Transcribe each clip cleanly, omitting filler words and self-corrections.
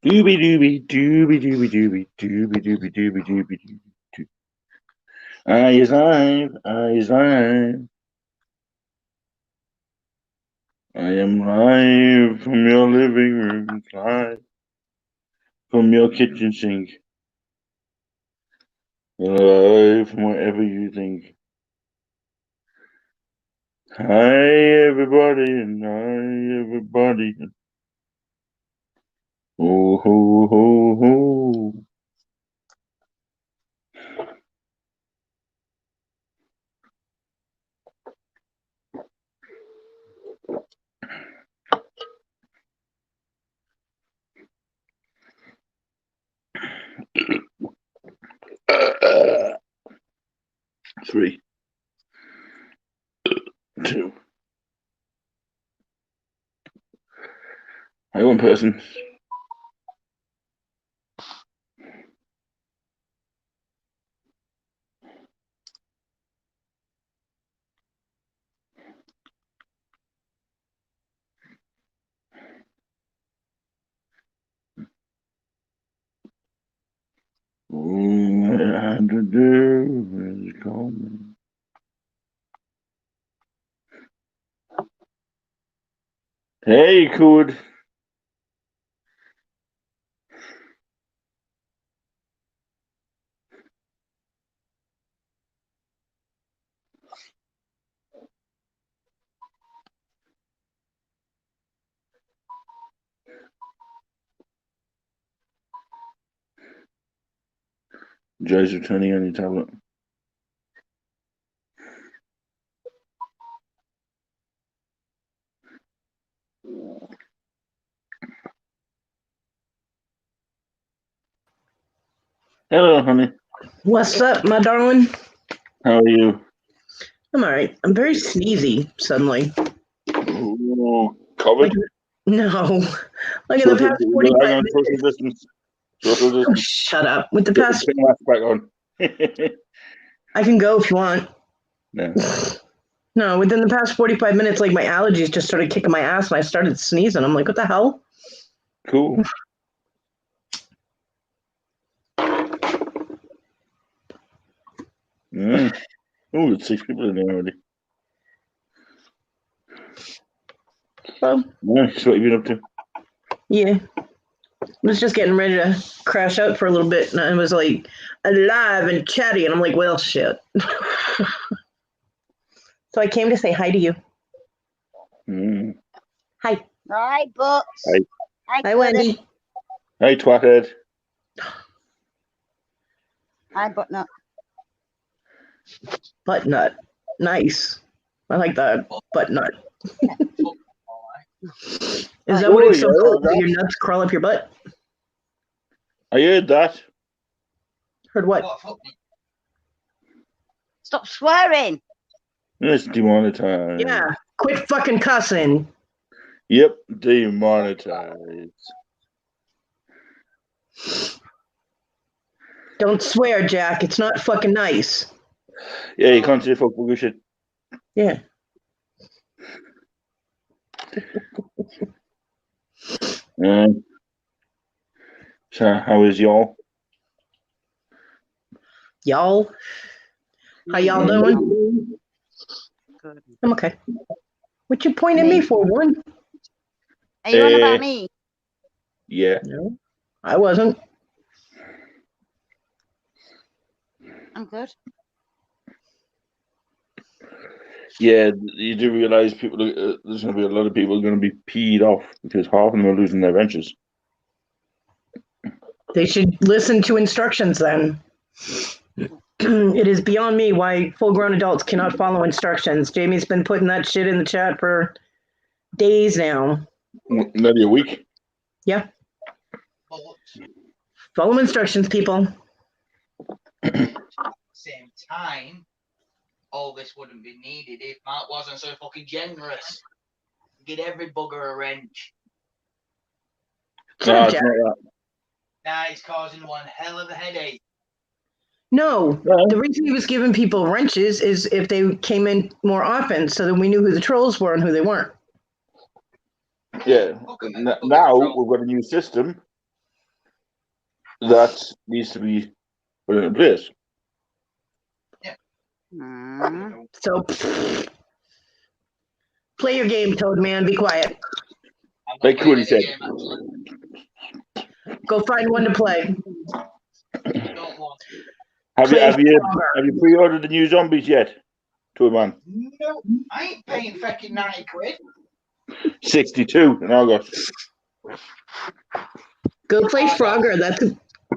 Dooby dooby dooby dooby dooby dooby dooby dooby dooby dooby. I is live. I is live. I am live from your living room, live from your kitchen sink, live from wherever you think. Hi everybody and hi everybody. Oh ho ho ho. Three, two. Hi, one person. All I had to do is call me. Hey, Kud. Joe's returning on your tablet. Hello, honey. What's up, my darling? How are you? I'm all right. I'm very sneezy suddenly. Oh, COVID? No, like in the past 45 hang on, minutes. social distance. Social Oh, distance. shut up. With the past, Put your mask back on. I can go if you want. No. No, within the past 45 minutes, like my allergies just started kicking my ass and I started sneezing. I'm like, what the hell? Cool. Yeah. Oh, there's 6 people in there already. Well, Nice. What have you been up to? yeah. I was just getting ready to crash out for a little bit and I was like alive and chatty and I'm like, well, shit. So I came to say hi to you. Mm. Hi. Hi, Books. Hi. Hi, Wendy. Hey, twathead. Hi, Buttnut. Butt nut. Nice. I like that. Butt nut. Is that what it's so called? That your nuts crawl up your butt? I heard that. Heard what? Stop swearing. It's demonetized. Yeah. Quit fucking cussing. Yep, demonetized. Don't swear, Jack. It's not fucking nice. Yeah, you can't say fuck booger shit. Yeah. So, how is y'all? Y'all? How y'all doing? Good. I'm okay. What you pointing at me for, one? Are you on about me? Yeah. No, I wasn't. I'm good. Yeah, you do realise people. There's going to be a lot of people going to be peed off because half of them are losing their ventures. They should listen to instructions then. It is beyond me why full-grown adults cannot follow instructions. Jamie's been putting that shit in the chat for days now. Maybe a week. Yeah. Follow instructions, people. Same time, all this wouldn't be needed if Mark wasn't so fucking generous. Give every bugger a wrench. Shut up, Jack. Now he's causing one hell of a headache. No, the reason he was giving people wrenches is if they came in more often, so that we knew who the trolls were and who they weren't. Yeah. Now we've got a new system that needs to be put in place. Mm. So play your game, Toad Man. Be quiet. I'm not Like playing Cody any said. game, actually. Go find one to play. I don't want. Have Play you pre-ordered the new zombies yet? To a man. No, I ain't paying fucking 90 quid. 62 in August. Go play Oh, no. Frogger.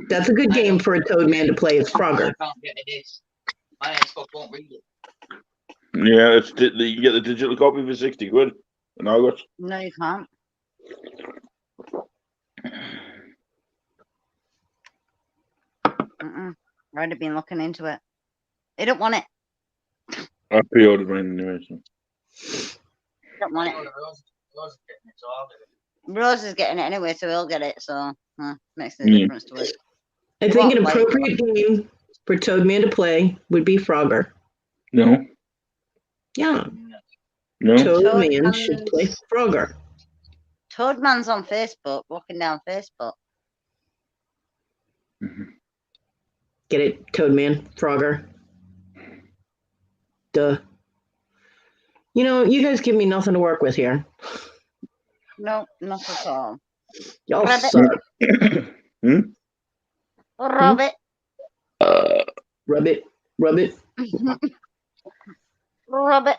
That's a good game for a Toad Man to play. It's Frogger. I can't get it. My Xbox won't read it. Yeah, you get the digital copy for 60 quid in August. No, you can't. Mm-mm. I've already been looking into it. They don't want it. I pre-ordered mine anyway. So. Don't want it. Rose is getting it, so I'll do it. Rose is getting it anyway, so he'll get it. So makes no Yeah. difference to us. I think an appropriate game for Toad Man to play would be Frogger. No, Yeah, no. Toad Man should play Frogger. Toadman's on Facebook, walking down Facebook. Get it, Toad Man, Frogger. Duh. You know, you guys give me nothing to work with here. No, not at all. Y'all Rabbit. suck. Rabbit. Rub it. Rub it. Rabbit.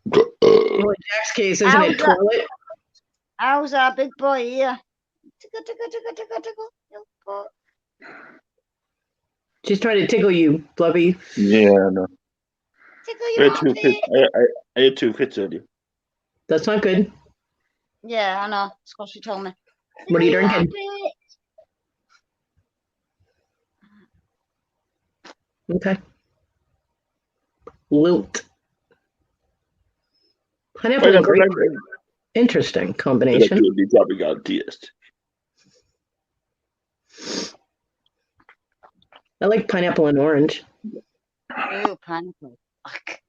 Well, in Jack's case, isn't it toilet? How's our big boy here? Tickle, tickle, tickle, tickle, tickle. Tickle. She's trying to tickle you, Fluffy. Yeah, no. Tickle I your had two fits. I had two fits earlier. That's not good. Yeah, I know. That's what she told me. What are you drinking? Okay. Lilt. Pineapple and grapefruit. Interesting combination. Absolutely tropical taste. I like pineapple and orange. Ooh, pineapple. Fuck.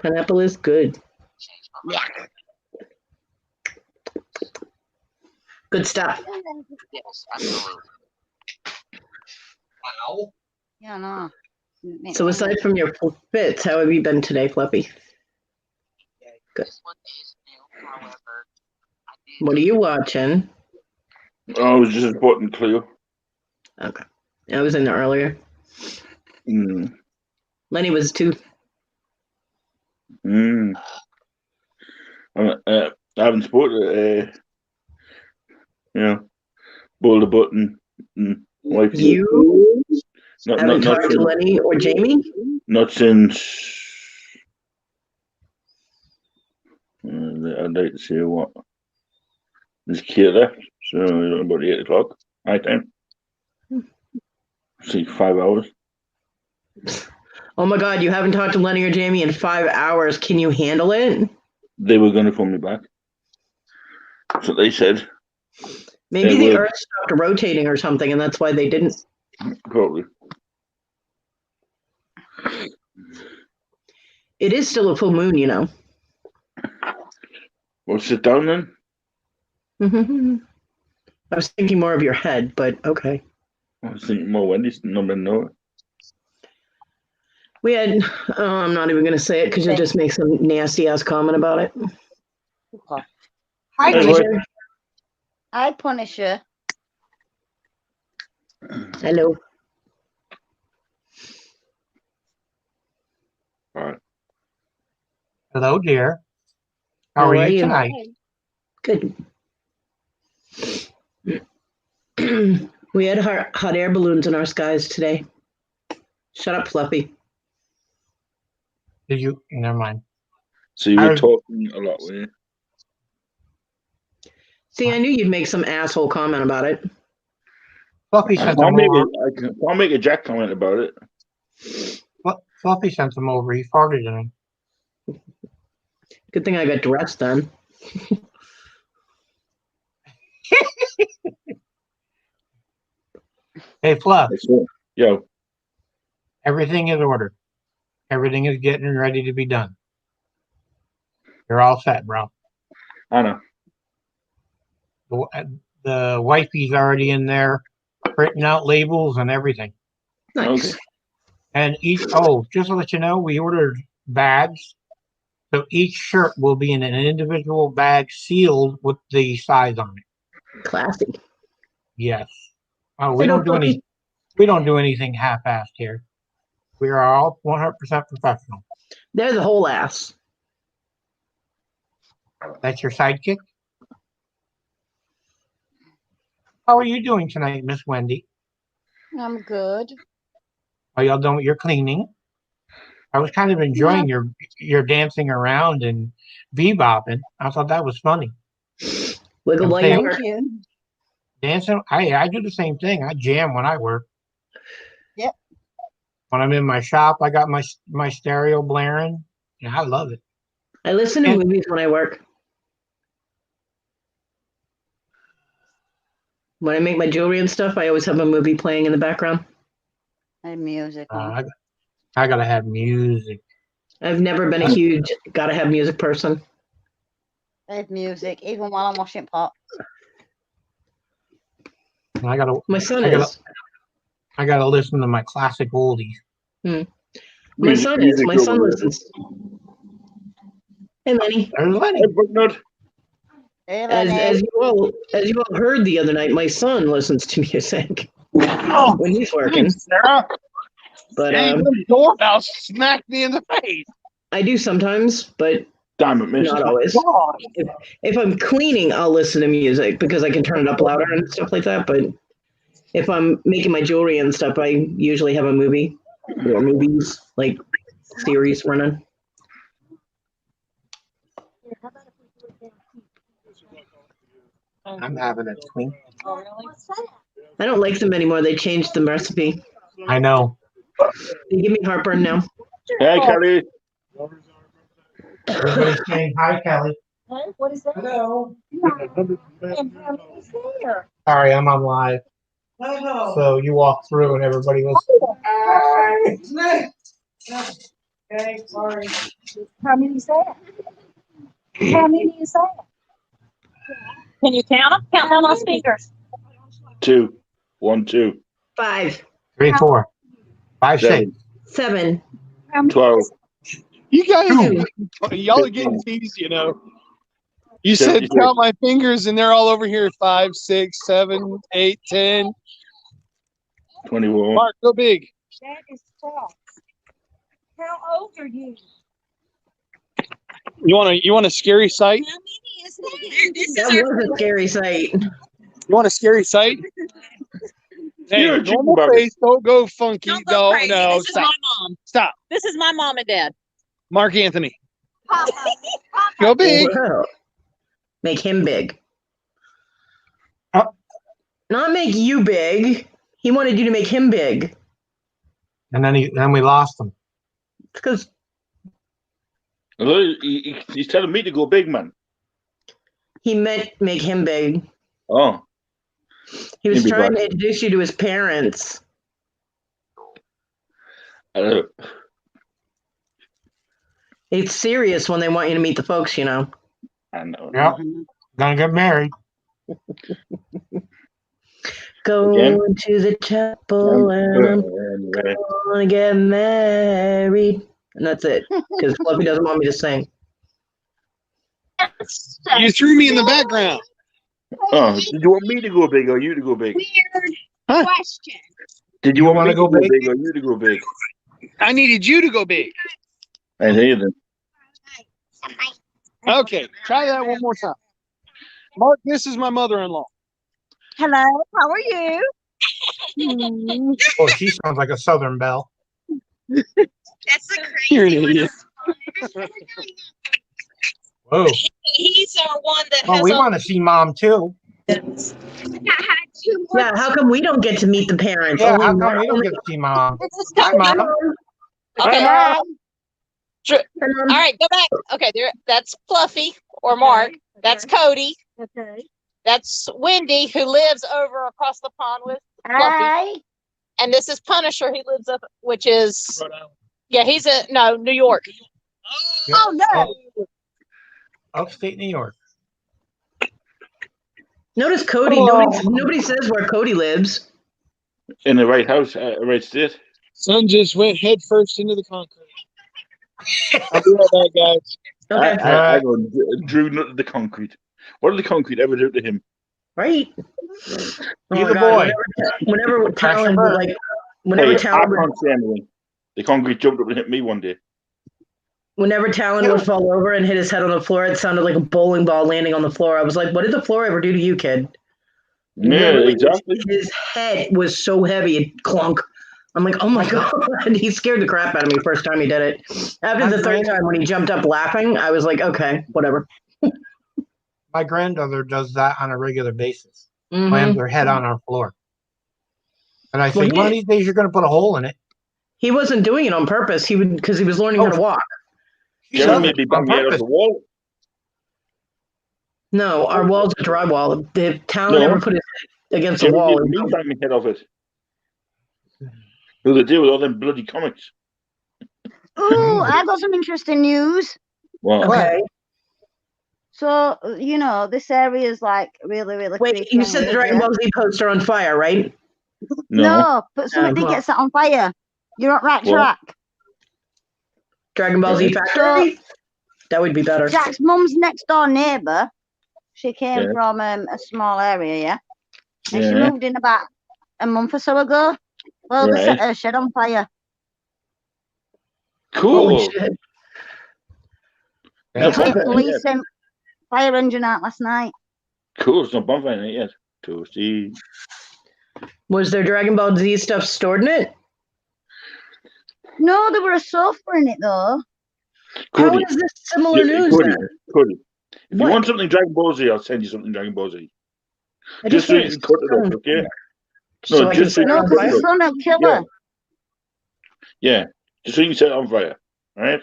Pineapple is good. Yeah. Good stuff. Yes, absolutely. Wow. Yeah, no. So aside from your fits, how have you been today, Fluffy? Good. What are you watching? I was just supporting Cleo. Okay. I was in there earlier. Lenny was too. I haven't supported, Boulder Button. Like You haven't talked to since, Lenny or Jamie? Not since. I'd like to see what. There's kid left, so about 8 o'clock. Night time. See, 5 hours. Oh my God, you haven't talked to Lenny or Jamie in 5 hours. Can you handle it? They were going to phone me back. That's what they said. Maybe the Earth stopped rotating or something, and that's why they didn't. Probably. It is still a full moon, you know. Well, sit down then. I was thinking more of your head, but okay. I was thinking more Wendy's. Nobody know it. We had, I'm not even going to say it because you'll just make some nasty ass comment about it. Okay. Hi, Hey, Punisher. Hi, Punisher. Hello. All right. Hello, dear. How are you tonight? Good. We had hot air balloons in our skies today. Shut up, Fluffy. Did you? Never mind. So you were talking a lot, were you? See, I knew you'd make some asshole comment about it. Fluffy I sent them over. can't make a Jack comment about it. Fluffy sent them over. He farted in them. Good thing I got dressed then. Hey, Fluff. Yo. Everything is ordered. Everything is getting ready to be done. You're all set, bro. I know. The wifey's already in there, printing out labels and everything. Nice. Okay. And just to let you know, we ordered bags. So each shirt will be in an individual bag sealed with the size on it. Classy. Yes. Oh, I know, Fluffy. we don't do anything half-assed here. We are all 100% professional. They're the whole ass. That's your sidekick? How are you doing tonight, Miss Wendy? I'm good. Are y'all done with your cleaning? I was kind of enjoying your dancing around and bebopping. I thought that was funny. Wiggle while you saying- work. Thank you. Dancing, I do the same thing. I jam when I work. Yep. When I'm in my shop, I got my stereo blaring. Yeah, I love it. I listen to And- movies when I work. When I make my jewelry and stuff, I always have a movie playing in the background. And music. on. I gotta have music. I've never been a huge gotta have music person. I have music, even while I'm washing pots. And I gotta My son I gotta- is. I gotta listen to my classic oldies. My son is. My son over listens. Hey, Lenny. There's Lenny. there. Bucknut. Hey, As Lenny. you all heard the other night, my son listens to music Oh, when he's working. Sarah. But Hey, the doorbell smacked me in the face. I do sometimes, but Damn it, miss. not always. God. If I'm cleaning, I'll listen to music because I can turn it up louder and stuff like that. But if I'm making my jewelry and stuff, I usually have a movie or movies like series running. I'm having a twink. I don't like them anymore. They changed the recipe. I know. They give me heartburn now. Hey, Kelly. Everybody's saying hi, Kelly. What is that? Hello. And how many's there? Sorry, I'm on live. So you walk through and everybody goes, hi. Okay, sorry. How many's that? How many is that? Can you count them? Count them on those fingers. 2. 1, 2. 5, 3, 4, 5, 6. 7. 7, How many 12. is You guys, 2. y'all are getting teased, you know. You said 76. count my fingers, and they're all over here. 5, 6, 7, 8, 10. 24. Mark, go big. that? Is tough. How old are you? You want a scary sight? How many is that? That was a scary sight. You want a scary sight? Hey, You're a normal jukebox. face. Don't go funky. Don't go crazy. No, This is stop. my mom. Stop. This is my mom and dad. Mark Anthony. Papa. Go big. Wow. Make him big. Oh. Not make you big. He wanted you to make him big. And then we lost him. Because He's telling me to go big, man. he meant make him big. Oh. He was He'll be trying back. to introduce you to his parents. Uh, It's serious when they want you to meet the folks, you know. I know. Yep. Gonna get married. Going to the chapel and I'm Anyway. gonna get married. And that's it. Because Fluffy doesn't want me to sing. You threw me in the background. Oh, did you want me to go big or you to go big? Weird Huh? question. Did you You want wanna me to go go big? big or you to go big? I needed you to go big. I hear them. Okay, try that one more time. Mark, this is my mother-in-law. Hello, how are you? Oh, she sounds like a Southern belle. That's the crazy You're an idiot. Whoa. He's our one that Well, has we all want to see mom too. I had two more. Yeah, how come we don't get to meet the parents? Yeah, Only how come Mark- we don't only- get to see mom? This is Hi, Dr. mom. Okay. Hi. All right, go back. Okay, there. That's Fluffy or Mark. That's Cody. Okay. That's Wendy, who lives over across the pond with Fluffy. Hi. And this is Punisher. He lives up, which is he's New York. Oh no. Upstate New York. Notice Cody. Nobody says where Cody lives. In the right house, right state. Son just went head first into the concrete. I'll be right back, guys. Okay. I go, Drew nutted the concrete. What did the concrete ever do to him? Right. He's Oh, a God, boy. Whenever Crash Talon and would burn. like, whenever Hey, I Talon would, can't say anything. The concrete jumped up and hit me one day. whenever Talon would fall over and hit his head on the floor, it sounded like a bowling ball landing on the floor. I was like, "What did the floor ever do to you, kid?" Yeah, Literally, exactly. his head was so heavy, it clunk. I'm like, "Oh my God!" He scared the crap out of me first time he did it. After My the third time when he jumped up laughing, I was like, "Okay, whatever." My granddaughter does that on a regular basis. Mhm. Slams her head on our floor. And I Well, said, one of these days you're going to put a hole in it. He wasn't doing it on purpose. He would because he was learning how to walk. She Kevin does made it me on bang my head off purpose. the wall. No, our walls are drywall. If Talon No. ever put his head against the Kevin wall, made me bang my head off it. Who they do with all them bloody comics? Ooh, I got some interesting news. Well, okay. So, you know, this area is like really, really Wait, creepy you and said the weird, Dragon yeah? Ball Z poster on fire, right? no. But something did well. get set on fire. You're on right What? track. Dragon Ball Z Right. Factory? That would be better. Jack's mum's next door neighbour, she came Yeah. from a small area, yeah? And she Yeah. moved in about a month or so ago. Well, they set Right. her shed on fire. Holy Cool. shit. They Yeah. had Bonfire night police yet. and fire engine out last night. Cool. It's not bonfire night yet. Toasty. Was there Dragon Ball Z stuff stored in it? No, there were a sofa in it though. How Cody. is this similar news Cody. then? Cody. If you What? want something Dragon Ball Z, I'll send you something Dragon Ball Z. I Just so want you it can cut it on up, okay? fire. So No, I can just so set you it No, on can because cut the it up. sun will kill Yeah. her. Yeah. Just so you can set it on fire. All right?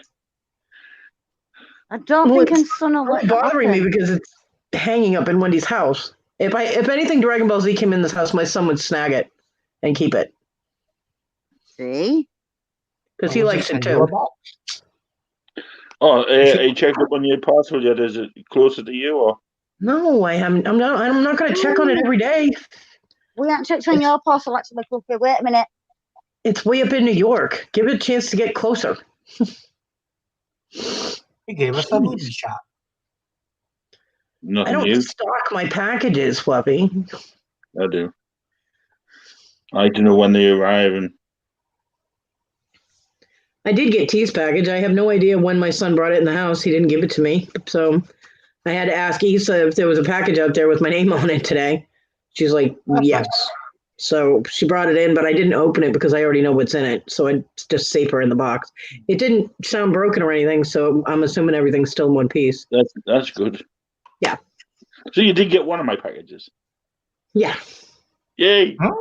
I don't Well, think it's the sun will let It's that bothering me happen. because it's hanging up in Wendy's house. If anything Dragon Ball Z came in this house, my son would snag it and keep it See? because he We'll likes just it send you a too. box. Oh, you checked up on your password yet? Is it closer to you or? No, I haven't. I'm not going to check on it every day. We haven't checked on your parcel actually, Fluffy. Wait a minute. It's way up in New York. Give it a chance to get closer. He gave us a booby shot. I Nothing don't new. stock my packages, Fluffy. I do. I don't know when they arrive and I did get T's package. I have no idea when my son brought it in the house. He didn't give it to me. So I had to ask Issa if there was a package out there with my name on it today. She's like, yes. So she brought it in, but I didn't open it because I already know what's in it. So I just safer in the box. It didn't sound broken or anything, so I'm assuming everything's still in one piece. that's good. Yeah. So you did get one of my packages. Yeah. Yay! Huh?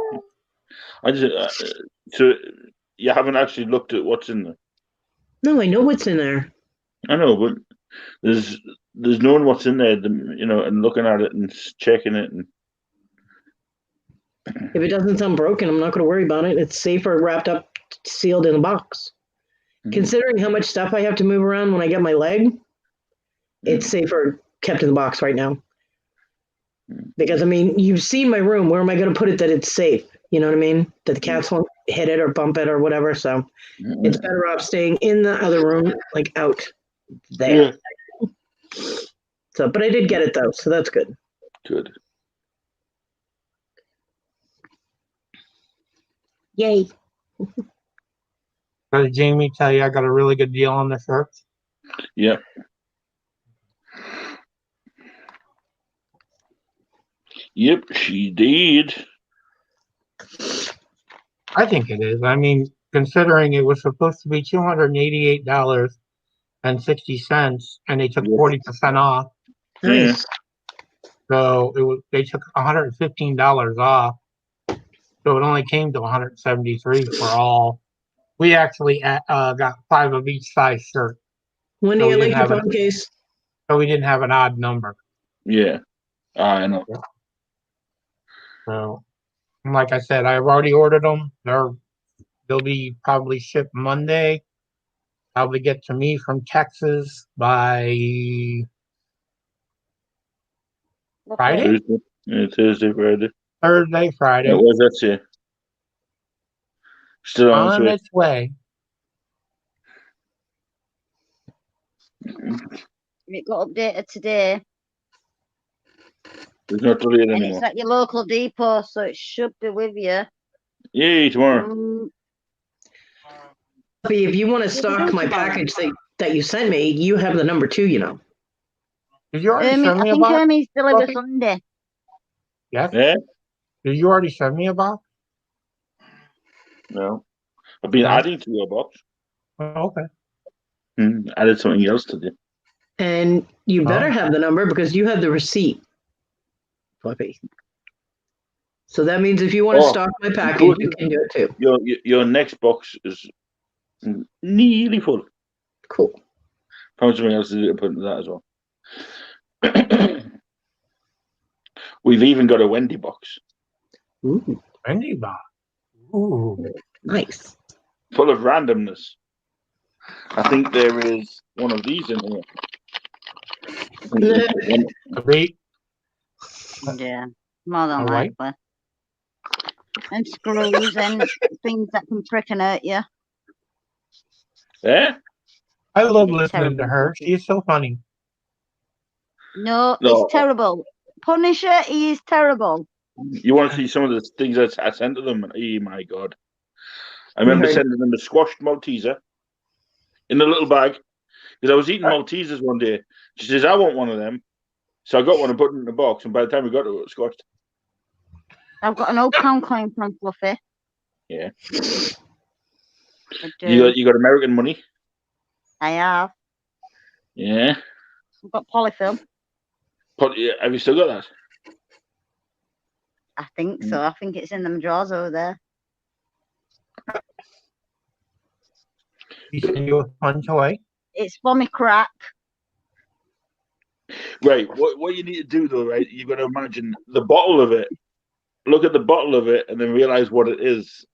I just so you haven't actually looked at what's in there. No, I know what's in there. I know, but there's knowing what's in there, and looking at it and checking it and. If it doesn't sound broken, I'm not going to worry about it. It's safer wrapped up, sealed in a box. Considering how much stuff I have to move around when I get my leg, it's safer kept in the box right now. Because, I mean, you've seen my room. Where am I going to put it that it's safe? You know what I mean? That the cats won't hit it or bump it or whatever. So it's better off staying in the other room, like out there. Yeah. So, but I did get it though, so that's good. Good. Yay. Did Jamie tell you I got a really good deal on the shirts? Yeah. Yep, she did. I think it is. I mean, considering it was supposed to be $288.60, and they took 40% off, Nice. so they took $115 off. So it only came to $173 for all. We actually got 5 of each size shirt, Wendy, So we I didn't like your have phone case. so we didn't have an odd number. Yeah. I know. So, like I said, I've already ordered them. They'll be probably shipped Monday. Probably get to me from Texas by Friday. Thursday. Yeah, Thursday, Friday. Thursday, Friday. Yeah, where's that say? Still on its On way. its way. It got updated today, It's not delayed and anymore. it's at your local depot, so it should be with you. Yay, tomorrow. If you want to Should be stock done my tomorrow. package that you sent me, you have the number 2, you know. Did you already send I me a think box? Hermes deliver Fluffy? Sunday. Yes. Yeah? Did you already send me a box? No. I've been No. adding to your box. Oh, okay. Added something else today. And you better Oh. have the number because you have the receipt, Fluffy. So that means if you want to Oh, stock my package, good. you can do it too. Your next box is nearly full. Cool. Found something else to put into that as well. We've even got a Wendy box Ooh, Wendy box. Ooh. nice. full of randomness. I think there is one of these in here. I think there's one. A beat. Yeah, more than A white? likely. And screws and things that can prick and hurt you. Yeah? I love It's listening to terrible. her. She is so funny. No, No. it's terrible. Punisher, he is terrible. You want to see some of the things that I sent to them? Oh my god! I remember Right. sending them a squashed Malteser in a little bag because I was eating Maltesers one day. She says, "I want one of them," so I got one and put it in the box. And by the time we got to it, it was squashed. I've got an old pound coin from Fluffy. Yeah. I do. You got American money? I have. Yeah. I've got polyfilm. Have you still got that? I think so. I think it's in them drawers over there. You send you a fun toy. It's for me crack. Right. What you need to do though, right? You've got to imagine the bottle of it. Look at the bottle of it, and then realize what it is,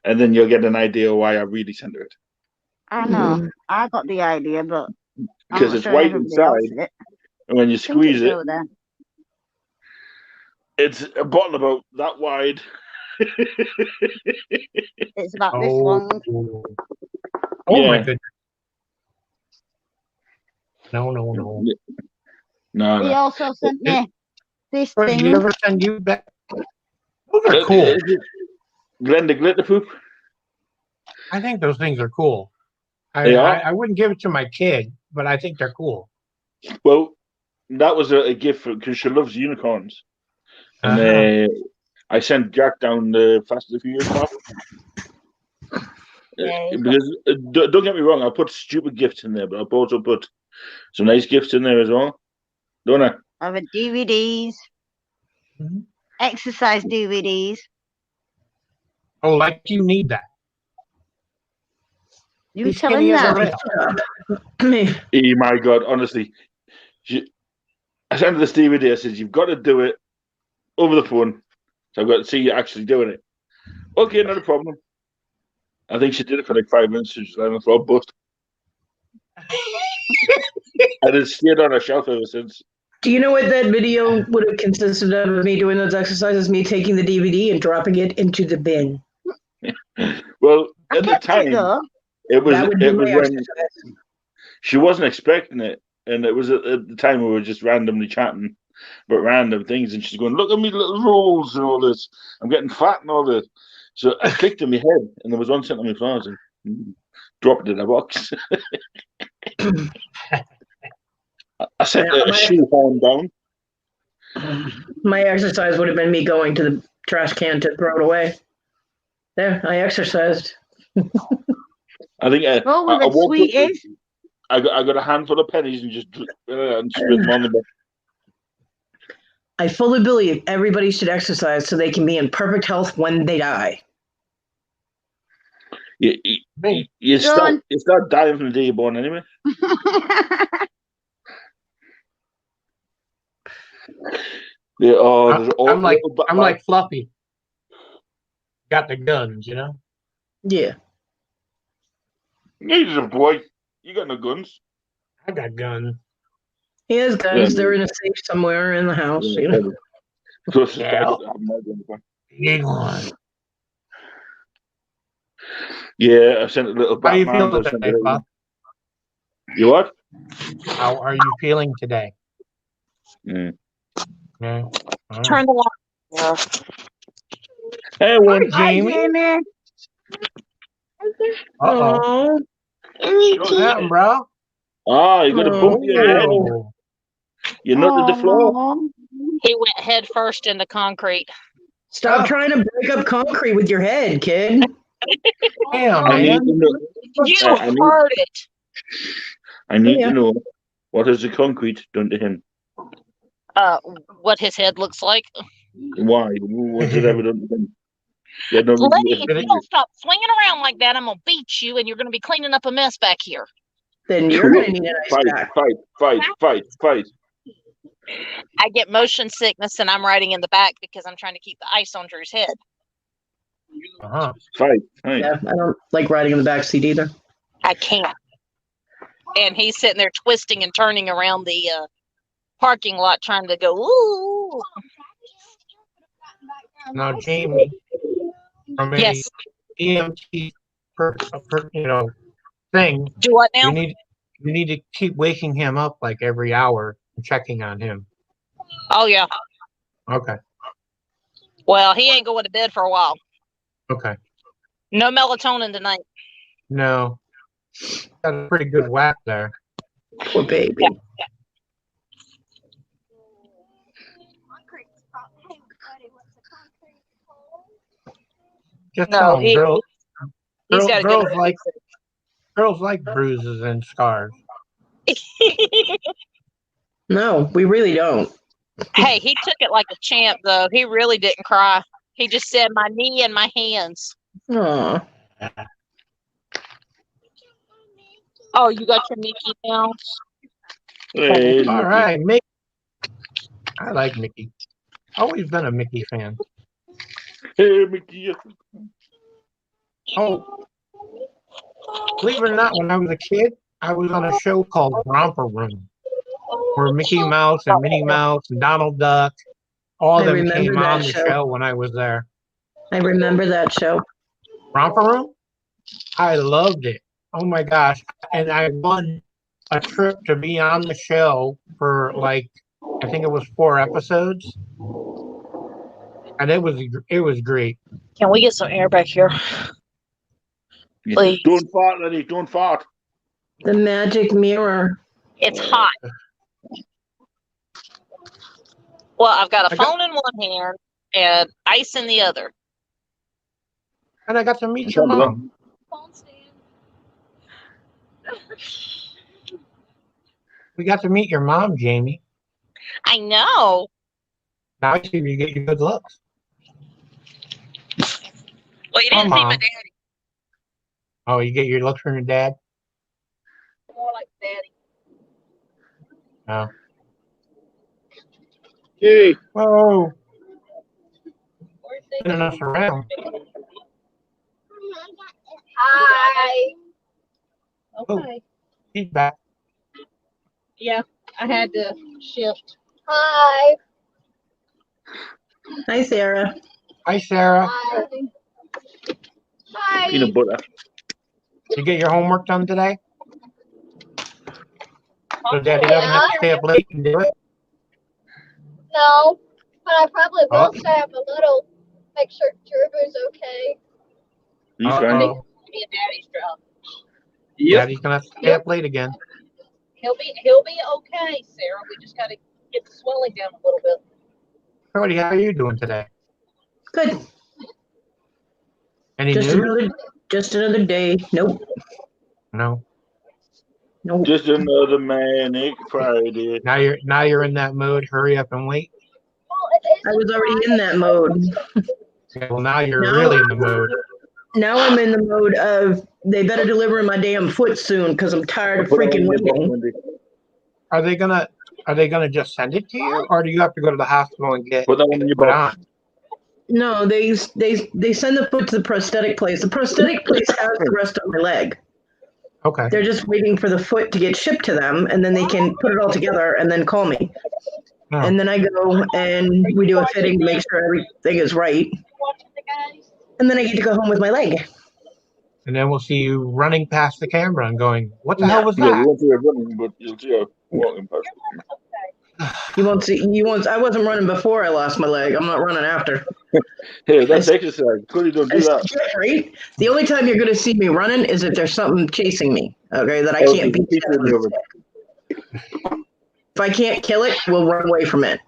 and then you'll get an idea why I really sent her it. I know. I got the idea, but I'm Because not it's sure white everybody else inside, it. and when you I think squeeze it's it, over there. it's a bottle about that wide. It's about this Oh. long. Oh my Yeah. goodness. No. No, He no. also sent me this Did thing. he ever send you back? Those are cool. Glenda glitter poop. I think those things are cool. They are. I wouldn't give it to my kid, but I think they're cool. Well, that was a gift because she loves unicorns, and I sent Jack down the Fast and the Furious path. Yeah, Because don't get me wrong, I put stupid gifts in there, but I've also put some nice gifts in there as well, don't I? I've had DVDs, Mhm. exercise DVDs. Oh, like you need that. You He's tell him skinny as a that. rail. Oh my god, honestly, I sent her this DVD. I said you've got to do it over the phone, so I've got to see you actually doing it. Okay, not a problem. I think she did it for like 5 minutes. She just let her throw a bust. And it's stayed on her shelf ever since. Do you know what that video would have consisted of me doing those exercises? Me taking the DVD and dropping it into the bin. Well, I at the kept time, it though. it was That would be my when exercise. she wasn't expecting it, and it was at the time we were just randomly chatting about random things, and she's going, "Look at me little rolls and all this. I'm getting fat and all this." So I clicked in my head, and there was one sitting on my flowers, and dropped it in a box. I set a shoehorn down. My exercise would have been me going to the trash can to throw it away. There, I exercised. I think Oh, we've I had woke up. sweeties. I got a handful of pennies and just and split them on the bed. I fully believe everybody should exercise so they can be in perfect health when they die. You start dying from the day you're born anyway. I'm like Fluffy. Got the guns, you know? Yeah. You're just a boy. You got no guns. I got guns. He has guns. They're in a safe somewhere in the house. Yeah, you know. Yeah. Big one. Yeah, I sent a little How are you Batman. feeling today, Buff? You what? How are you feeling today? Mm. Yeah. All right. Turn the light. Yeah. Hey, Hi, Jamie. Uh-oh. What happened, bro? Ah, you got a bump in your head. Oh. You nutted the floor. He went head first into concrete. Stop trying to break up concrete with your head, kid. Damn, I need man. to know. You I need- heard it. I need Yeah. to know what has the concrete done to him? What his head looks like. Why? What's it ever done to him? Yeah, no, Lenny, if Did you it- don't stop swinging around like that, I'm gonna beat you, and you're gonna be cleaning up a mess back here. Then you're going to need an ice fight, pack. fight. I get motion sickness, and I'm riding in the back because I'm trying to keep the ice on Drew's head. Uh-huh. Fight. Yeah, I don't like riding in the back seat either. I can't. And he's sitting there twisting and turning around the parking lot, trying to go. Ooh. Now, Jamie, from a Yes. EMT thing, Do what now? you need to keep waking him up like every hour and checking on him. Oh yeah. Okay. Well, he ain't going to bed for a while. Okay. No melatonin tonight. No. Got a pretty good whack there. Poor baby. Yeah. Just No, tell him, he's got to get girls like bruises and scars. No, we really don't. Hey, he took it like a champ, though. He really didn't cry. He just said, "My knee and my hands." Aw. Oh, you got your Mickey now? Hey, All right, Mickey. I like Mickey. Always been a Mickey fan. Hey, Mickey. Oh, believe it or not, when I was a kid, I was on a show called Romper Room, where Mickey Mouse and Minnie Mouse and Donald Duck, all I of them remember came that on the show. show when I was there. I remember that show. Romper Room? I loved it. Oh my gosh. And I won a trip to be on the show for like, I think it was 4 episodes. And it was great. Can we get some air back here? Please. Don't fart, Lenny. Don't fart. The magic mirror. It's hot. Well, I've got a phone in one hand and ice in the other. And I got to meet your mom. We got to meet your mom, Jamie. I know. Now I see you get your good looks. Well, you didn't see my Mom. daddy. Oh, you get your looks from your dad? More like daddy. Oh. Hey, Whoa. Where's Turning us around. Hi. Okay. He's back. Yeah, I had to shift. Hi. Hi, Sarah. Hi, Sarah. Hi. Hi. Peanut butter. You get your homework done today? So Daddy doesn't have to stay up late and do it? No, but I probably will Oh. stay up a little. Make sure Drew's okay. He's Uh-oh. fine. Be a daddy's job. Daddy's gonna have to stay up late again. He'll be okay, Sarah. We just gotta get the swelling down a little bit. Cody, how are you doing today? Good. Any Just news? another day. Nope. No. Nope. Just another manic Friday. Now you're in that mode. Hurry up and wait. Well, it is I was already in that mode. Okay, well, now you're No. really in the mode. Now I'm in the mode of they better deliver my damn foot soon because I'm tired of Put it freaking on your box, waiting. Wendy. Are they gonna just send it to you, or do you have to go to the hospital and get Put that one in your put box. on? No, they send the foot to the prosthetic place. The prosthetic place has the rest of my leg. Okay. They're just waiting for the foot to get shipped to them, and then they can put it all together and then call me. Oh. And then I go and we do a fitting to make sure everything is right. And then I get to go home with my leg. And then we'll see you running past the camera and going, "What the No. hell was Yeah, you that?" won't see her running, but you'll see her walking past. You won't see. You won't. I wasn't running before I lost my leg. I'm not running after. Hey, that's exercise. Clearly don't do that. Right? The only time you're going to see me running is if there's something chasing me. Okay, that I Oh, can't there's a beat. pizza in the oven. If I can't kill it, we'll run away from it.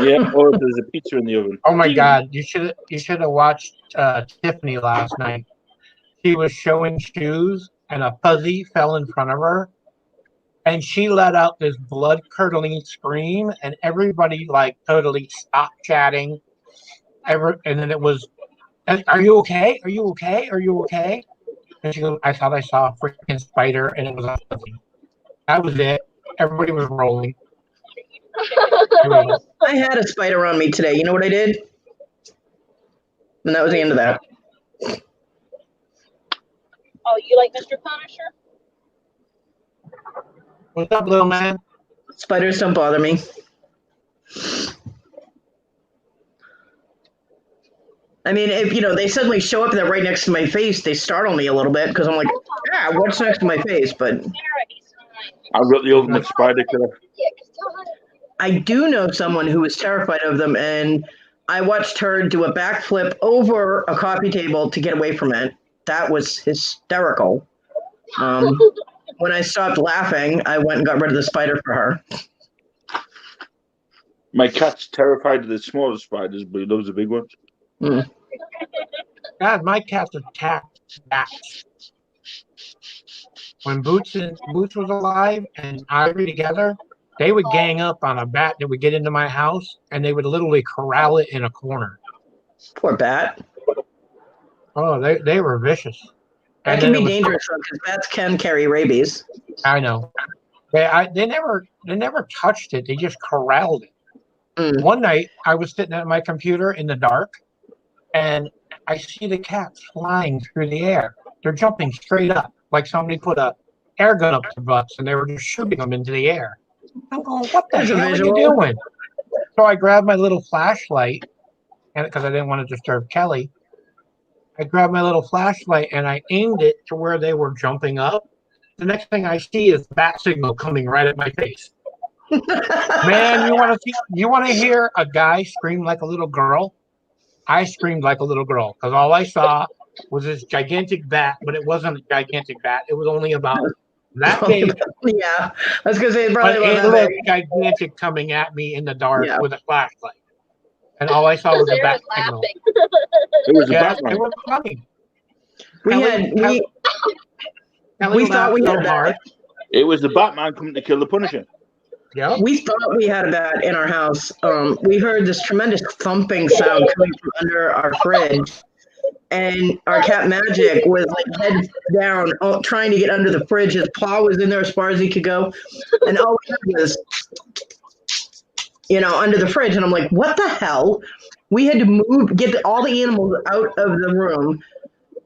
Yeah, or if there's a pizza in the oven. Oh my God! You should have watched Tiffany last night. She was showing shoes, and a fuzzy fell in front of her, and she let out this blood curdling scream, and everybody like totally stopped chatting. And then it was, "Are you okay? Are you okay? Are you okay?" And she goes, "I thought I saw a freaking spider, and it was a fuzzy." That was it. Everybody was rolling. I had a spider on me today. You know what I did? And that was the end of that. Oh, you like Mr. Punisher? What's up, little man? Spiders don't bother me. I mean, if they suddenly show up and they're right next to my face, they startle me a little bit because I'm like, yeah, what's next to my face? But I've got the ultimate spider killer. I do know someone who is terrified of them, and I watched her do a backflip over a coffee table to get away from it. That was hysterical. When I stopped laughing, I went and got rid of the spider for her. My cat's terrified of the smaller spiders, but he loves the big ones. Mm. God, my cats attacked bats. When Boots was alive and Ivory together, they would gang up on a bat that would get into my house, and they would literally corral it in a corner. Poor bat. Oh, they were vicious. That can be dangerous because bats can carry rabies. I know. They never touched it. They just corralled it. Mm. One night, I was sitting at my computer in the dark, and I see the cats flying through the air. They're jumping straight up, like somebody put a air gun up their butts, and they were just shooting them into the air. I'm going, what the hell are you doing? So I grabbed my little flashlight, and because I didn't want to disturb Kelly, I grabbed my little flashlight and I aimed it to where they were jumping up. The next thing I see is bat signal coming right at my face. Man, you want to hear a guy scream like a little girl? I screamed like a little girl because all I saw was this gigantic bat, but it wasn't a gigantic bat. It was only about that big. Yeah, I was gonna say probably But about it that looked big. gigantic coming at me in the dark with a flashlight, and all I saw was a bat signal. It was a Yeah, Batman. it was funny. We thought we had a bat. It was the Batman coming to kill the Punisher. Yeah. We thought we had a bat in our house. We heard this tremendous thumping sound coming from under our fridge, and our cat Magic was like head down, trying to get under the fridge. His paw was in there as far as he could go, and all we heard was, under the fridge. And I'm like, what the hell? We had to get all the animals out of the room,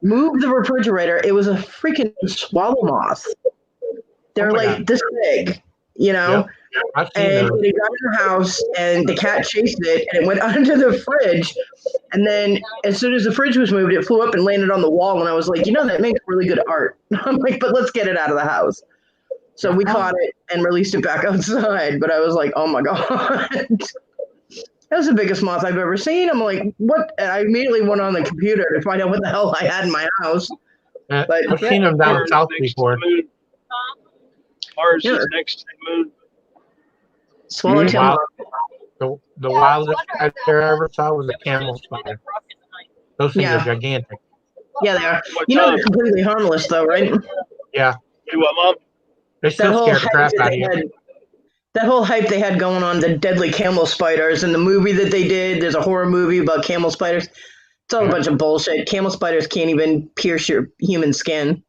move the refrigerator. It was a freaking swallow moth. They're like this big, Yep. And it got in the house, and the cat chased it, and it went under the fridge. And then, as soon as the fridge was moved, it flew up and landed on the wall. And I was like, that makes really good art. I'm like, but let's get it out of the house. So we caught it and released it back outside. But I was like, oh my god, that was the biggest moth I've ever seen. I'm like, what? And I immediately went on the computer to find out what the hell I had in my house. But I've seen them down south before. Ours is next to the moon. Swallowtail. The wildest I ever saw was a camel spider. Those things are gigantic. Yeah, they are. They're completely harmless, though, right? Yeah. Do what, Mom? They still scare the crap out of you. That whole hype they had going on, the deadly camel spiders, and the movie that they did, there's a horror movie about camel spiders. It's all a bunch of bullshit. Camel spiders can't even pierce your human skin.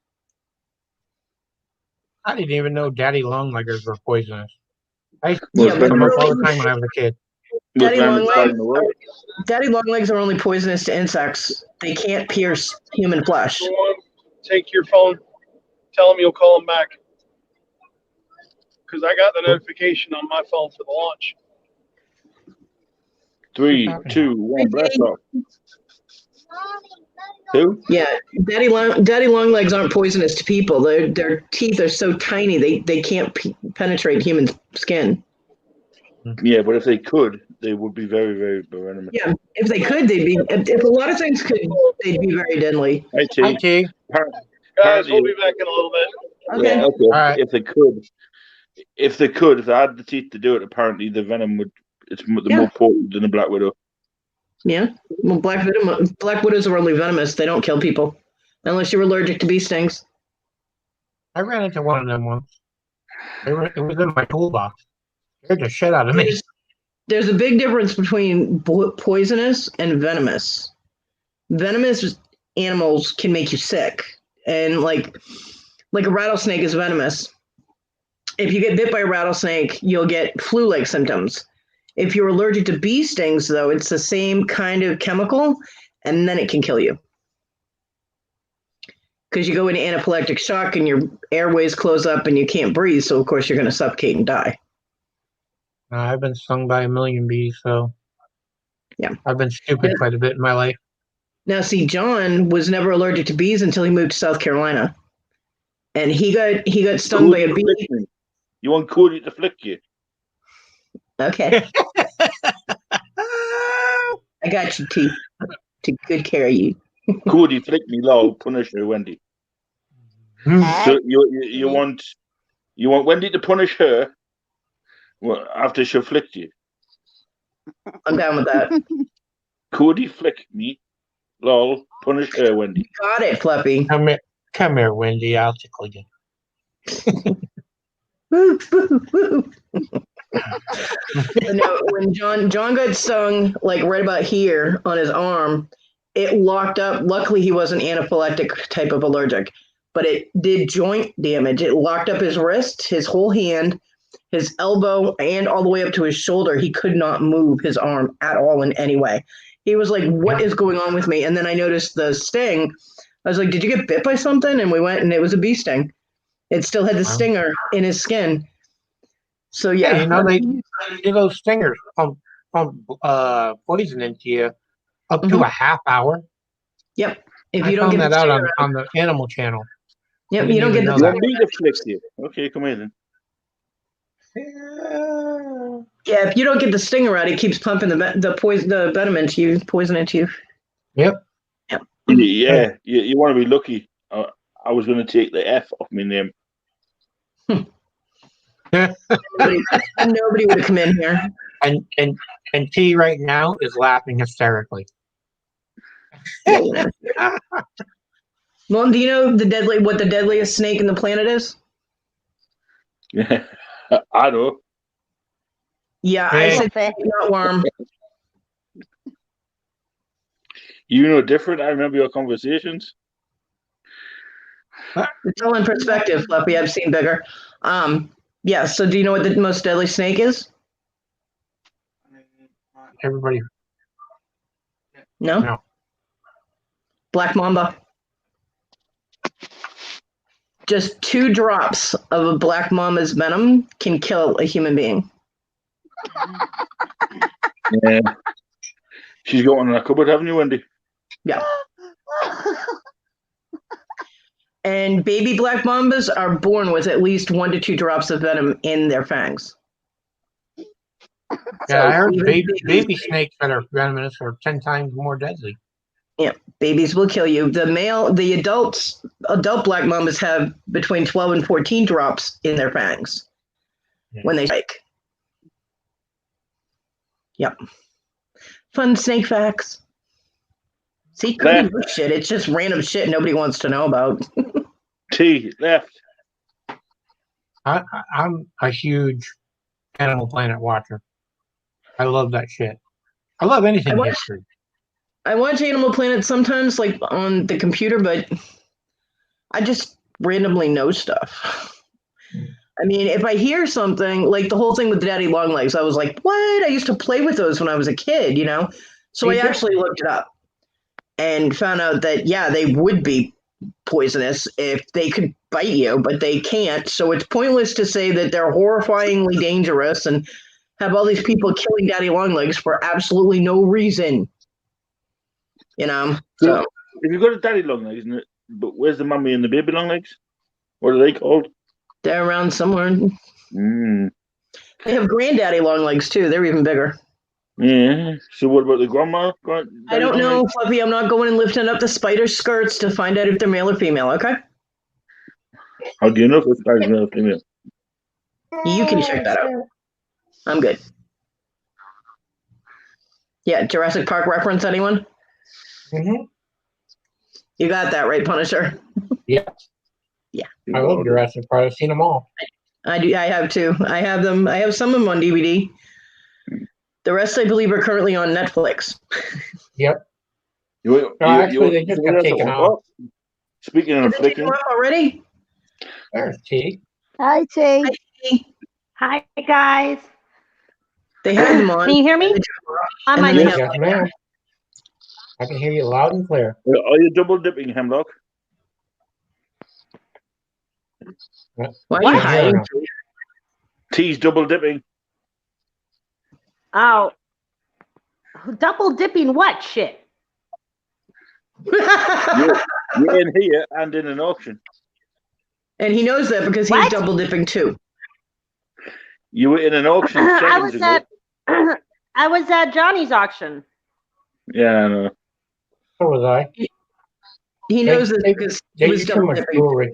I didn't even know daddy longleggers were poisonous. I used to them up all the time when I was a kid. Daddy longlegs are only poisonous to insects. They can't pierce human flesh. Take your phone. Tell them you'll call them back. Because I got the notification on my phone for the launch. 3, 2, 1, blast off. Who? Yeah, daddy longlegs aren't poisonous to people. Their teeth are so tiny they can't penetrate human skin. Yeah, but if they could, they would be very, very venomous. Yeah, if they could, they'd be. If a lot of things could, they'd be very deadly. Hi, T. Hi, T. Guys, we'll be back in a little bit. Okay. Yeah, okay. All right. If they had the teeth to do it, apparently the venom would. It's more potent than a black widow. Yeah. Well, black widows are only venomous. They don't kill people unless you're allergic to bee stings. I ran into one of them once. It was in my toolbox. Scared the shit out of me. There's a big difference between poisonous and venomous. Venomous animals can make you sick, and like a rattlesnake is venomous. If you get bit by a rattlesnake, you'll get flu-like symptoms. If you're allergic to bee stings, though, it's the same kind of chemical, and then it can kill you. Because you go into anaphylactic shock and your airways close up and you can't breathe, so of course you're going to suffocate and die. I've been stung by a million bees, so yeah, I've been stupid quite a bit in my life. Now, see, John was never allergic to bees until he moved to South Carolina, and he got stung by a bee. You want Cody to flick you? Okay. I got you, T. Take good care of you. Cody, flick me low, punish her, Wendy. So you want Wendy to punish her after she flicked you? I'm down with that. Cody, flick me, lol, punish her, Wendy. Got it, Fluffy. Come here, Wendy. I'll tickle you. Woo, woo, woo. No, when John got stung, like right about here on his arm, it locked up. Luckily, he wasn't anaphylactic type of allergic, but it did joint damage. It locked up his wrist, his whole hand, his elbow, and all the way up to his shoulder. He could not move his arm at all in any way. He was like, "What is going on with me?" And then I noticed the sting. I was like, "Did you get bit by something?" And we went, and it was a bee sting. It still had the stinger in his skin. So yeah, those stingers pump poison into you up to a half hour. Yep. If I you don't found get that out on the Animal Channel. Yep, you don't get the stinger. You flick you. Okay, come in then. Yeah, if you don't get the stinger out, it keeps pumping the venom into you, poison into you. Yep. Yep. Yeah, you want to be lucky. I was going to take the F off my name. Nobody would have come in here. And T right now is laughing hysterically. Mom, do you know what the deadliest snake in the planet is? Yeah, I know. Yeah, I said not worm. You know different. I remember your conversations. It's all in perspective, Fluffy. I've seen bigger. Yeah. So, do you know what the most deadly snake is? Everybody. No. Black mamba. Just 2 drops of a black mamba's venom can kill a human being. Yeah. She's got one in her cupboard, haven't you, Wendy? Yeah. And baby black mambas are born with at least 1 to 2 drops of venom in their fangs. Yeah, I heard baby snakes that are venomous are 10 times more deadly. Yeah, babies will kill you. The adult black mambas have between 12 and 14 drops in their fangs when they strike. Yep. Fun snake facts. See, could be shit. It's just random shit nobody wants to know about. T left. I'm a huge Animal Planet watcher. I love that shit. I love anything history. I watch Animal Planet sometimes, like on the computer, but I just randomly know stuff. I mean, if I hear something, like the whole thing with Daddy Longlegs, I was like, what? I used to play with those when I was a kid, you know? So I actually looked it up and found out that, yeah, they would be poisonous if they could bite you, but they can't. So it's pointless to say that they're horrifyingly dangerous and have all these people killing Daddy Longlegs for absolutely no reason. You know, so if you've got a daddy long legs, isn't it? But where's the mummy and the baby long legs? What are they called? they're around somewhere. Mm. They have granddaddy Longlegs too. They're even bigger. Yeah. So what about the grandma? I don't know, Fluffy. I'm not going and lifting up the spider skirts to find out if they're male or female. Okay. How do you know if it's male or female? You can check that out. I'm good. Yeah, Jurassic Park reference, anyone? Mm-hmm. You got that right, Punisher? Yeah. Yeah. I love Jurassic Park. I've seen them all. I do. I have too. I have them. I have some of them on DVD. The rest, I believe, are currently on Netflix. Yep. Actually, they just got taken off. Speaking of flicking already. There's T. Hi, T. Hi, T. Hi, guys. They had them on. Can you hear me? On my Yes, ma'am. I can hear you loud and clear. Are you double dipping, Hemlock? Why are you hiding? T's double dipping. Oh. Double dipping what shit? You're in here and in an auction. And he knows that because he's double dipping too. You were in an auction seconds ago. I was at Johnny's auction. Yeah, I know. So was I. He knows that because he was double dipping.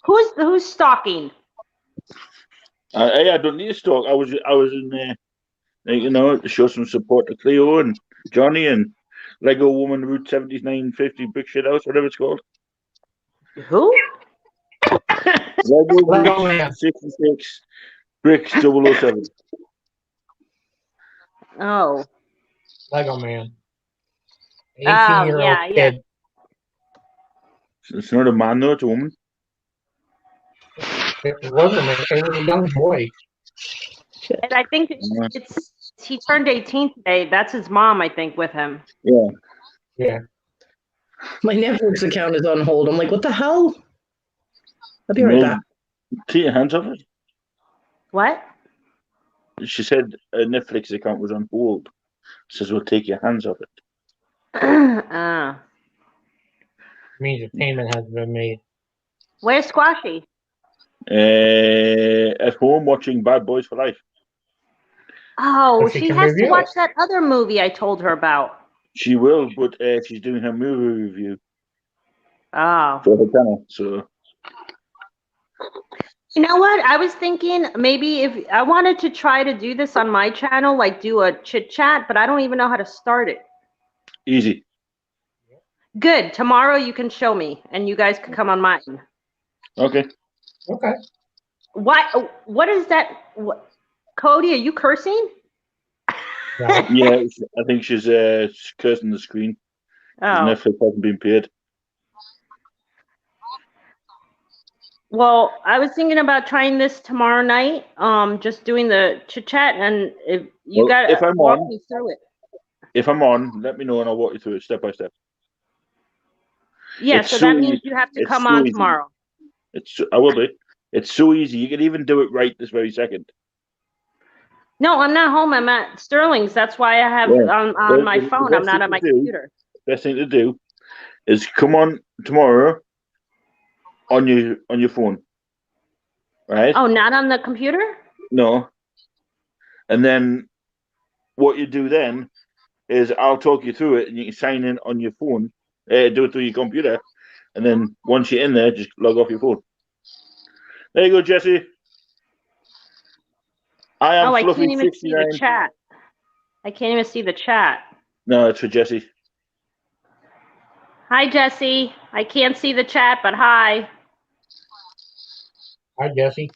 Who's stalking? I don't need to stalk. I was in there, you know, to show some support to Cleo and Johnny and Lego Woman Route 7950 Brick Shit House, whatever it's called. Who? Lego Route 66 Bricks 007. Oh. Lego Man. 18-year-old kid. It's not a man though, it's a woman. It wasn't. It was a young boy. And I think he turned 18 today. That's his mom, I think, with him. Yeah. Yeah. My Netflix account is on hold. I'm like, what the hell? I'll be right back. Take your hands off it. What? She said a Netflix account was on hold. Says we'll take your hands off it. Means a payment has been made. Where's Squashy? At home watching Bad Boys for Life. Oh, she has to watch that other movie I told her about. She will, but she's doing her movie review. Oh. For her channel, so. You know what? I was thinking maybe if I wanted to try to do this on my channel, like do a chit chat, but I don't even know how to start it. Easy. Good. Tomorrow you can show me, and you guys can come on mine. Okay. Okay. What is that? What, Cody, are you cursing? Yeah, I think she's cursing the screen. Oh. Netflix hasn't been paid. Well, I was thinking about trying this tomorrow night. Just doing the chit chat, and if you got to walk me through it. If I'm on, let me know and I'll walk you through it step by step. Yeah, so that means you have to come on tomorrow. I will be. It's so easy. You can even do it right this very second. No, I'm not home. I'm at Sterling's. That's why I have on my phone. I'm not on my computer. Best thing to do is come on tomorrow on your phone. Right? Oh, not on the computer? No. And then what you do then is I'll talk you through it and you can sign in on your phone, do it through your computer, and then once you're in there, just log off your phone. There you go, Jesse. I am I Fluffy can't even 69. see the chat. I can't even see the chat. No, it's for Jesse. Hi, Jesse. I can't see the chat, but hi. Hi, Jesse.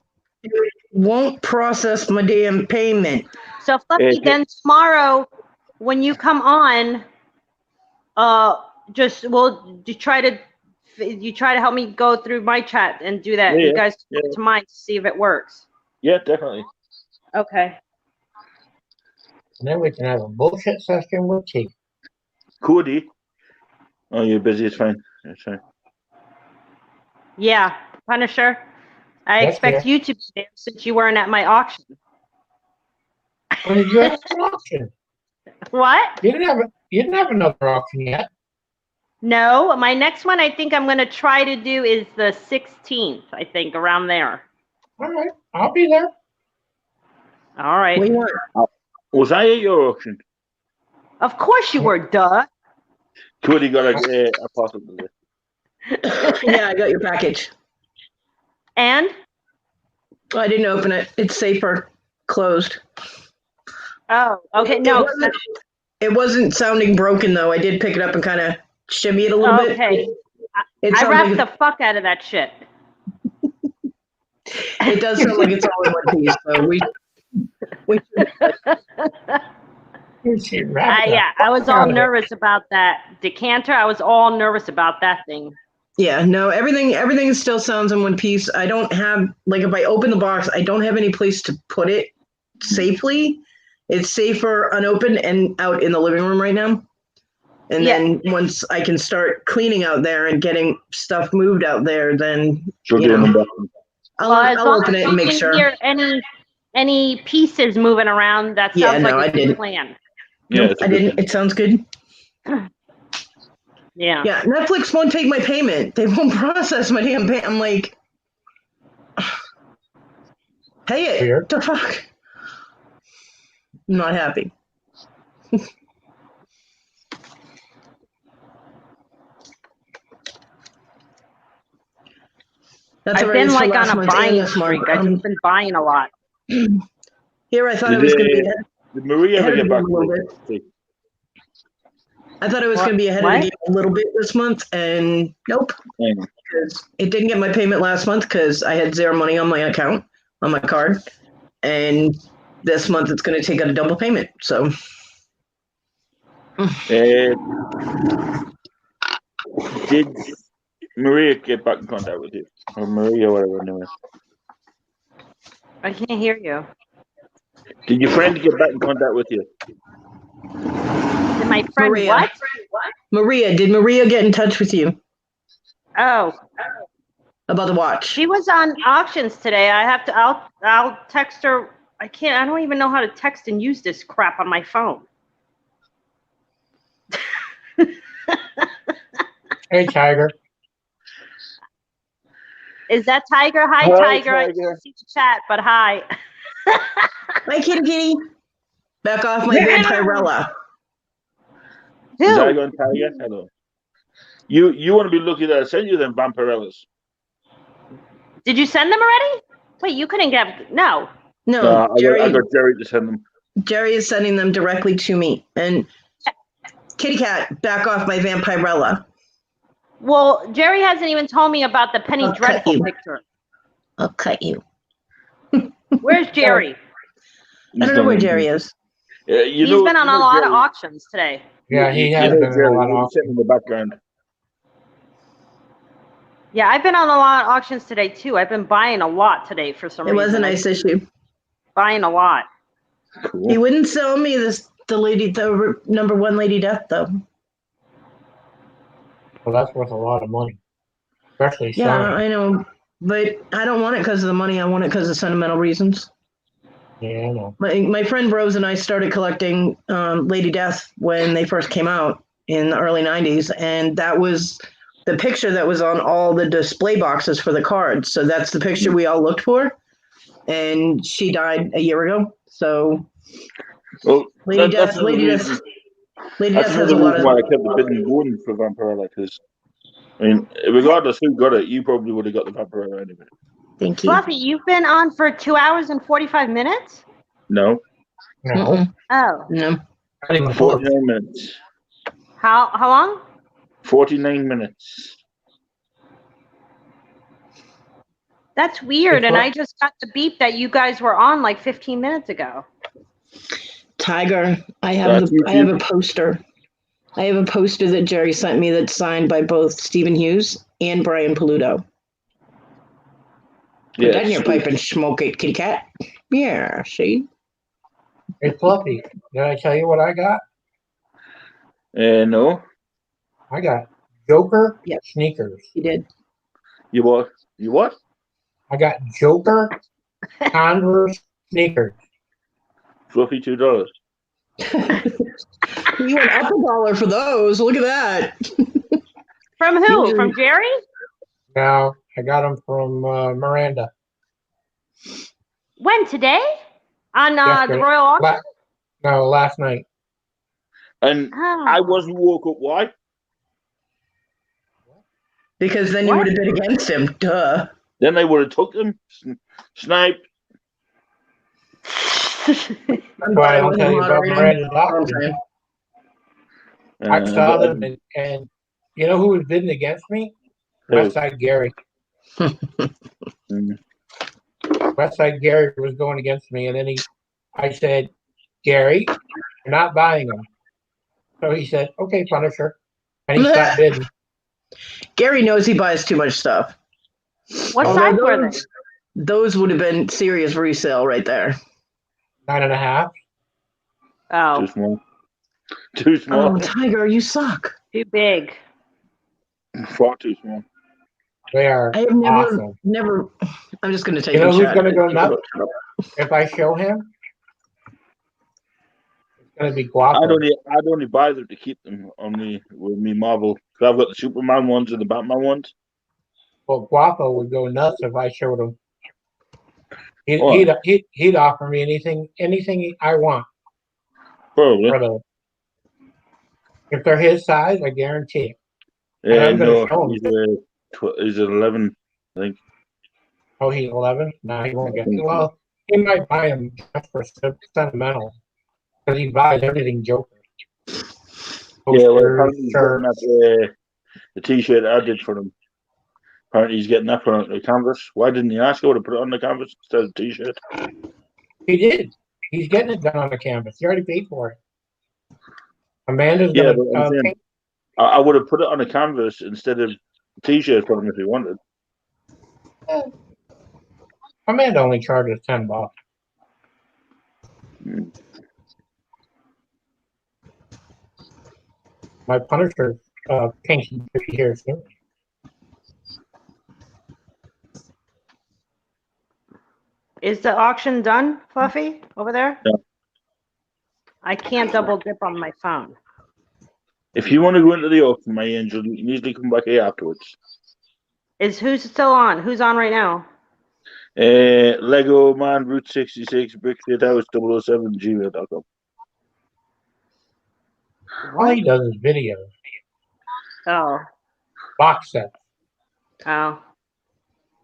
Won't process my damn payment. So, Fluffy, then tomorrow, when you come on, you try to help me go through my chat and do that. Yeah, you guys go to mine to see if it works. Yeah, definitely. Okay. And then we can have a bullshit session with T. Cody. Oh, you're busy. It's fine. It's fine. Yeah, Punisher. I That's expect fair. you to be there since you weren't at my auction. When did you have an auction? What? You didn't have another auction yet. No, my next one I think I'm going to try to do is the 16th, I think, around there. All right, I'll be there. All right. What do you want? Was I at your auction? Of course you were, duh. Cody got a parcel today. Yeah, I got your package. And? I didn't open it. It's safer closed. Oh, okay. No. It wasn't sounding broken, though. I did pick it up and kind of shimmy it a little bit. Okay. I wrapped the fuck out of that shit. It does sound like it's all in one piece, so we I was all nervous about that decanter. I was all nervous about that thing. Yeah, no, everything still sounds in one piece. I don't have, like, if I open the box, I don't have any place to put it safely. It's safer unopened and out in the living room right now. And then once I can start cleaning out there and getting stuff moved out there, then I'll open it and make sure. Hear any pieces moving around, that sounds like a good plan. Yeah, nope, I didn't. It sounds good. Yeah. Yeah, Netflix won't take my payment. They won't process my damn payment. I'm like, pay it. Weird. The fuck? I'm not happy. I've been like on a buying streak. I've just been buying a lot. Here, I thought it was going to be. Did Marie ever get back to it? I thought it was going to be ahead of the game a little bit this month, and nope. Because it didn't get my payment last month because I had zero money on my account, on my card. And this month it's going to take out a double payment. So. Did Maria get back in contact with you? Or Maria, whatever her name is. I can't hear you. Did your friend get back in contact with you? Did my friend what? Maria. Did Maria get in touch with you? Oh. About the watch. She was on auctions today. I'll text her. I don't even know how to text and use this crap on my phone. Hey, Tiger. Is that Tiger? Hi, Tiger. I can't see the chat, but hi. Hi, kitty. Back off my Vampirella. Tiger and Tiger? Hello. You want to be lucky that I sent you them Vampirellas. Did you send them already? Wait, you couldn't get... No. No, I got Jerry to send them. Jerry is sending them directly to me. And Kitty Cat, back off my Vampirella. Well, Jerry hasn't even told me about the Penny Dreadful picture. I'll cut you. Where's Jerry? I don't know where Jerry is. He's been on a lot of auctions today. Yeah, he has been on a lot of auctions. In the background. Yeah, I've been on a lot of auctions today, too. I've been buying a lot today for some reason. It was a nice issue. Buying a lot. Cool. He wouldn't sell me the number one Lady Death, though. Well, that's worth a lot of money. Especially Yeah, I know. But I don't want it because of the money. I want it because of sentimental reasons. Yeah, I know. My friend Rose and I started collecting Lady Death when they first came out in the early 90s. And that was the picture that was on all the display boxes for the cards. So that's the picture we all looked for. And she died a year ago. So Lady Death has a lot of... why I kept the bidding going for Vampirella, because, I mean, regardless who got it, you probably would have got the Vampirella anyway. Thank you. Fluffy, you've been on for 2 hours and 45 minutes? No. No. Oh. No. 49 minutes. How long? 49 minutes. That's weird, and I just got the beep that you guys were on like 15 minutes ago. Tiger, I have a poster. I have a poster that Jerry sent me that's signed by both Stephen Hughes and Brian Paluto. Put that in your pipe and smoke it, kitty cat. Yeah, see? Hey, Fluffy, did I tell you what I got? No. I got Joker sneakers. You did. You what? You what? I got Joker Converse sneakers. Fluffy $2. You went up $1 for those. Look at that. From who? From Jerry? No, I got them from Miranda. When? Today? On the Yesterday. Royal Auction? No, last night. And I wasn't woke up. Why? Because then you would have been against him. Duh. Then they would have took him. Sniped. That's why I don't tell you about Miranda's auction. I saw them, and you know who was bidding against me? Westside Gary. Westside Gary was going against me, and then I said, Gary, you're not buying them. So he said, okay, Punisher. And he stopped bidding. Gary knows he buys too much stuff. What size were they? Those would have been serious resale right there. 9.5. Oh. Too small. Too small. Oh, Tiger, you suck. Too big. Far too small. They are I have never. I'm just going to take. You know who's going to go nuts if I show him? It's going to be Guapo. I'd only buy them to keep them on me with me Marvel. So I've got the Superman ones and the Batman ones. Well, Guapo would go nuts if I showed him. He'd offer me anything I want. Probably. If they're his size, I guarantee it. No, he's 11, I think. Oh, he's 11? No, he won't get it. Well, he might buy them just for sentimental. Because he buys everything Joker. Posters, shirts. The T-shirt I did for him. Apparently he's getting that for the canvas. Why didn't he ask her to put it on the canvas instead of the T-shirt? He did. He's getting it done on the canvas. He already paid for it. Amanda's going to... I would have put it on a canvas instead of a T-shirt for him if he wanted. Amanda only charges $10. My Punisher pinky should be here soon. Is the auction done, Fluffy, over there? Yeah. I can't double dip on my phone. If you want to go into the auction, my angel, you can usually come back here afterwards. Who's still on? Who's on right now? Lego Man Route 66 Brickfield House 007 gmail.com. All he does is videos. Oh. Box sets. Oh.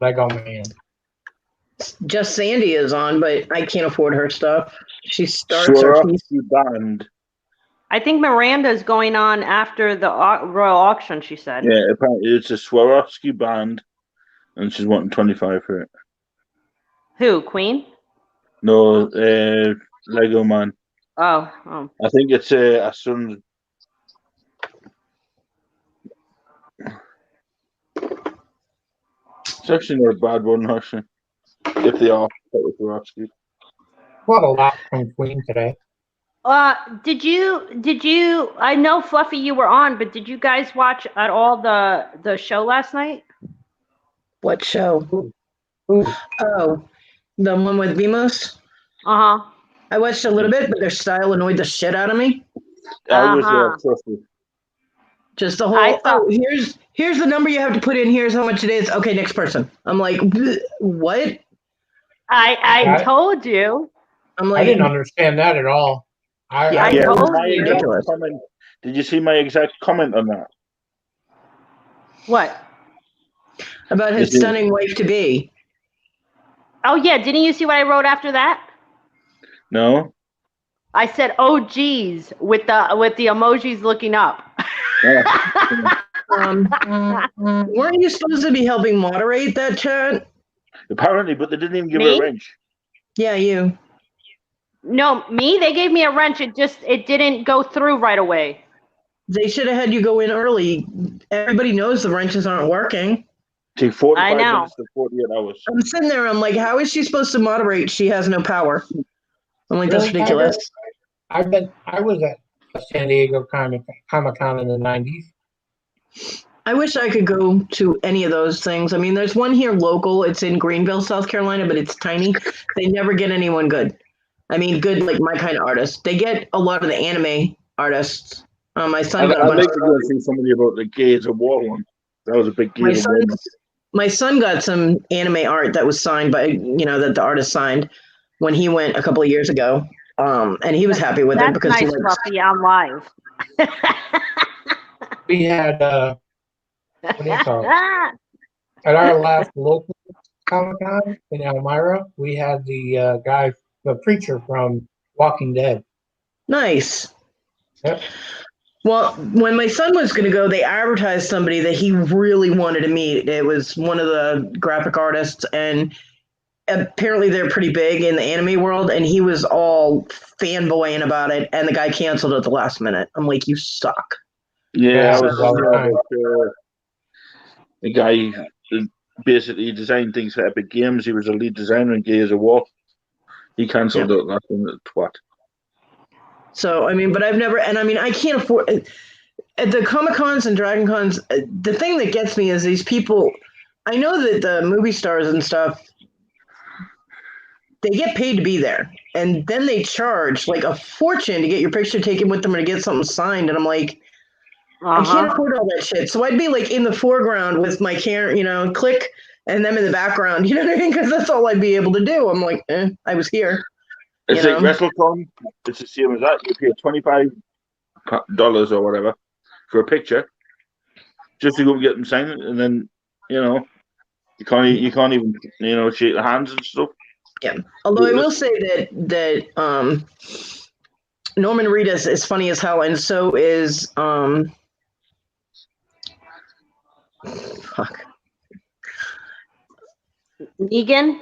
Lego Man. Just Sandy is on, but I can't afford her stuff. She starts her band. I think Miranda's going on after the Royal Auction, she said. Yeah, apparently it's a Swarovski band, and she's wanting 25 for it. Who, Queen? No, Lego Man. Oh. I think it's a son. It's actually not a bad one, actually. If they are, that was Swarovski. What a lot from Queen today. Did you? I know Fluffy, you were on, but did you guys watch at all the show last night? What show? Ooh. Oh, the one with Vimos? Uh-huh. I watched a little bit, but their style annoyed the shit out of me. I was trusted. Just the whole, here's the number you have to put in, here's how much it is. Okay, next person. I'm like, what? I told you. I'm like, I didn't understand that at all. I told you. Ridiculous. Did you see my exact comment on that? What? About his stunning wife to be. Oh yeah, didn't you see what I wrote after that? No. I said, "Oh geez," with the emojis looking up. Weren't you supposed to be helping moderate that chat? Apparently, but they didn't even give her a wrench. Yeah, you. No, me? They gave me a wrench. It didn't go through right away. They should have had you go in early. Everybody knows the wrenches aren't working. Take 45 minutes to 48 hours. I'm sitting there, I'm like, how is she supposed to moderate? She has no power. I'm like, that's ridiculous. I was at San Diego Comic-Con in the 90s. I wish I could go to any of those things. I mean, there's one here local. It's in Greenville, South Carolina, but it's tiny. They never get anyone good. I mean, good like my kind of artists. They get a lot of the anime artists. My son got a I'd bunch. like to go and see somebody about the Gears of War one. That was a big Gears of War. My son got some anime art that was signed by, that the artist signed when he went a couple of years ago. And he was happy with it because nice, Fluffy, on live. We had what do you call it? At our last local Comic-Con in Elmira, we had the guy, the preacher from Walking Dead. Nice. Yep. Well, when my son was going to go, they advertised somebody that he really wanted to meet. It was one of the graphic artists, and apparently they're pretty big in the anime world, and he was all fanboying about it, and the guy canceled at the last minute. I'm like, you suck. Yeah, the guy basically designed things for Epic Games. He was a lead designer in Gears of War. He cancelled it last minute, twat. So, I mean, but I've never, and I mean, I can't afford, at the Comic-Cons and Dragon Cons, the thing that gets me is these people, I know that the movie stars and stuff, they get paid to be there. And then they charge like a fortune to get your picture taken with them or to get something signed. And I'm like, I can't afford all that shit. So I'd be like in the foreground with my camera, click, and them in the background, you know what I mean? Because that's all I'd be able to do. I'm like, I was here. It's like WrestleCon. It's the same as that. You pay $25 or whatever for a picture just to go and get them signed, and then you can't even shake their hands and stuff. Yeah. Although I will say that Norman Reedus is funny as hell, and so is Negan?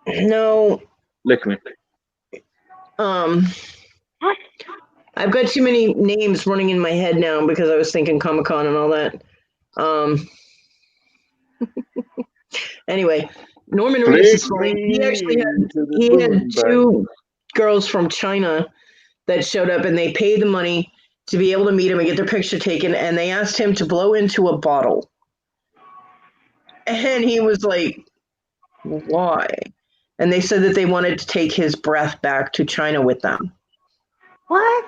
No. Lick me. I've got too many names running in my head now because I was thinking Comic-Con and all that. Anyway, Norman Reedus is funny. He actually had two girls from China that showed up, and they paid the money to be able to meet him and get their picture taken, and they asked him to blow into a bottle. And he was like, why? And they said that they wanted to take his breath back to China with them. What?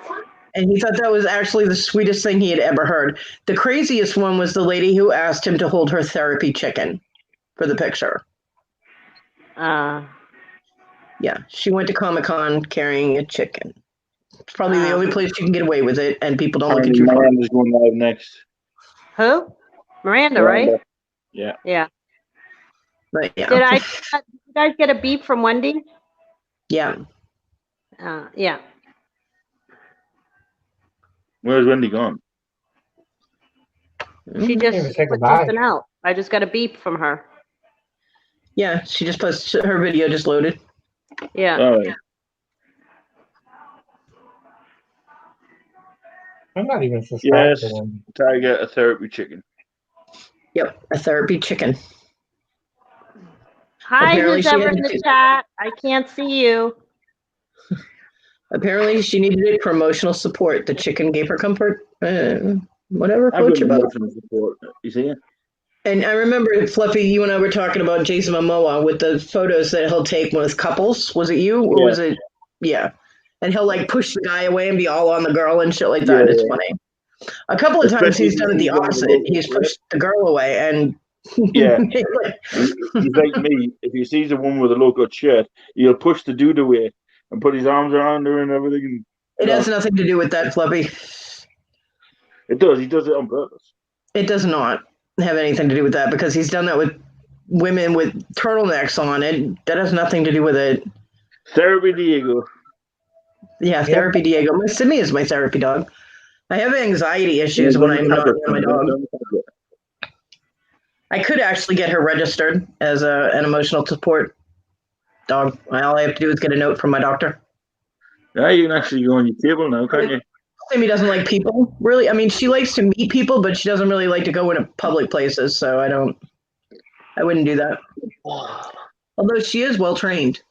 And he thought that was actually the sweetest thing he had ever heard. The craziest one was the lady who asked him to hold her therapy chicken for the picture. Yeah, she went to Comic-Con carrying a chicken. It's probably the only place you can get away with it, and people don't look at you funny. Miranda's going live next. Who? Miranda, right? Yeah. Yeah. But yeah. Did you guys get a beep from Wendy? Yeah. Yeah. Where's Wendy gone? She just put something out. I just got a beep from her. Yeah, she just posted her video just loaded. Yeah. Oh, yeah. I'm not even subscribed to one. Tiger, a therapy chicken. Yep, a therapy chicken. Hi, who's ever in the chat? I can't see you. Apparently, she needed it for emotional support. The chicken gave her comfort. Whatever floats your boat. You see it? And I remember, Fluffy, you and I were talking about Jason Momoa with the photos that he'll take with couples. Was it you or was it? Yeah. And he'll like push the guy away and be all on the girl and shit like that. Yeah, it's funny. A couple of times he's done it the opposite. He's pushed the girl away and yeah. He's like me. If he sees a woman with a low-cut shirt, he'll push the dude away and put his arms around her and everything. It has nothing to do with that, Fluffy. It does. He does it on purpose. It does not have anything to do with that because he's done that with women with turtlenecks on. That has nothing to do with it. Therapy Diego. Yeah, Therapy Diego. Sydney is my therapy dog. I have anxiety issues when I'm not with my dog. I could actually get her registered as an emotional support dog. All I have to do is get a note from my doctor. Yeah, you can actually go on your table now, can't you? Timmy doesn't like people, really. I mean, she likes to meet people, but she doesn't really like to go into public places, so I wouldn't do that. Although she is well trained.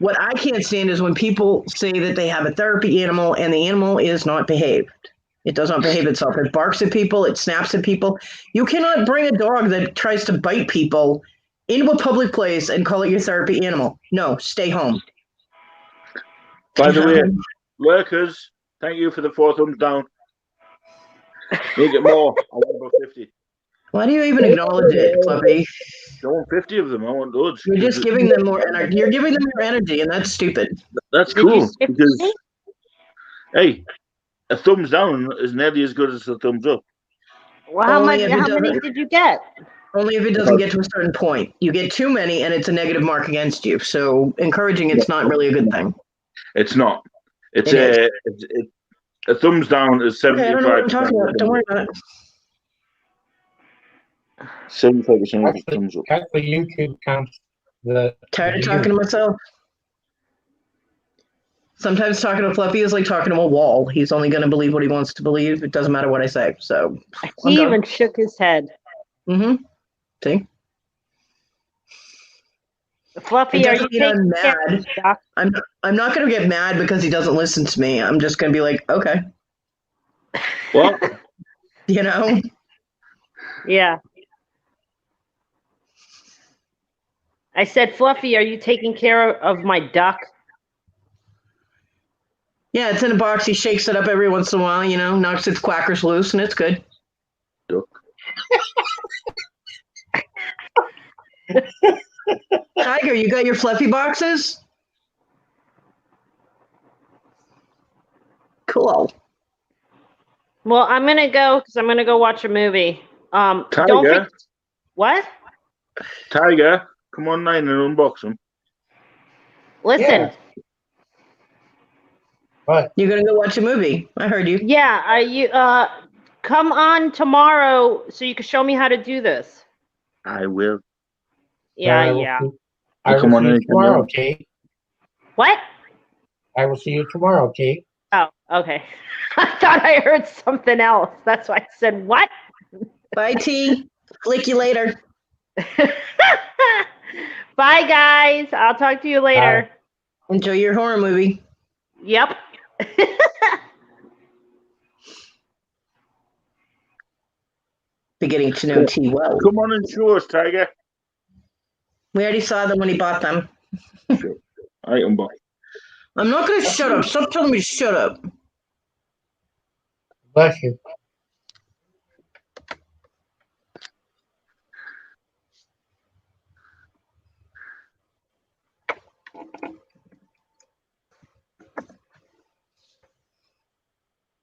What I can't stand is when people say that they have a therapy animal and the animal is not behaved. It does not behave itself. It barks at people. It snaps at people. You cannot bring a dog that tries to bite people into a public place and call it your therapy animal. No, stay home. By the way, lurkers, thank you for the 4 thumbs down. Make it more. I want about 50. Why do you even acknowledge it, Fluffy? I want 50 of them. I want loads. You're just giving them more energy. You're giving them more energy, and that's stupid. That's cool because, hey, a thumbs down is nearly as good as a thumbs up. Well, how many did you get? Only if it doesn't get to a certain point. You get too many, and it's a negative mark against you. So encouraging it's not really a good thing. It's not. It's a thumbs down is 75%. Okay, I don't know what I'm talking about. Don't worry about it. 75% of thumbs up. Actually, YouTube counts the. Tired of talking to myself. Sometimes talking to Fluffy is like talking to a wall. He's only going to believe what he wants to believe. It doesn't matter what I say. So he even shook his head. Mm-hmm. See? Fluffy, are you taking mad? I'm not going to get mad because he doesn't listen to me. I'm just going to be like, okay. What? You know? Yeah. I said, Fluffy, are you taking care of my duck? Yeah, it's in a box. He shakes it up every once in a while, you know, knocks its quackers loose, and it's good. Duck. Tiger, you got your Fluffy boxes? Cool. Well, I'm going to go because I'm going to go watch a movie. Tiger? What? Tiger, come online and unbox them. Listen. Yeah. What? You're going to go watch a movie. I heard you. Yeah. You come on tomorrow so you can show me how to do this. I will. Yeah. I will see you tomorrow, Kate. What? I will see you tomorrow, Kate. Oh, okay. I thought I heard something else. That's why I said, what? Bye, T. Flick you later. Bye, guys. I'll talk to you later. Bye. Enjoy your horror movie. Yep. Beginning to know T well. Come on and show us, Tiger. We already saw them when he bought them. Sure. All right, unbox. I'm not going to shut up. Stop telling me to shut up. Bless you.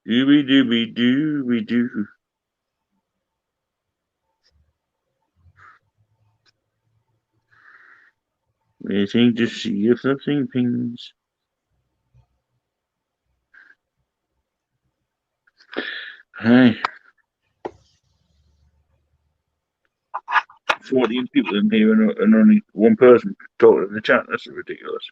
Dooby-dooby-dooby-doo. Waiting to see if something pings. Hey. 14 people in here and only one person talking in the chat. That's ridiculous.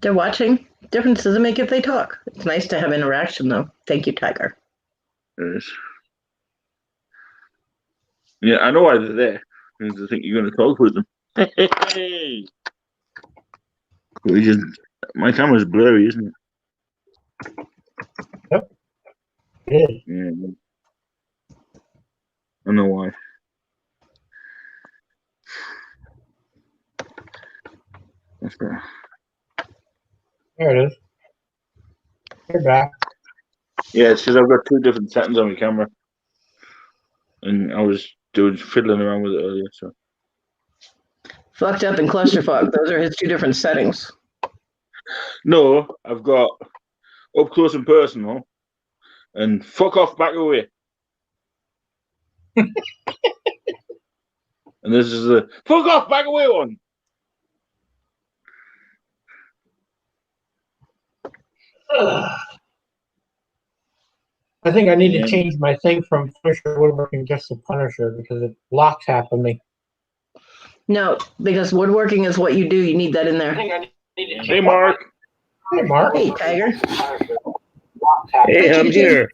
They're watching. Difference doesn't make if they talk. It's nice to have interaction, though. Thank you, Tiger. Yes. Yeah, I know why they're there. Because I think you're going to talk with them. Hey! My camera's blurry, isn't it? Yep. It is. Yeah. I know why. That's better. There it is. You're back. Yeah, it's because I've got 2 different settings on my camera. And I was fiddling around with it earlier, so. Fucked up and clusterfuck. Those are his 2 different settings. No, I've got up close and personal and fuck off, back away. And this is the fuck off, back away one. I think I need to change my thing from Punisher Woodworking just to Punisher because it locks half of me. No, because woodworking is what you do. You need that in there. Hey, Mark. Hey, Mark. Hey, Tiger. Hey, I'm here.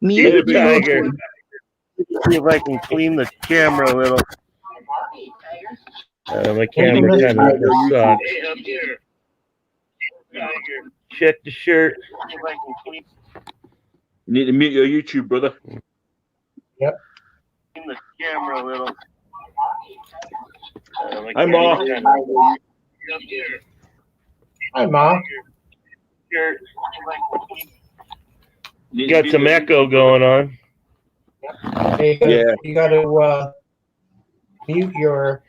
Mute Tiger. See if I can clean the camera a little. My camera kind of sucks. Check the shirt. You need to mute your YouTube, brother. Yep. In the camera a little. Hi, Ma. Hi, Ma. You got some echo going on. Hey, Yeah. you got to mute your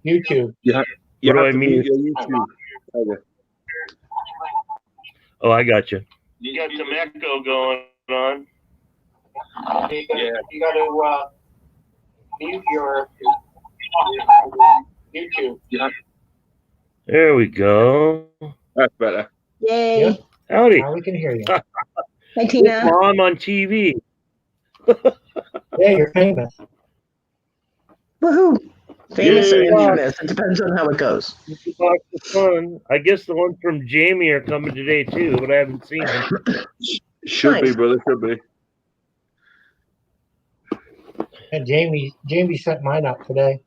YouTube. You What do have I to mute? mute your YouTube. Okay. Oh, I got you. You got some echo going on. You got to mute your YouTube. There we go. That's better. Yay. Yep. Howdy. Now we can hear you. Hi, It's Tina. Mom on TV. Yeah, you're famous. Woohoo. Famous or Yay. infamous. It depends on how it goes. Lots of fun. I guess the ones from Jamie are coming today too, but I haven't seen them. Should be, Nice. brother. Should be. And Jamie sent mine out today.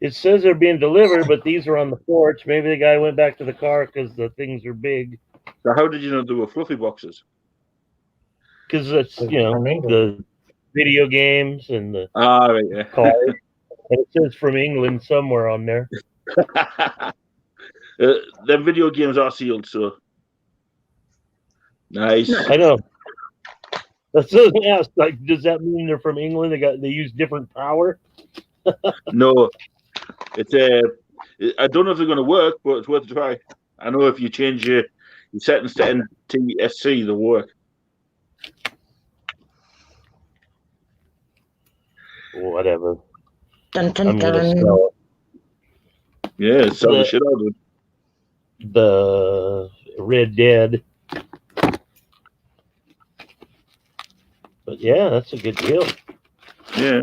It says they're being delivered, but these are on the porch. Maybe the guy went back to the car because the things are big. So how did you know there were fluffy boxes? Because it's, the video games and the right, yeah. cars. And it says from England somewhere on there. Them video games are sealed, so nice. I know. That's what I asked. Like, does that mean they're from England? They use different power? No, it's I don't know if they're going to work, but it's worth a try. I know if you change your settings to NTSC, they'll work. Whatever. Dun, dun, I'm gonna dun. sell it. Yeah, sell the shit out of it. The Red Dead. But yeah, that's a good deal. Yeah.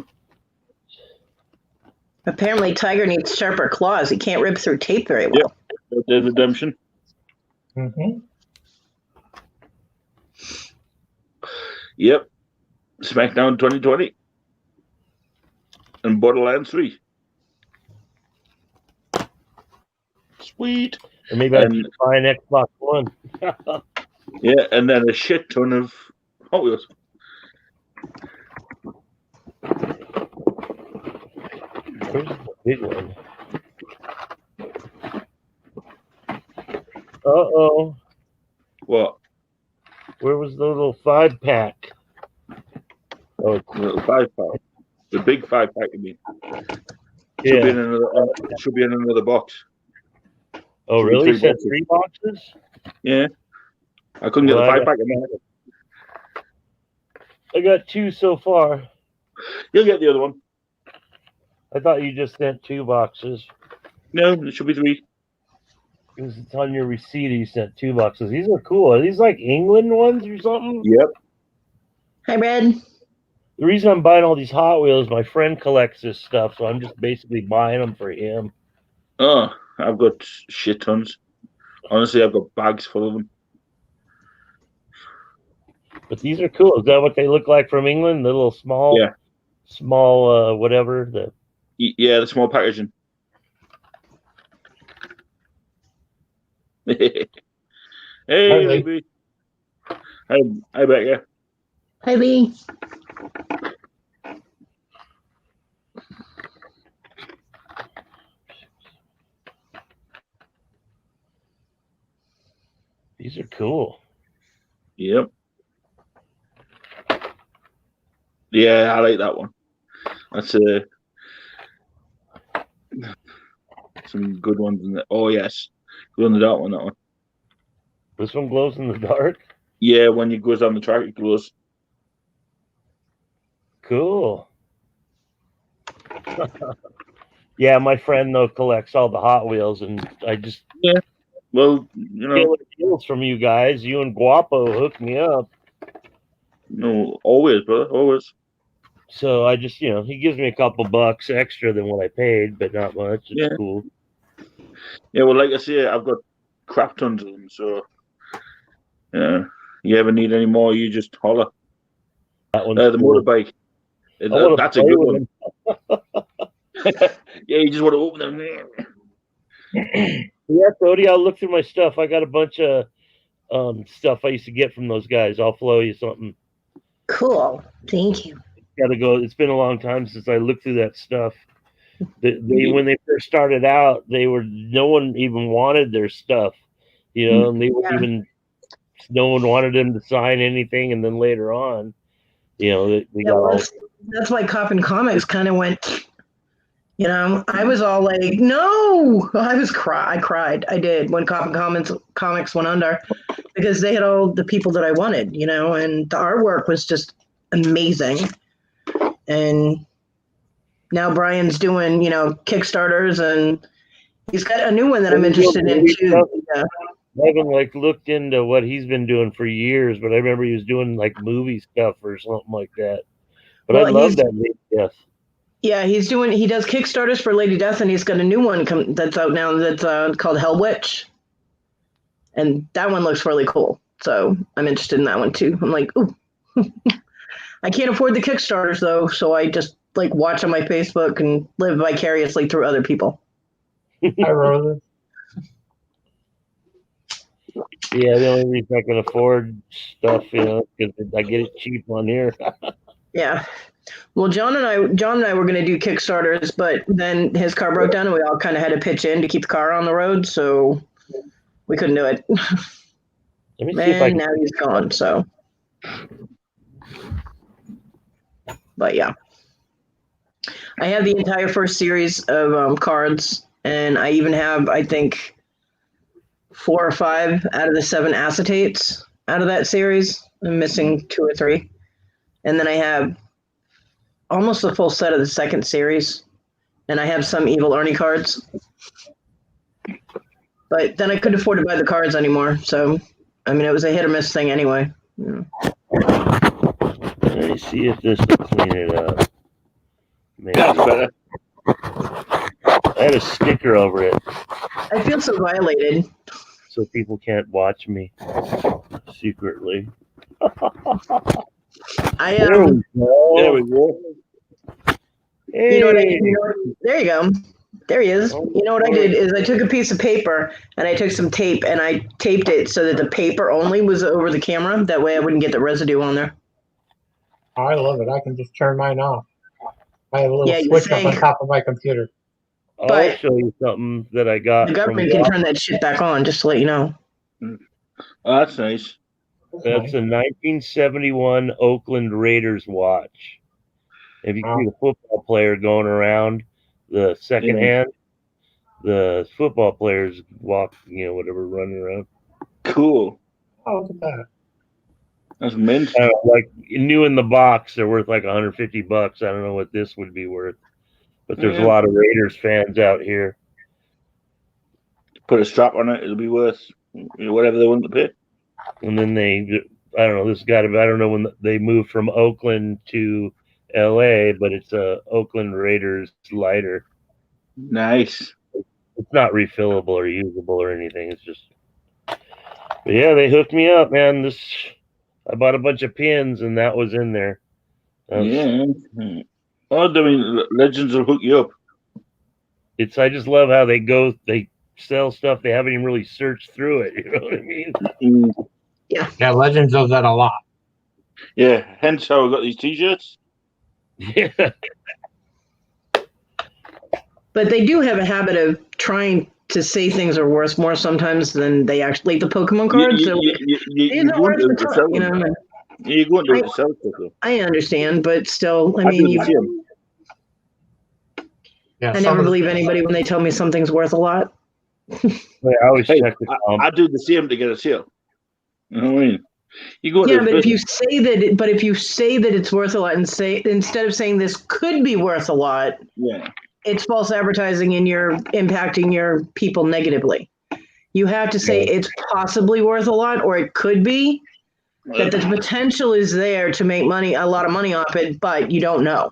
Apparently, Tiger needs sharper claws. He can't rip through tape very well. Yep. There's redemption. Mm-hmm. Yep. SmackDown 2020. And Borderlands 3. Sweet. Or maybe I should buy an Xbox One. Yeah, and then a shit ton of Hot Wheels. Where's the big one? Uh-oh. What? Where was the little 5-pack? Oh, it's a little 5-pack. The big 5-pack, you mean? Yeah. Should be in another box. Oh, really? You said 3 boxes? Yeah. I couldn't get the 5-pack in there. I got 2 so far. You'll get the other one. I thought you just sent 2 boxes. No, it should be 3. Because it's on your receipt, you sent 2 boxes. These are cool. Are these like England ones or something? Yep. Hi, Red. The reason I'm buying all these Hot Wheels, my friend collects this stuff, so I'm just basically buying them for him. Oh, I've got shit tons. Honestly, I've got bags full of them. But these are cool. Is that what they look like from England? The little small, whatever. Yeah, the small packaging. Hey, baby. Hi, Becca. Hi, Lee. These are cool. Yep. Yeah, I like that one. That's some good ones in there. Oh yes, glow in the dark one. That one. This one glows in the dark. Yeah, when it goes down the track, it glows. Cool. Yeah, my friend though collects all the Hot Wheels, and I just Well, deals from you guys. You and Guapo hooked me up. No, always, brother, always. So I just, he gives me a couple bucks extra than what I paid, but not much. It's cool. Yeah, well, like I say, I've got crap tons of them. So, yeah, you ever need any more, you just holler. That one's the cool. motorbike. That's a good one. Yeah, you just want to open them. Yeah, Cody, I'll look through my stuff. I got a bunch of stuff I used to get from those guys. I'll flow you something. Cool. Thank you. Got to go. It's been a long time since I looked through that stuff. When they first started out, no one even wanted their stuff, and they weren't even. No one wanted them to sign anything, and then later on, they got all. That's why Coffin Comics kind of went. I was all like, no, I cried. I did when Coffin Comics went under because they had all the people that I wanted, and the artwork was just amazing. And now Brian's doing, Kickstarters, and he's got a new one that I'm interested in too. Yeah. I haven't looked into what he's been doing for years, but I remember he was doing movie stuff or something like that. But I love that Lady Death. Yeah, he does Kickstarters for Lady Death, and he's got a new one that's out now that's called Hell Witch. And that one looks really cool. So I'm interested in that one too. I'm like, ooh. I can't afford the Kickstarters though, so I just watch on my Facebook and live vicariously through other people. Hi, Rosa. Yeah, the only reason I can afford stuff, because I get it cheap on here. Yeah. Well, John and I were going to do Kickstarters, but then his car broke down and we all kind of had to pitch in to keep the car on the road, so we couldn't do it. Let me see if I can. Now he's gone, so. But yeah. I have the entire first series of cards, and I even have, I think, 4 or 5 out of the 7 acetates out of that series. I'm missing 2 or 3. And then I have almost the full set of the second series. And I have some Evil Ernie cards. But then I couldn't afford to buy the cards anymore. So, it was a hit or miss thing anyway. Let me see if this will clean it up. Maybe. That's better. I had a sticker over it. I feel so violated. So people can't watch me secretly. There we go. Hey. There you go. There he is. You know what I did is I took a piece of paper and I took some tape and I taped it so that the paper only was over the camera. That way I wouldn't get the residue on there. Oh, I love it. I can just turn mine off. I have a little switch up on top of my computer. I'll show you something that I got. The government can turn that shit back on, just to let you know. Oh, that's nice. That's a 1971 Oakland Raiders watch. If you see the football player going around the second hand, the football players walk, whatever, running around. Cool. Oh, look at that. That's mint. New in the box, they're worth $150. I don't know what this would be worth. But there's a lot of Raiders fans out here. Put a strap on it, it'll be worth whatever they want to pay. And then I don't know, I don't know when they moved from Oakland to LA, but it's a Oakland Raiders lighter. Nice. It's not refillable or usable or anything. It's just, but yeah, they hooked me up, man. I bought a bunch of pins and that was in there. Yeah. Oh, Legends will hook you up. I just love how they sell stuff. They haven't even really searched through it. You know what I mean? Yeah. Legends does that a lot. Yeah. Hence how I got these T-shirts. Yeah. But they do have a habit of trying to say things are worth more sometimes than they actually, the Pokemon cards. You're going to the sell stuff. I understand, but still, I never believe anybody when they tell me something's worth a lot. I always check the I do the same to get a sale. You know what I mean? But if you say that it's worth a lot and instead of saying this could be worth a lot, it's false advertising and you're impacting your people negatively. You have to say it's possibly worth a lot or it could be, that the potential is there to make a lot of money off it, but you don't know.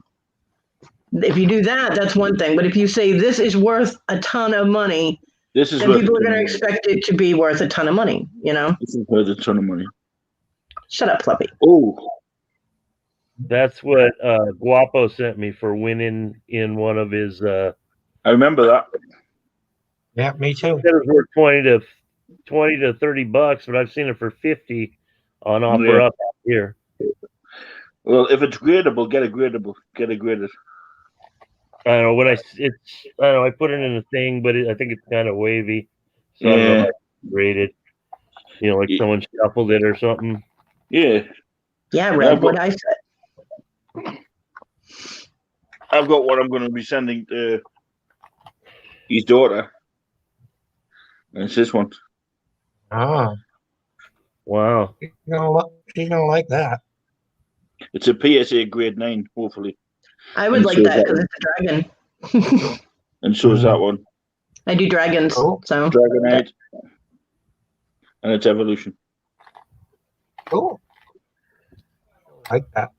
If you do that, that's one thing. But if you say this is worth a ton of money, then people are going to expect it to be worth a ton of money, This is worth a ton of money. Shut up, Fluffy. Oh. That's what Guapo sent me for winning in one of his. I remember that. Yeah, me too. It was worth 20 to $20 to $30, but I've seen it for 50 on offer up here. Well, if it's gradable, get a gradable. Get a graded. I don't know when I put it in a thing, but I think it's kind of wavy, so I don't know if I graded. You know, like someone shuffled it or something. Yeah. Yeah, Red. What I said. I've got what I'm going to be sending to his daughter. And it's this one. Oh. Wow. She's gonna like that. It's a PSA grade 9, hopefully. I would like that because it's a dragon. And so is that one. I do dragons. Cool. So Dragonite. And it's evolution. Cool. I like that.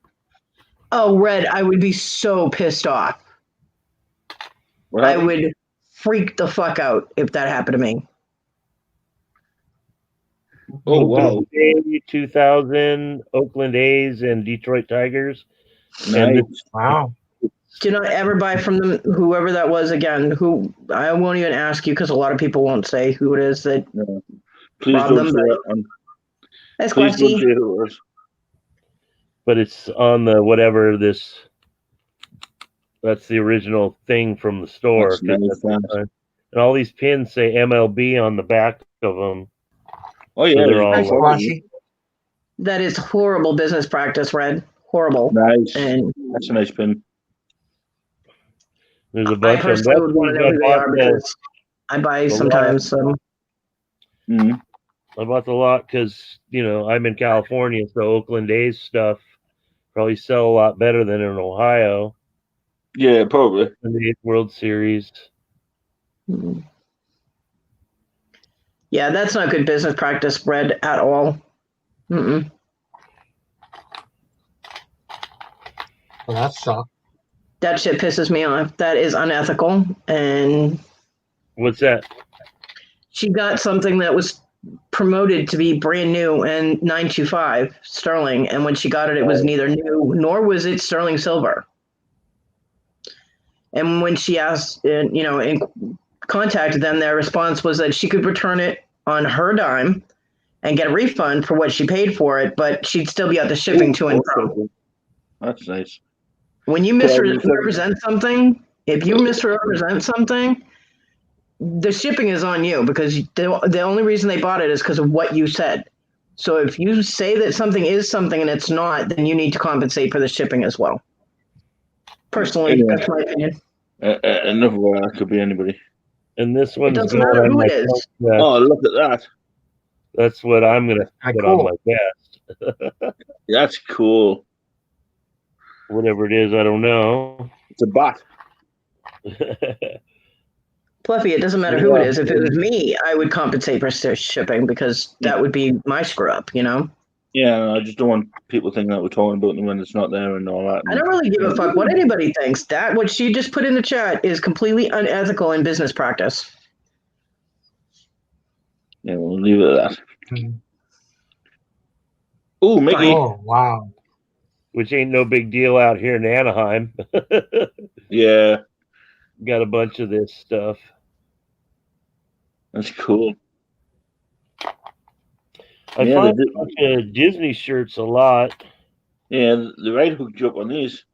Oh, Red, I would be so pissed off. I would freak the fuck out if that happened to me. Oh, wow. 2000 Oakland A's and Detroit Tigers. Nice. Wow. Do not ever buy from them, whoever that was again. Who I won't even ask you because a lot of people won't say who it is that. No. Please don't say that. That's Please don't say who it was. But it's on the whatever this. That's the original thing from the store. Nice. And all these pins say MLB on the back of them. Oh yeah, so they're all that is horrible business practice, Red. Horrible. Nice. And that's a nice pin. There's a bunch of them. Would want to know who they are because I buy sometimes. So. Mm-hmm. I bought the lot because I'm in California, so Oakland A's stuff probably sell a lot better than in Ohio. Yeah, probably. In the World Series. Mm-hmm. Yeah, that's not good business practice, Red, at all. Mm-mm. Well, that sucks. That shit pisses me off. That is unethical. And what's that? She got something that was promoted to be brand new and 925 sterling, and when she got it, it was neither new nor was it sterling silver. And when she asked, and contacted them, their response was that she could return it on her dime and get a refund for what she paid for it, but she'd still be out the shipping to and from. That's nice. When you misrepresent something, if you misrepresent something, the shipping is on you because the only reason they bought it is because of what you said. So if you say that something is something and it's not, then you need to compensate for the shipping as well. Personally, that's my opinion. Another one, that could be anybody. And this one's it doesn't matter who it is. Oh, look at that. That's what I'm going to put on my vest. That's cool. Whatever it is, I don't know. It's a bat. Fluffy, it doesn't matter who it is. If it was me, I would compensate for shipping because that would be my screw up, Yeah, I just don't want people thinking that we're talking about them when it's not there and all that. I don't really give a fuck what anybody thinks. That what she just put in the chat is completely unethical in business practice. Yeah, we'll leave it at that. Oh, Mickey. Oh, wow. Which ain't no big deal out here in Anaheim. Yeah. Got a bunch of this stuff. That's cool. I find a bunch of Disney shirts a lot. Yeah, the right hooked you up on these.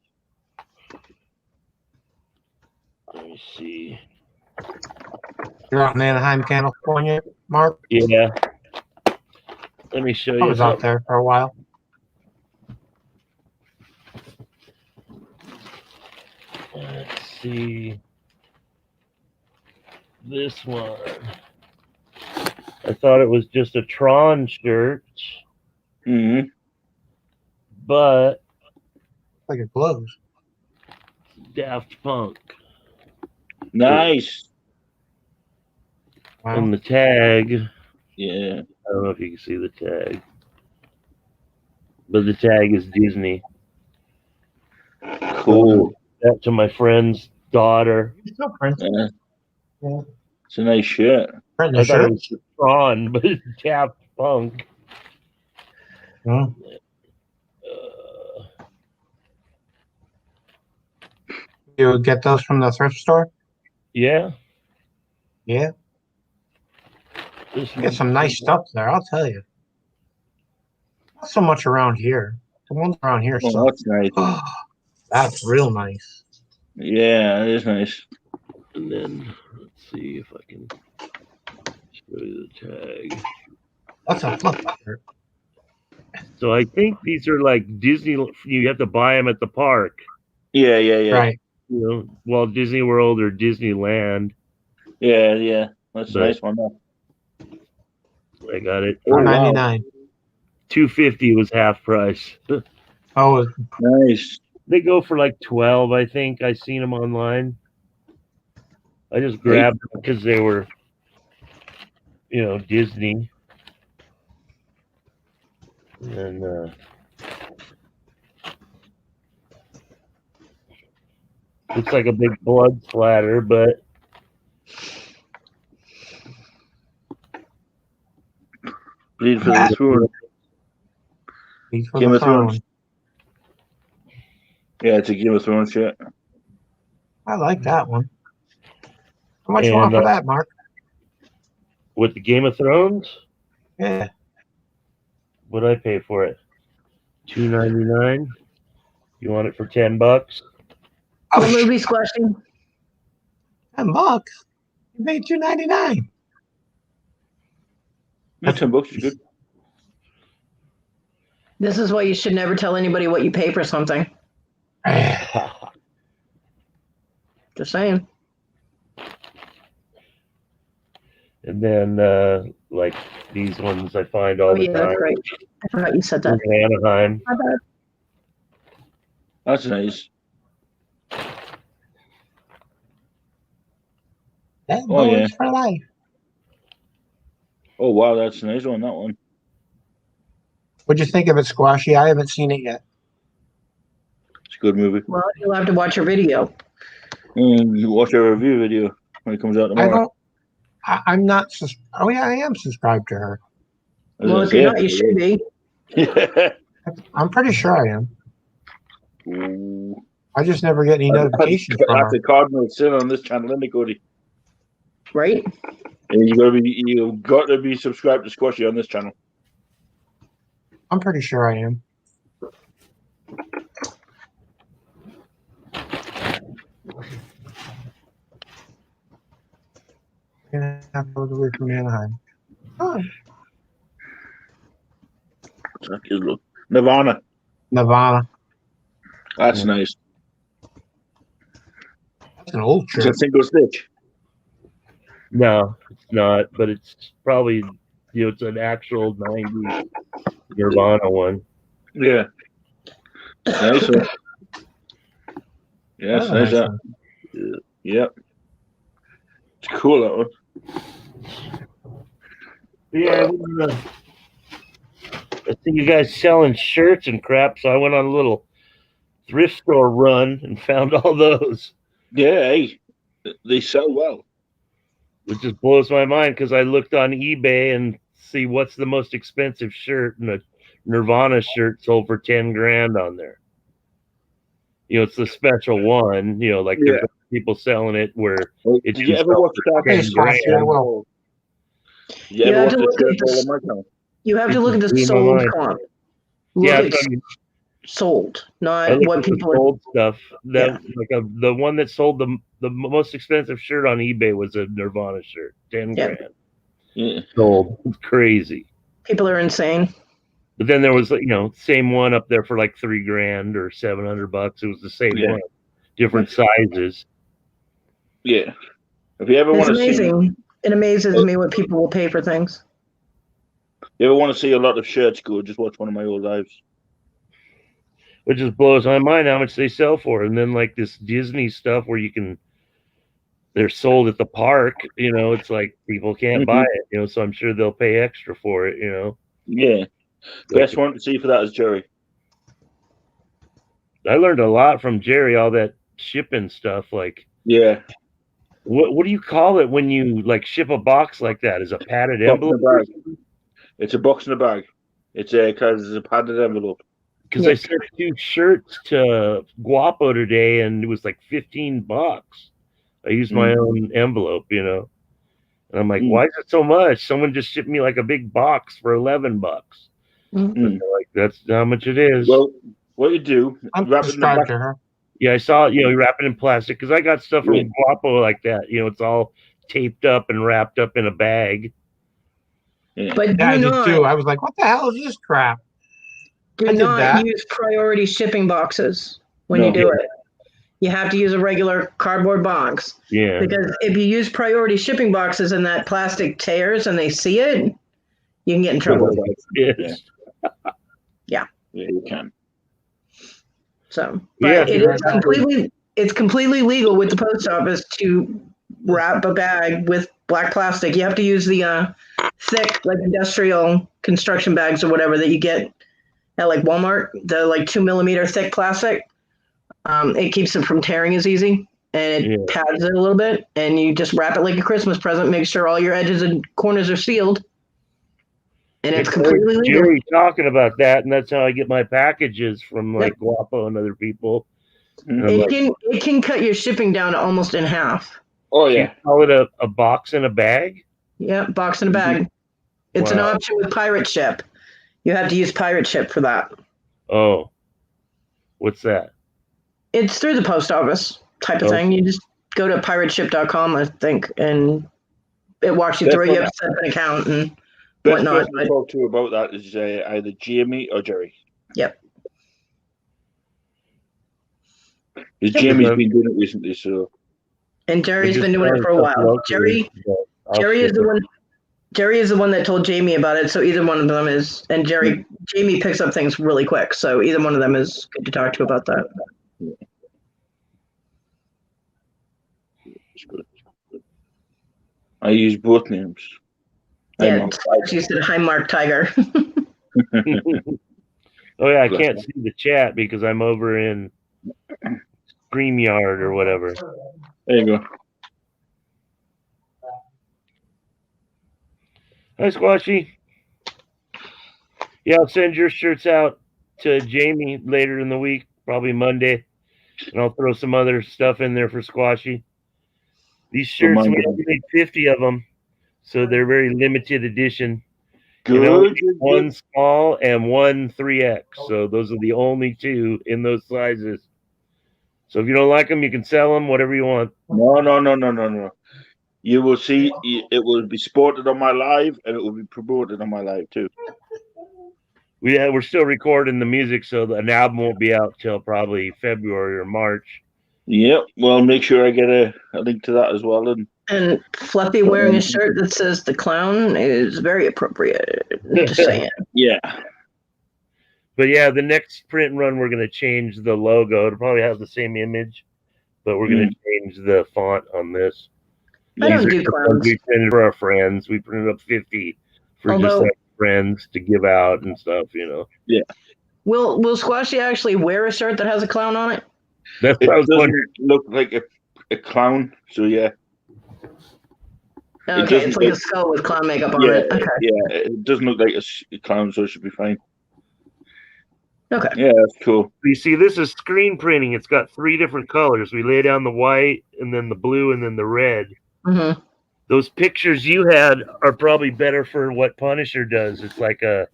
Let me see. You're out in Anaheim, California, Mark? Yeah. Let me show you. I was out there for a while. Let's see. This one. I thought it was just a Tron shirt. Mm-hmm. But like it glows. Daft Punk. Nice. Wow. And the tag. Yeah. I don't know if you can see the tag. But the tag is Disney. Cool. That to my friend's daughter. Yeah. It's a nice shirt. I thought it was Tron, but it's Daft Punk. Oh. You get those from the thrift store? Yeah. Yeah. Get some nice stuff there, I'll tell you. Not so much around here. The ones around here suck. That's nice. That's real nice. Yeah, it is nice. And then let's see if I can show you the tag. That's a flip shirt. So I think these are like Disney. You have to buy them at the park. Yeah. Right. You know, Walt Disney World or Disneyland. Yeah. That's a nice one. I got it. $4.99. $2.50 was half price. Oh, nice. They go for like 12, I think. I seen them online. I just grabbed them because they were, Disney. And looks like a big blood splatter, but Bleed for the throne. Game of Thrones. Yeah, it's a Game of Thrones shirt. I like that one. How much you want for that, Mark? With the Game of Thrones? Yeah. What'd I pay for it? $2.99. You want it for $10? What movie squashing? $10. You paid $2.99. That's $10 is good. This is why you should never tell anybody what you pay for something. Just saying. And then, like these ones, I find all the time. That's right. I forgot you said that. In Anaheim. That's nice. Yeah. For life. Oh wow, that's a nice one. That one. What'd you think of it, Squashy? I haven't seen it yet. It's a good movie. Well, you'll have to watch your video. You watch our review video when it comes out tomorrow. I'm not. Oh yeah, I am subscribed to her. Well, if you're not, you should be. I'm pretty sure I am. Ooh. I just never get any notifications from her. That's a cardinal sin on this channel, isn't it, Cody? Right. And you got to be subscribed to Squashy on this channel. I'm pretty sure I am. Gonna have to go away from Anaheim. Oh. Nirvana. That's nice. That's an old It's a single stitch. No, it's not, but it's probably it's an actual 90s Nirvana one. Yeah. Nice one. Yeah, it's nice. Nice yep. It's cool, that one. Yeah, I see you guys selling shirts and crap, so I went on a little thrift store run and found all those. Yeah, hey, they sell well. It just blows my mind because I looked on eBay and see what's the most expensive shirt, and a Nirvana shirt sold for $10,000 on there. It's the special one. Like there's people selling it where it's. Did you ever watch that? You have to look at the sold comp. Sold, not what people sold stuff. The one that sold the most expensive shirt on eBay was a Nirvana shirt, $10,000. Yeah, sold. It's crazy. People are insane. But then there was same one up there for like $3,000 or $700. It was the same one, different sizes. Yeah. If you ever want to see, it amazes me what people will pay for things. You ever want to see a lot of shirts go, just watch one of my old lives. Which just blows my mind how much they sell for. And then like this Disney stuff where they're sold at the park, it's like people can't buy it, so I'm sure they'll pay extra for it, Yeah. Best one to see for that is Jerry. I learned a lot from Jerry, all that shipping stuff. Like, yeah. What do you call it when you like ship a box like that? Is a padded envelope? It's a box in a bag. It's a padded envelope. Because I sent 2 shirts to Guapo today, and it was like $15. I used my own envelope, and And I'm like, why is it so much? Someone just shipped me like a big box for $11. Like, that's how much it is. Well, what you do, I'm wrap it in the subscribed back. to her. Yeah, I saw it, you wrap it in plastic because I got stuff from Guapo like that. It's all taped up and wrapped up in a bag. Yeah. But I did too. I was like, what the hell is this crap? Do not use priority shipping boxes when you do it. You have to use a regular cardboard box. Yeah. Because if you use priority shipping boxes and that plastic tears and they see it, you can get in trouble. Yes. Yeah. Yeah, you can. So, but it's completely legal with the post office to wrap a bag with black plastic. You have to use the thick, like industrial construction bags or whatever that you get at like Walmart, the like 2 millimeter thick plastic. It keeps it from tearing as easy, and it pads it a little bit, and you just wrap it like a Christmas present. Make sure all your edges and corners are sealed, and it's completely legal. Jerry talking about that, and that's how I get my packages from like Guapo and other people. It can cut your shipping down to almost in half. Oh yeah. You call it a box in a bag? Yeah, box in a bag. It's an option with Pirate Ship. You have to use Pirate Ship for that. Oh, what's that? It's through the post office type of thing. You just go to pirateship.com, I think, and it walks you through. You have to set up an account and whatnot. Best person to talk to about that is either Jamie or Jerry. Yep. Because Jamie's been doing it recently, so. And Jerry's been doing it for a while. Jerry is the one. Jerry is the one that told Jamie about it, so either one of them is. And Jamie picks up things really quick, so either one of them is good to talk to about that. I use both names. Yeah, she said, "Hi, Mark Tiger." Oh yeah, I can't see the chat because I'm over in StreamYard or whatever. There you go. Hi, Squashy. Yeah, I'll send your shirts out to Jamie later in the week, probably Monday, and I'll throw some other stuff in there for Squashy. These shirts, we only made 50 of them, so they're very limited edition. Good. One small and one 3X. So those are the only two in those sizes. So if you don't like them, you can sell them, whatever you want. No. You will see it will be sported on my live, and it will be promoted on my live too. We're still recording the music, so an album won't be out till probably February or March. Yep. Well, make sure I get a link to that as well. And Fluffy wearing a shirt that says "The Clown" is very appropriate. Just saying. Yeah. But yeah, the next print run, we're going to change the logo. It'll probably have the same image, but we're going to change the font on this. I don't do clowns. We printed for our friends. We printed up 50 for just like friends to give out and stuff, Yeah. Will Squashy actually wear a shirt that has a clown on it? That's what I was wondering. Look like a clown, so yeah. Okay, it's like a skull with clown makeup on it. Okay. Yeah, it doesn't look like a clown, so it should be fine. Okay. Yeah, that's cool. You see, this is screen printing. It's got 3 different colors. We lay down the white, and then the blue, and then the red. Mm-hmm. Those pictures you had are probably better for what Punisher does. It's like a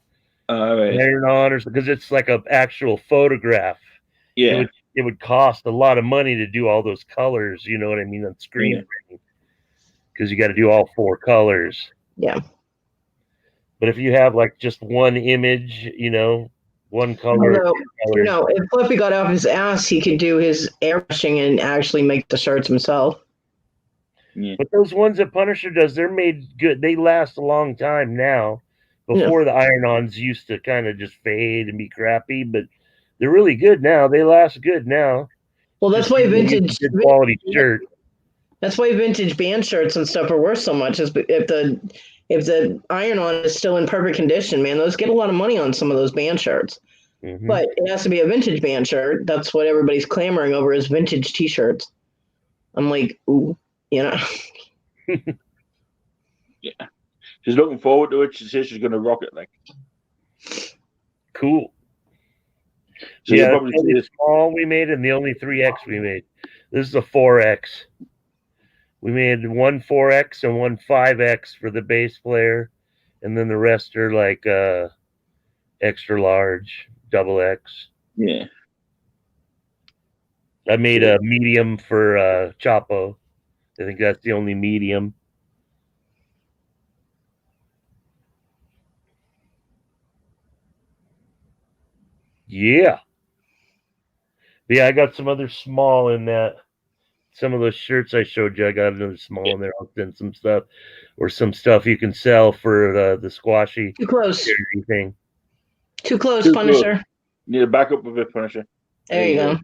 iron-on, or because it's like an actual photograph. Yeah. It would cost a lot of money to do all those colors. You know what I mean, on screen printing, because you got to do all 4 colors. Yeah. But if you have like just one image, one color. If Fluffy got off his ass, he could do his airbrushing and actually make the shirts himself. Yeah. But those ones that Punisher does, they're made good. They last a long time now. Before the iron-ons used to kind of just fade and be crappy, but they're really good now. They last good now. Well, that's why vintage good quality shirt. That's why vintage band shirts and stuff are worth so much. Is if the iron-on is still in perfect condition, man, those get a lot of money on some of those band shirts. Mm-hmm. But it has to be a vintage band shirt. That's what everybody's clamoring over is vintage T-shirts. I'm like, ooh, Yeah. She's looking forward to it. She says she's going to rock it. Like, cool. So yeah, probably the small we made and the only 3X we made. This is a 4X. We made one 4X and one 5X for the bass player, and then the rest are like extra large, double X. Yeah. I made a medium for Chapo. I think that's the only medium. Yeah. Yeah, I got some other small in that. Some of those shirts I showed you, I got another small in there. I'll send some stuff or some stuff you can sell for the squashy Too close. thing. Too close, Punisher. Need a backup of it, Punisher. There you go.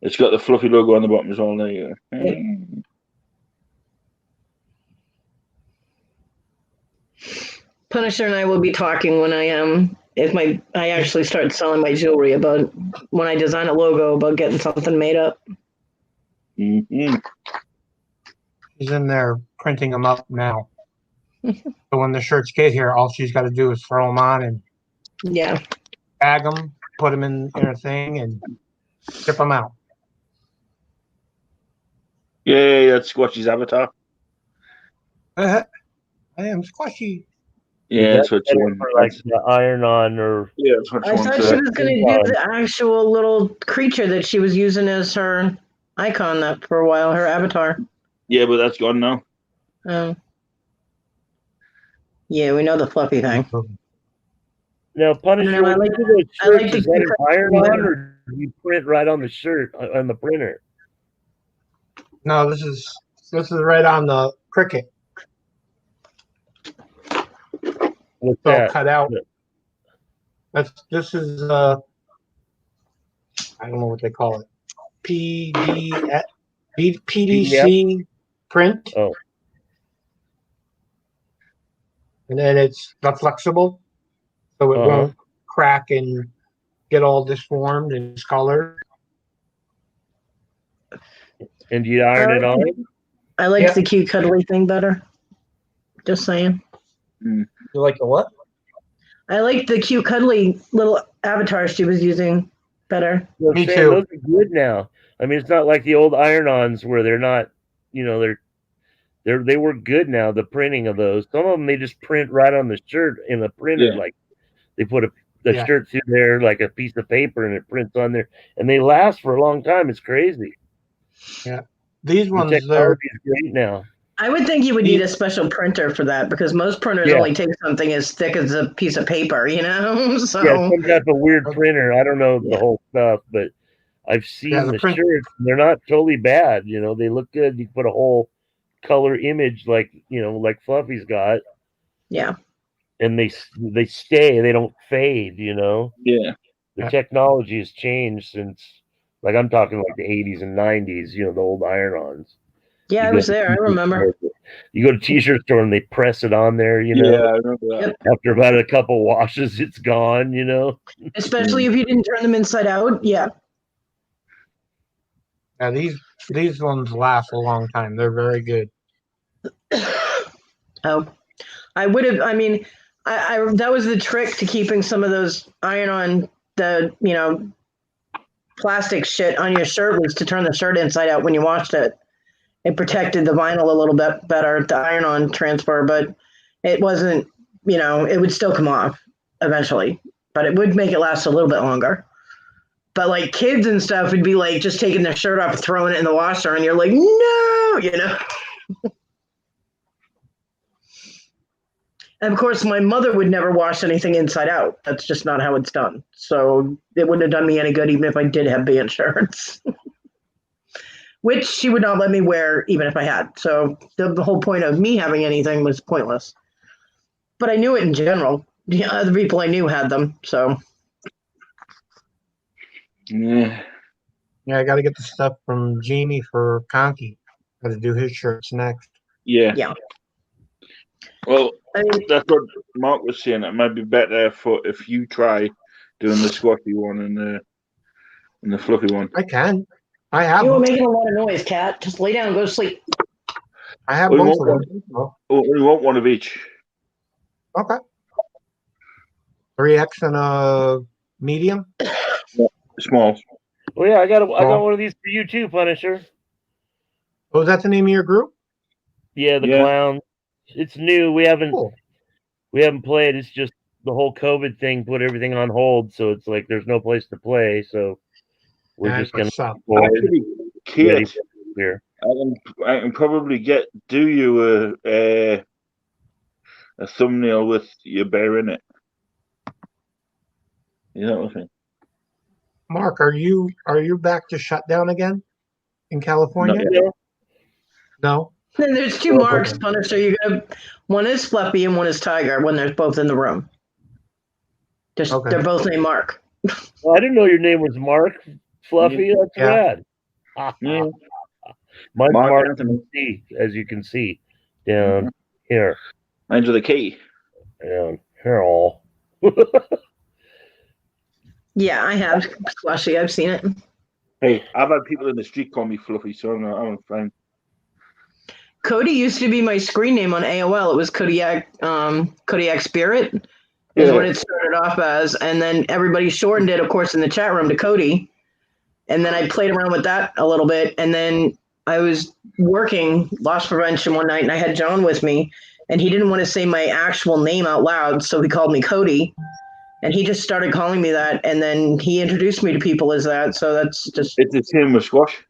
It's got the fluffy logo on the bottom as well. There you go. Yep. Punisher and I will be talking when I actually start selling my jewelry about when I design a logo about getting something made up. Mm-hmm. She's in there printing them up now. So when the shirts get here, all she's got to do is throw them on and bag them, put them in a thing, and ship them out. Yeah, that's Squatchy's avatar. I am Squashy. Yeah, that's what you want. Like the iron-on or... Yeah, that's what I thought she was going to do the actual little creature that she was using as her icon for a while, her avatar. Yeah, but that's gone now. Oh. Yeah, we know the fluffy thing. Now, Punisher, I like is that an iron-on, better. or do you print right on the shirt on the printer? No, this is right on the Cricut. What's so that? Cut out. This is I don't know what they call it. PDC print. Oh. And then it's not flexible, so it won't crack and get all disformed and discolored. And do you iron it on? I like the cute cuddly thing better. Just saying. You like the what? I like the cute cuddly little avatar she was using better. Me too. Those are good now. I mean, it's not like the old iron-ons where they're not, they work good now. The printing of those, some of them they just print right on the shirt in the printer, like they put the shirt through there like a piece of paper and it prints on there, and they last for a long time. It's crazy. Yeah, these ones technology is great now. I would think you would need a special printer for that because most printers only take something as thick as a piece of paper, So some type of weird printer. I don't know the whole stuff, but I've seen the shirts. They're not totally bad. They look good. You can put a whole color image like Fluffy's got. Yeah. And they stay. They don't fade. Yeah. The technology has changed since, like I'm talking like the 80s and 90s. The old iron-ons. Yeah, I was there. I remember. You go to t-shirt store and they press it on there, Yeah, I remember that. After about a couple washes, it's gone, Especially if you didn't turn them inside out. Yeah. Yeah, these ones last a long time. They're very good. Oh, I would have. I mean, I that was the trick to keeping some of those iron-on plastic shit on your shirt was to turn the shirt inside out when you washed it. It protected the vinyl a little bit better, the iron-on transfer, but it wasn't, it would still come off eventually, but it would make it last a little bit longer. But like kids and stuff would be like just taking their shirt off and throwing it in the washer, and you're like, no, And of course, my mother would never wash anything inside out. That's just not how it's done. So it wouldn't have done me any good, even if I did have band shirts. Which she would not let me wear even if I had. So the whole point of me having anything was pointless. But I knew it in general. Other people I knew had them, so. Yeah. Yeah, I got to get the stuff from Jamie for Conky. Got to do his shirts next. Yeah. Yeah. Well, that's what Mark was saying. It might be better if you try doing the squashy one and the fluffy one. I can. I have. You were making a lot of noise, Cat. Just lay down and go to sleep. I have both of them. We want one of each. Okay. 3X and a medium. Small. Well, yeah, I got one of these for you too, Punisher. Oh, is that the name of your group? Yeah, the Clown. It's new. We haven't played. It's just the whole COVID thing put everything on hold, so it's like there's no place to play. So we're just gonna actually, Kate, here. I can probably do you a thumbnail with your bear in it. You know what I mean? Mark, are you back to shutdown again in California? No. Then there's two Marks, Punisher. One is Fluffy and one is Tiger when they're both in the room. They're both named Mark. Well, I didn't know your name was Mark Fluffy. That's rad. Yeah. Mine's Mark C, as you can see down here. Mine's with a K. Down here, all. Yeah, I have Slushy. I've seen it. Hey, I've had people in the street call me Fluffy, so I'm fine. Cody used to be my screen name on AOL. It was Kodiak Spirit is what it started off as. And then everybody shortened it, of course, in the chat room to Cody. And then I played around with that a little bit. And then I was working loss prevention one night and I had John with me and he didn't want to say my actual name out loud. So he called me Cody and he just started calling me that. And then he introduced me to people as that. So that's just. It's the same with Squash.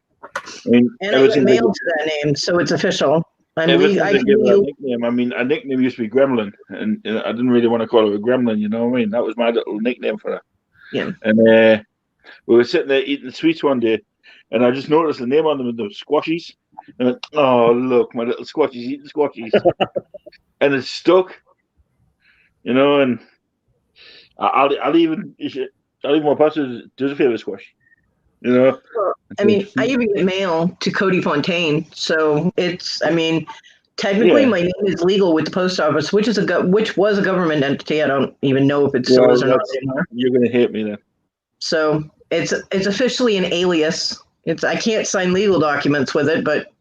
I got mailed to that name, so it's official. Ever since I gave her a nickname, I mean, a nickname used to be Gremlin, and I didn't really want to call her a Gremlin, you know what I mean? That was my little nickname for her. Yeah. And we were sitting there eating sweets one day, and I just noticed the name on them, the Squashies. And I went, oh, look, my little Squashies eating Squashies. And it stuck, you know, and I'll even my pastor does a favorite Squash. You know, I mean, I even get mail to Cody Fontaine, so it's. I mean, technically, my name is legal with the post office, which was a government entity. I don't even know if it still is or not anymore. You're gonna hate me then. So it's officially an alias. I can't sign legal documents with it, but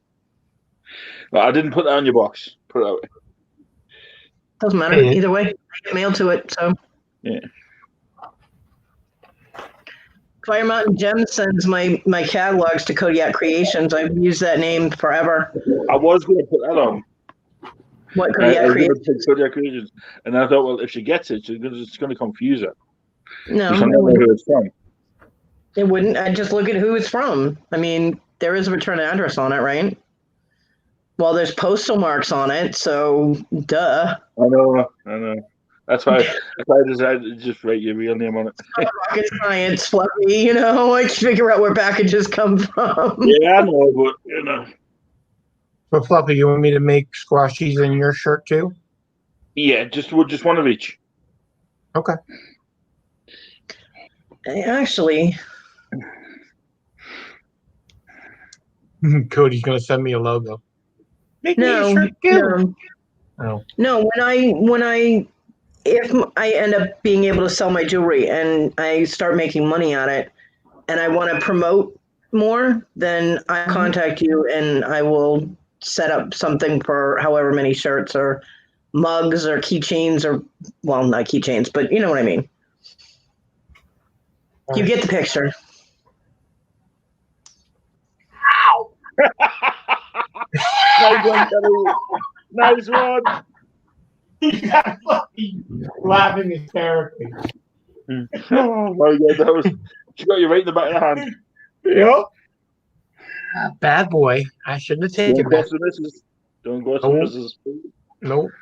well, I didn't put that on your box. Put it that way. Doesn't matter either way. I get mail to it, so yeah. Fire Mountain Gem sends my catalogs to Kodiak Creations. I've used that name forever. I was going to put that on. What Kodiak Creations? Kodiak Creations. And I thought, well, if she gets it, it's going to confuse her. No, I don't know who it's from. It wouldn't. I'd just look at who it's from. I mean, there is a return address on it, right? Well, there's postal marks on it, so duh. I know. That's why I decided to just write your real name on it. Rocket science, Fluffy, you know, I figure out where packages come from. Yeah, I know, but you know. So Fluffy, you want me to make squashies in your shirt too? Yeah, just one of each. Okay. Actually, Cody's gonna send me a logo. No. If I end up being able to sell my jewelry and I start making money on it and I want to promote more, then I contact you and I will set up something for however many shirts or mugs or keychains or, well, not keychains, but you know what I mean. You get the picture. Ow! Nice one. He's got Fluffy laughing hysterically. Oh my God, she got you right in the back of the hand. Yep. Bad boy. I shouldn't have taken Don't go to the missus. Don't go to the missus. Nope.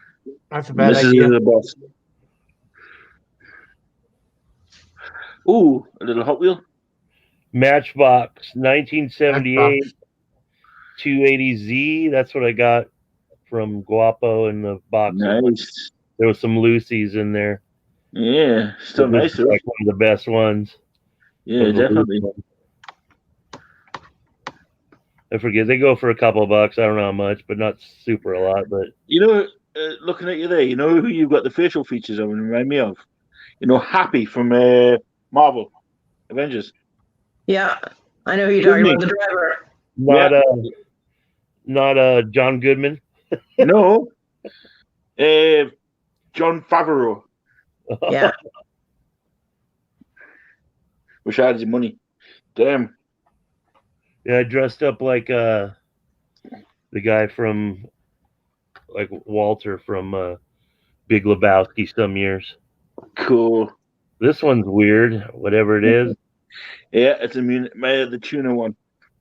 That's a bad idea. Is the boss. Ooh, a little Hot Wheel. Matchbox 1978 280Z. That's what I got from Guapo in the box. Nice. There was some Lucy's in there. Yeah, still nice. Like one of the best ones. Yeah, definitely. I forget. They go for a couple of bucks. I don't know how much, but not super a lot. But you know, looking at you there, you know who you've got the facial features of and remind me of? You know, Happy from Marvel Avengers. Yeah, I know who you're talking about. The driver. Not John Goodman. No. John Favreau. Yeah. Wish I had his money. Damn. Yeah, I dressed up like The guy from like Walter from Big Lebowski some years. Cool. This one's weird, whatever it is. Yeah, it's the tuna one.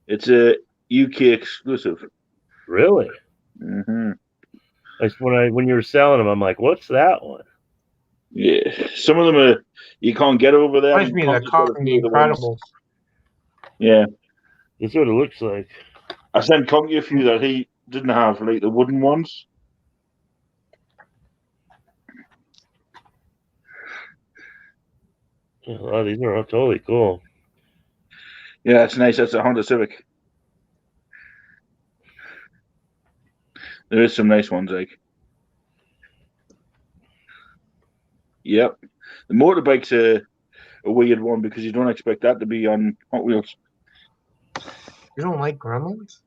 It's a UK exclusive. Really? Mm-hmm. Like when you were selling them, I'm like, what's that one? Yeah, some of them are you can't get over there. Reminds me of the Kong the Incredibles. Yeah, that's what it looks like. I sent Conky a few that he didn't have, like the wooden ones. Oh, these are totally cool. Yeah, it's nice. That's a Honda Civic. There is some nice ones, like. Yep. The motorbike's a weird one because you don't expect that to be on Hot Wheels. You don't like Gremlins?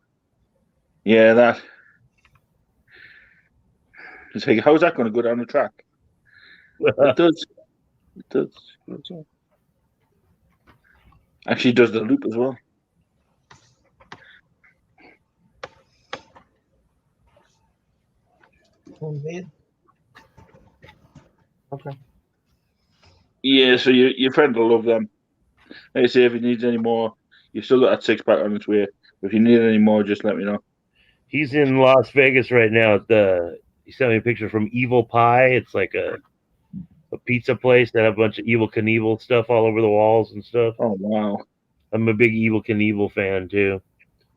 Yeah, that. It's like, how's that going to go down the track? It does. It does. Actually, does the loop as well. Okay. Yeah, so your friend will love them. Like I say, if he needs any more, you've still got that 6-pack on its way. If you need any more, just let me know. He's in Las Vegas right now. He sent me a picture from Evil Pie. It's like a pizza place that have a bunch of Evil Knievel stuff all over the walls and stuff. Oh, wow. I'm a big Evil Knievel fan, too.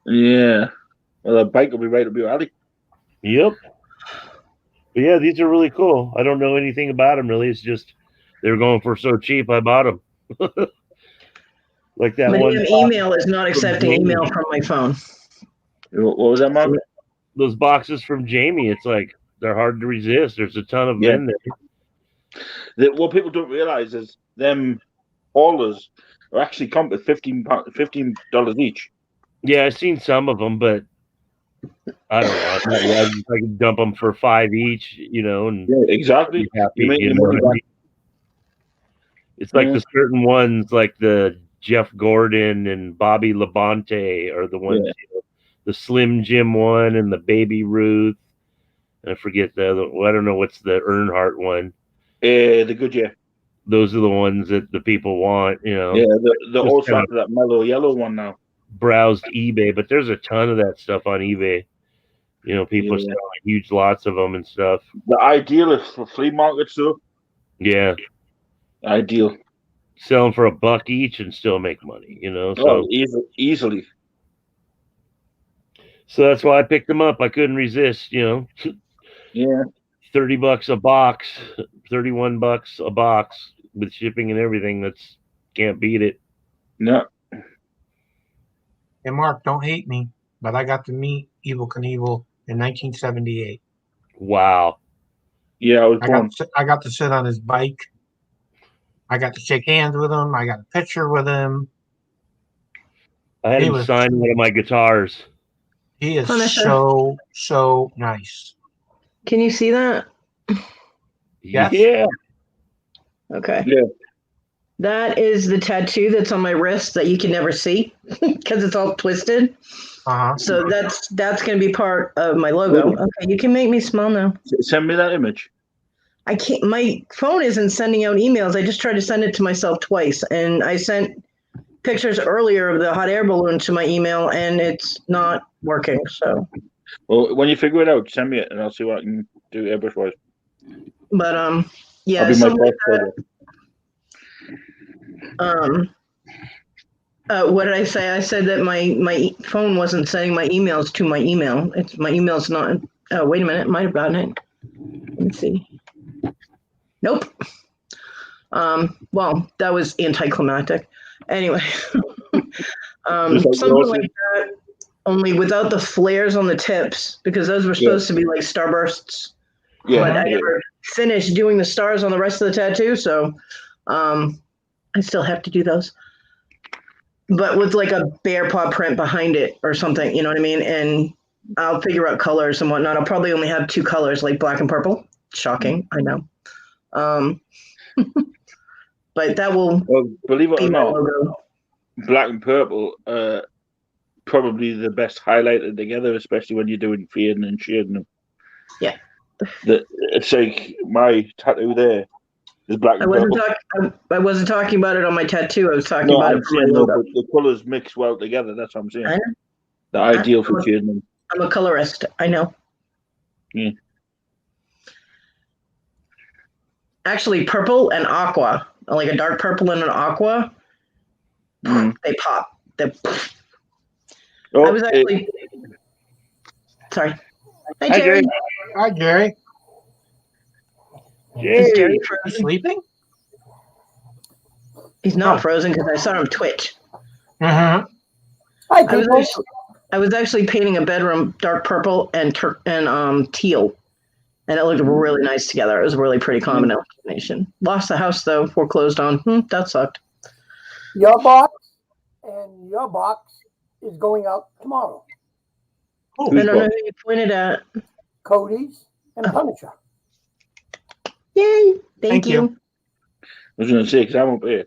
Yeah. Well, the bike will be right up your alley. Yep. But yeah, these are really cool. I don't know anything about them, really. It's just they were going for so cheap, I bought them. Like that one. Email is not accepting email from my phone. What was that, Mark? Those boxes from Jamie, it's like they're hard to resist. There's a ton of them in there. What people don't realize is them haulers are actually come with $15 each. Yeah, I've seen some of them, but I don't know. I can dump them for $5 each, and exactly. Be happy, It's like the certain ones, like the Jeff Gordon and Bobby Labonte, are the ones. The Slim Jim one and the Baby Ruth. And I forget the other. Well, I don't know what's the Earnhardt one. The Goodyear. Those are the ones that the people want. Yeah, the old stuff, that mellow yellow one now. Browsed eBay, but there's a ton of that stuff on eBay. People are selling huge lots of them and stuff. The ideal is for flea markets, though. Yeah, ideal. Sell them for $1 each and still make money. So easily. So that's why I picked them up. I couldn't resist. Yeah. $30 a box, $31 a box with shipping and everything. That's can't beat it. No. Hey, Mark, don't hate me, but I got to meet Evel Knievel in 1978. Wow. Yeah, I got to sit on his bike. I got to shake hands with him. I got a picture with him. I had him sign one of my guitars. He is so nice. Can you see that? Yes. Yeah. Okay. Yeah. That is the tattoo that's on my wrist that you can never see because it's all twisted. So that's going to be part of my logo. Okay, you can make me small now. Send me that image. I can't. My phone isn't sending out emails. I just tried to send it to myself twice, and I sent pictures earlier of the hot air balloon to my email, and it's not working. So, well, when you figure it out, send me it, and I'll see what I can do airbrush wise. But yeah, I'll be my what did I say? I said that my phone wasn't sending my emails to my email. My email's not. Oh, wait a minute, might have gotten it. Let me see. Nope. Well, that was anticlimactic. Anyway, something like that, only without the flares on the tips, because those were supposed to be like starbursts. Yeah. But I never finished doing the stars on the rest of the tattoo, so I still have to do those. But with like a bear paw print behind it or something, you know what I mean? And I'll figure out colors and whatnot. I'll probably only have 2 colors, like black and purple. Shocking, I know. But that will believe it or not, black and purple probably the best highlighted together, especially when you're doing fading and shading them. Yeah. It's like my tattoo there is black and purple. I wasn't talking about it on my tattoo. I was talking about it for my saying logo. but the colours mix well together. That's what I'm saying. The ideal for shading them. I'm a colorist. I know. Yeah. Actually, purple and aqua, like a dark purple and an aqua, they pop. I was actually. Sorry. Hi, Jerry. Hi, Jerry. Is Jerry frozen? Sleeping? He's not frozen because I saw him twitch. Uh-huh. I was actually painting a bedroom dark purple and teal, and it looked really nice together. It was a really pretty combination. Lost the house though, foreclosed on. That sucked. Your box is going out tomorrow. I don't know who you pointed at. Cody's and Punisher. Yay! Thank you. I was going to say, because I'm up here.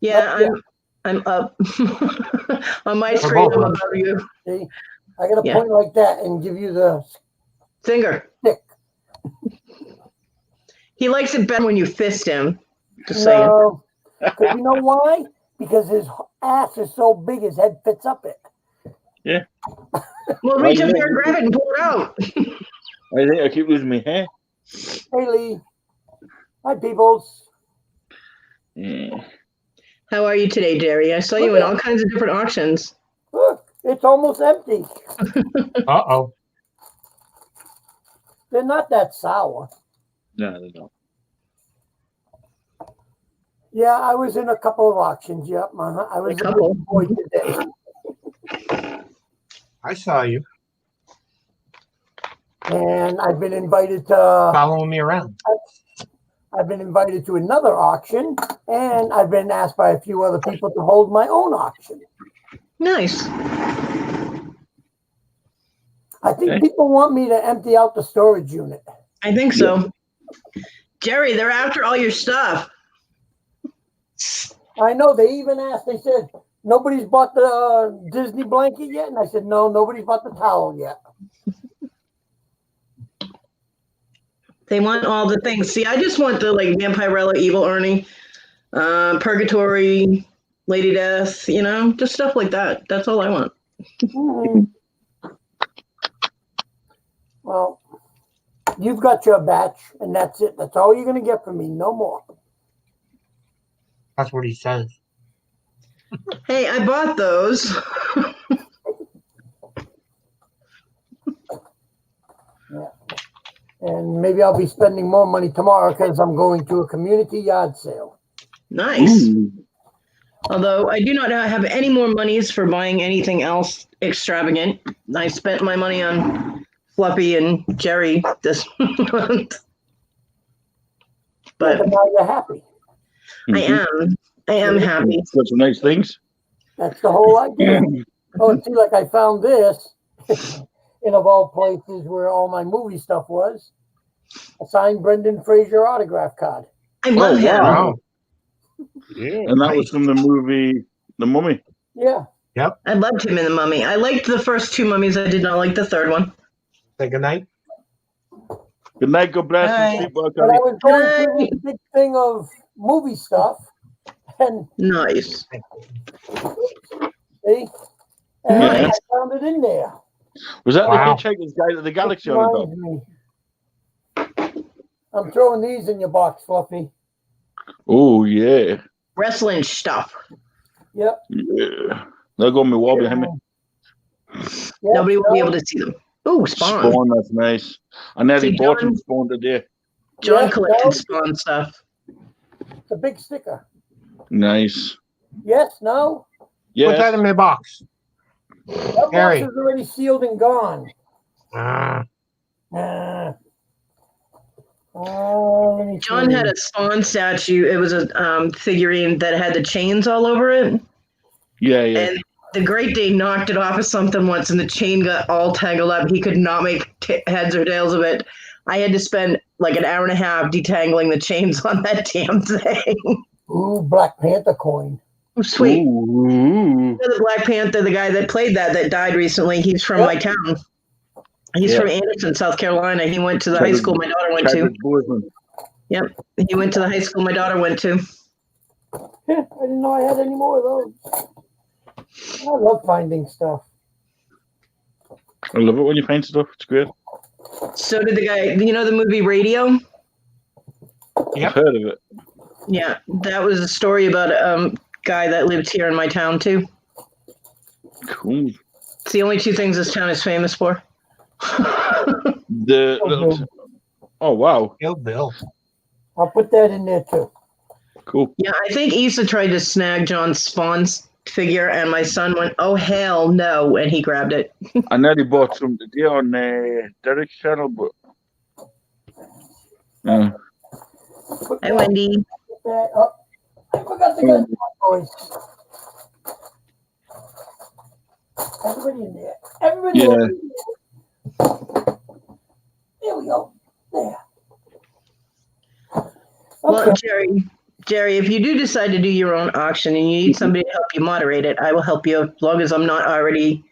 Yeah, I'm up. On my screen, I'm above you. See, I got to point like that and give you the finger. Stick. He likes it better when you fist him. Just saying. Because you know why? Because his ass is so big, his head fits up it. Yeah. Well, reach up there and grab it and pull it out. I think I keep losing my hair. Hey, Lee. Hi, peoples. Yeah. How are you today, Jerry? I saw you in all kinds of different auctions. Look, it's almost empty. Uh-oh. They're not that sour. No, they're not. Yeah, I was in a couple of auctions. Yep, I was a couple boy today. I saw you. And I've been invited to following me around. I've been invited to another auction, and I've been asked by a few other people to hold my own auction. Nice. I think people want me to empty out the storage unit. I think so. Jerry, they're after all your stuff. I know. They even asked, they said, nobody's bought the Disney blanket yet? And I said, no, nobody's bought the towel yet. They want all the things. See, I just want the Vampirella, Evil Ernie, Purgatory, Lady Death, just stuff like that. That's all I want. Well, you've got your batch, and that's it. That's all you're going to get from me. No more. That's what he says. Hey, I bought those. Yeah. And maybe I'll be spending more money tomorrow because I'm going to a community yard sale. Nice. Although I do not have any more monies for buying anything else extravagant. I spent my money on Fluffy and Jerry this month. But now you're happy. I am happy. Got some nice things. That's the whole idea. Oh, and see, like I found this in of all places where all my movie stuff was. A signed Brendan Fraser autograph card. I love him. Wow. Yeah. And that was from the movie The Mummy. Yeah. Yep. I loved him in The Mummy. I liked the first two mummies. I did not like the third one. Say good night. Good night. God bless. And sleep well, but I was going through this big thing of movie stuff. And nice. See? And I found it in there. Was that the Hitchhiker's Guide to the Galaxy on the I'm throwing these in your box, Fluffy. Oh, yeah. Wrestling stuff. Yep. Yeah. They'll go on my wall behind me. Yep, nobody will be able to see them. Oh, Spawn. Spawn, that's nice. I nearly bought him Spawn today. John collected Spawn stuff. It's a big sticker. Nice. Yes, no? Yes. Put that in my box. That box is already sealed and gone. John had a Spawn statue. It was a figurine that had the chains all over it. Yeah, yeah. And the Great Day knocked it off of something once, and the chain got all tangled up. He could not make heads or tails of it. I had to spend like an hour and a half detangling the chains on that damn thing. Ooh, Black Panther coin. Oh, sweet. Ooh. You know the Black Panther, the guy that played that died recently, he's from my town. He's from Anderson, South Carolina. He went to the high school my daughter went to. Yep. He went to the high school my daughter went to. Yeah, I didn't know I had any more of those. I love finding stuff. I love it when you find stuff. It's great. So did the guy, you know the movie Radio? I've heard of it. Yeah, that was a story about a guy that lived here in my town too. Cool. It's the only two things this town is famous for. Oh, wow. Kill Bill. I'll put that in there too. Cool. Yeah, I think Issa tried to snag John Spawn's figure, and my son went, "Oh hell no!" and he grabbed it. I nearly bought some today on Derek's channel, but Hi, Wendy. Oh, I forgot to get my voice. Everybody in there. Everybody in there. There we go. There. Well, Jerry, if you do decide to do your own auction and you need somebody to help you moderate it, I will help you as long as I'm not already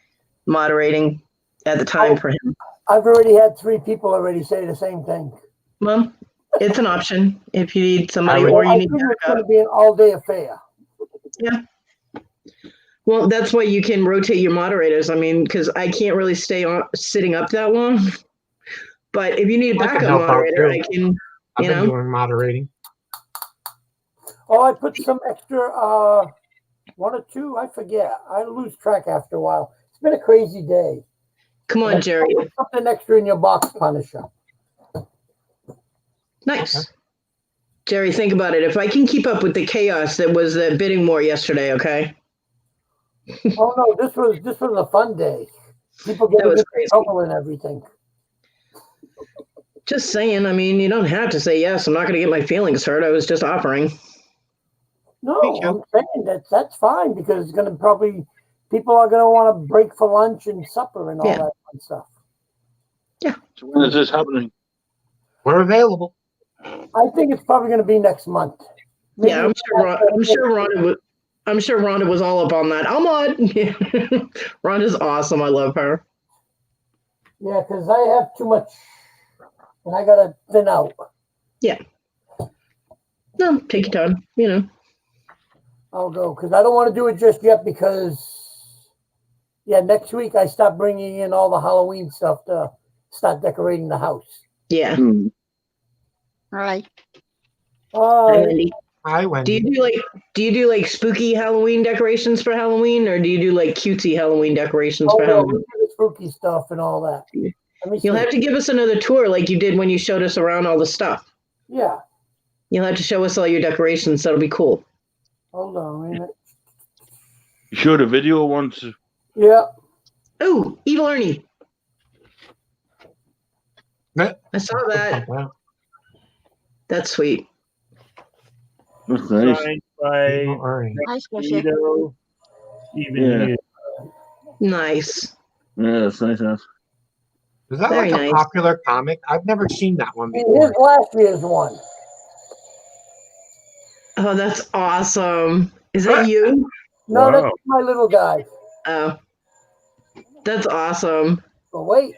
moderating at the time for him. I've already had 3 people already say the same thing. Mom, it's an option if you need somebody or you need backup. It's going to be an all-day affair. Yeah. Well, that's why you can rotate your moderators. I mean, because I can't really stay sitting up that long. But if you need a backup moderator, I can. I've been doing moderating. Oh, I put some extra, 1 or 2, I forget. I lose track after a while. It's been a crazy day. Come on, Jerry. Put something extra in your box, Punisher. Nice. Okay. Jerry, think about it. If I can keep up with the chaos that was the bidding war yesterday, okay? Oh no, this was a fun day. People getting in trouble and everything. Just saying. I mean, you don't have to say yes. I'm not going to get my feelings hurt. I was just offering. No, I'm saying that's fine because it's going to probably people are going to want to break for lunch and supper and all that fun stuff. Yeah. So when is this happening? We're available. I think it's probably going to be next month. Maybe I'm sure Rhonda was all up on that. I'm on. Rhonda's awesome. I love her. Yeah, because I have too much, and I got to thin out. Yeah. No, take your time. You know. I'll go because I don't want to do it just yet because, next week I start bringing in all the Halloween stuff to start decorating the house. Yeah. All right. Hi, Wendy. Hi, Wendy. Do you do like spooky Halloween decorations for Halloween, or do you do like cutesy Halloween decorations for Halloween? The spooky stuff and all that. You'll have to give us another tour like you did when you showed us around all the stuff. Yeah. You'll have to show us all your decorations. That'll be cool. Hold on a minute. You showed a video once. Yeah. Oh, Evil Ernie. I saw that. That's sweet. That's nice. Nice, Nice. Yeah, that's nice. Is that Very like a nice. popular comic? I've never seen that one Here's before. last year's one. Oh, that's awesome. Is that you? No, that's my little guy. Oh. That's awesome. But wait.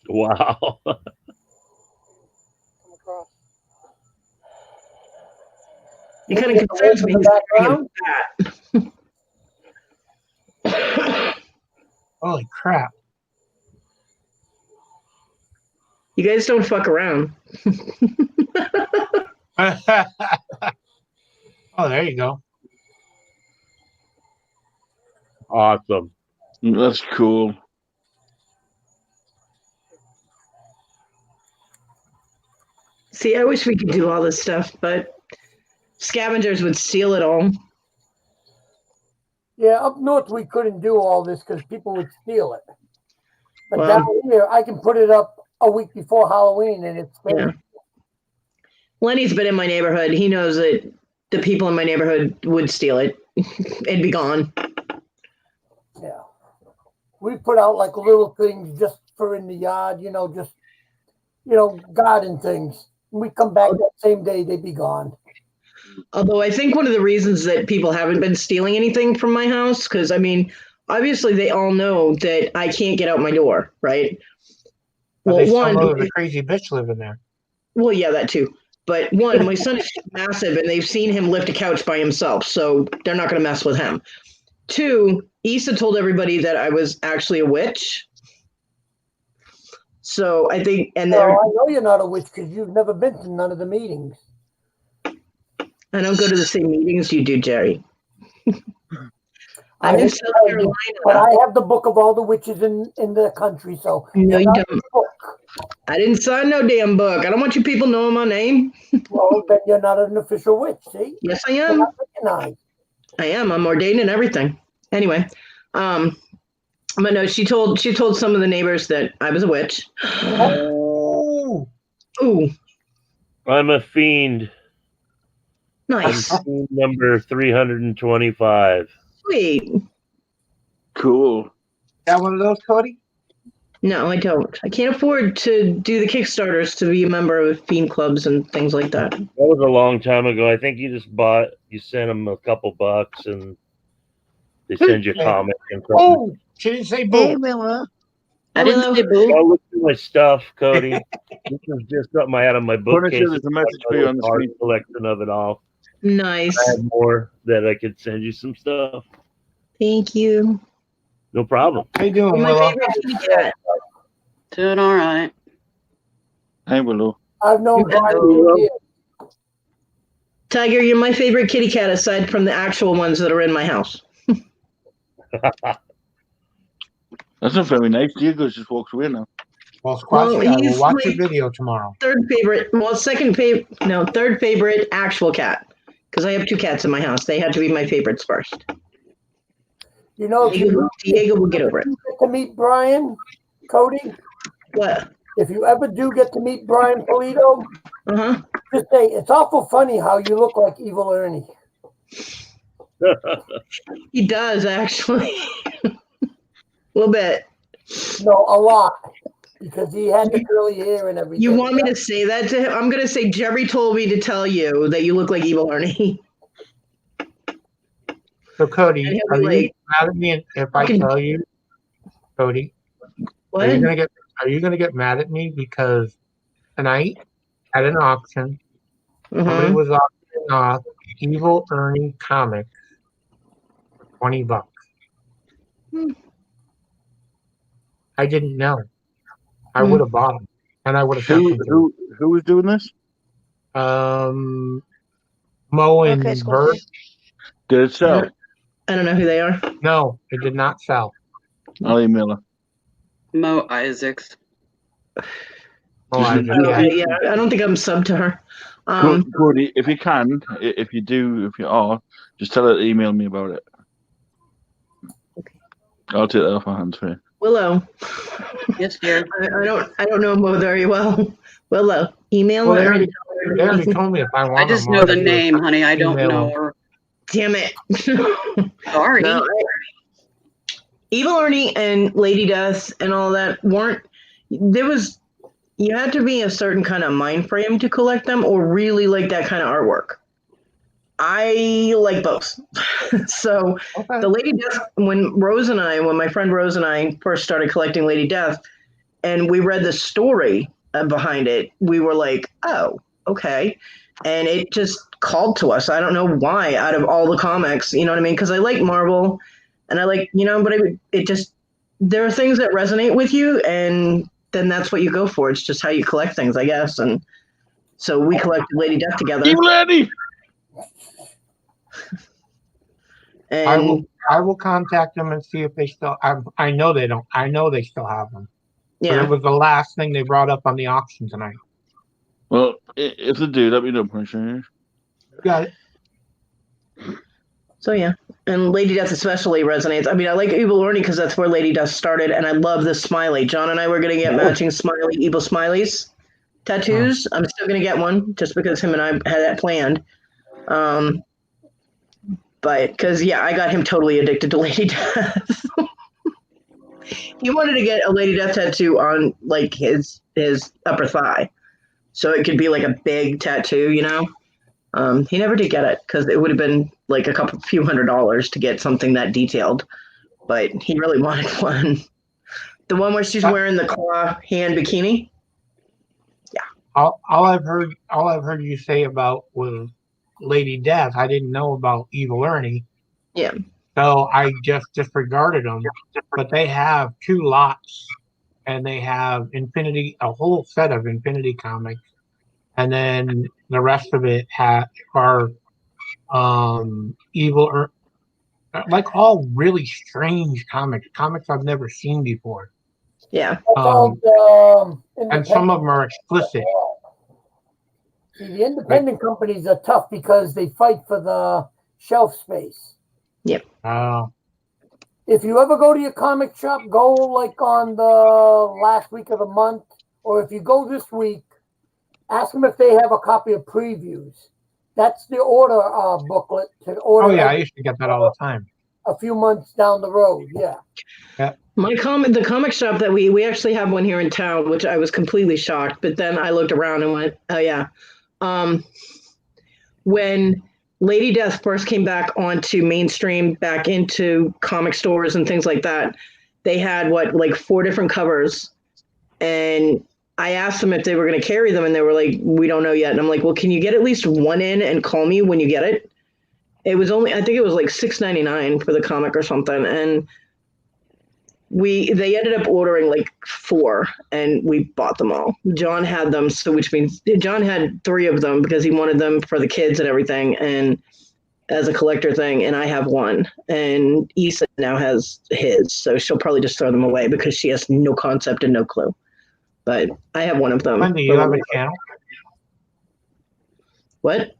Wow. You kind of concerns me. Holy crap. You guys don't fuck around. Oh, there you go. Awesome. That's cool. See, I wish we could do all this stuff, but scavengers would steal it all. Yeah, up north we couldn't do all this because people would steal it. But Well, down here, I can put it up a week before Halloween, and it's yeah. Lenny's been in my neighborhood. He knows that the people in my neighborhood would steal it. It'd be gone. Yeah. We put out like little things just for in the yard, just garden things. When we come back that same day, they'd be gone. Although I think one of the reasons that people haven't been stealing anything from my house, because I mean, obviously they all know that I can't get out my door, right? Well, they still know there's a crazy bitch living there. Well, yeah, that too. But one, my son is massive, and they've seen him lift a couch by himself, so they're not going to mess with him. Two, Issa told everybody that I was actually a witch. So I think, and I know you're not a witch because you've never been to none of the meetings. I don't go to the same meetings you do, Jerry. I'm in South Carolina. But I have the book of all the witches in the country, so no, you don't. I didn't sign no damn book. I don't want you people knowing my name. Well, then you're not an official witch, see? Yes, I am. I am. I'm ordained and everything. Anyway, but no, she told some of the neighbors that I was a witch. Oh, ooh! I'm a fiend. Nice. I'm fiend number 325. Sweet. Cool. Got one of those, Cody? No, I don't. I can't afford to do the Kickstarters to be a member of fiend clubs and things like that. That was a long time ago. I think you sent them a couple bucks and they send you a comic and something. Oh, she didn't say boo. Hey, Willow. I didn't say boo. I'll look through my stuff, Cody. This is just something I had on my bookcase. There's a message for you on the screen. Collection of it all. Nice. I have more that I could send you some stuff. Thank you. No problem. How you doing, My Willow? favorite kitty cat. Doing all right. Hey, Willow. I've known Brian for years. Tiger, you're my favorite kitty cat aside from the actual ones that are in my house. That's not very nice. Diego just walks away now. Well, Squatch, Well, I will he's watch my your video tomorrow. Third favorite actual cat. Because I have two cats in my house. They had to be my favorites first. You know, Diego will get over it. You get to meet Brian, Cody. What? If you ever do get to meet Brian Polito, just say it's awful funny how you look like Evil Ernie. He does actually. A little bit. No, a lot. Because he had the curly hair and everything. You want me to say that to him? I'm going to say Jerry told me to tell you that you look like Evil Ernie. So, Cody, are you mad at me if I tell you, Cody? What? Are you gonna get mad at me because tonight at an auction, somebody was auctioning off Evil Ernie comics for $20. I didn't know. I would have bought them, and I would have. Who was doing this? Mo and Bert. Did it sell? I don't know who they are. No, it did not sell. Ali Miller. Mo Isaacs. Yeah, I don't think I'm sub to her. Cody, if you can, if you are, just tell her to email me about it. Okay. I'll take that off my hands for you. Willow. Yes, dear. I don't know Mo very well. Willow, email Well, her. they already told me if I want. I just know the name, honey. I don't know her. Damn it. Sorry. No, Evil Ernie and Lady Death and all that you had to be a certain kind of mind frame to collect them or really like that kind of artwork. I like both. So the Lady Death, when my friend Rose and I first started collecting Lady Death and we read the story behind it, we were like, oh, okay. And it just called to us. I don't know why out of all the comics, you know what I mean? Because I like Marvel and I like, but it just, there are things that resonate with you and then that's what you go for. It's just how you collect things, I guess. And so we collected Lady Death together. Evil Eddie! And I will contact them and see if they still. I know they don't. I know they still have them. Yeah, but it was the last thing they brought up on the auction tonight. Well, if they do, let me know, Punisher. Got it. So yeah, and Lady Death especially resonates. I mean, I like Evil Ernie because that's where Lady Death started, and I love the smiley. John and I were gonna get matching smiley evil smileys tattoos. I'm still gonna get one just because him and I had that planned. But because I got him totally addicted to Lady Death. He wanted to get a Lady Death tattoo on like his upper thigh, so it could be like a big tattoo, you know. He never did get it because it would have been like a few $100s to get something that detailed, but he really wanted one. The one where she's wearing the claw hand bikini. Yeah. All I've heard you say about was Lady Death. I didn't know about Evil Ernie. Yeah. So I just disregarded them. But they have 2 lots, and they have a whole set of Infinity comics, and then the rest of it are like all really strange comics I've never seen before. Yeah. And some of them are explicit. See, the independent companies are tough because they fight for the shelf space. Yep. If you ever go to your comic shop, go like on the last week of the month, or if you go this week, ask them if they have a copy of previews. That's the order booklet to order. Oh yeah, I used to get that all the time. A few months down the road, yeah. The comic shop that we actually have one here in town, which I was completely shocked. But then I looked around and went, oh yeah. When Lady Death first came back onto mainstream, back into comic stores and things like that, they had like 4 different covers, and I asked them if they were going to carry them, and they were like, we don't know yet. And I'm like, well, can you get at least one in and call me when you get it? It was I think it was like $6.99 for the comic or something, and they ended up ordering like 4, and we bought them all. John had them, which means John had 3 of them because he wanted them for the kids and everything, and as a collector thing. And I have 1, and Issa now has his, so she'll probably just throw them away because she has no concept and no clue. But I have 1 of them. Wendy, you have a channel? What?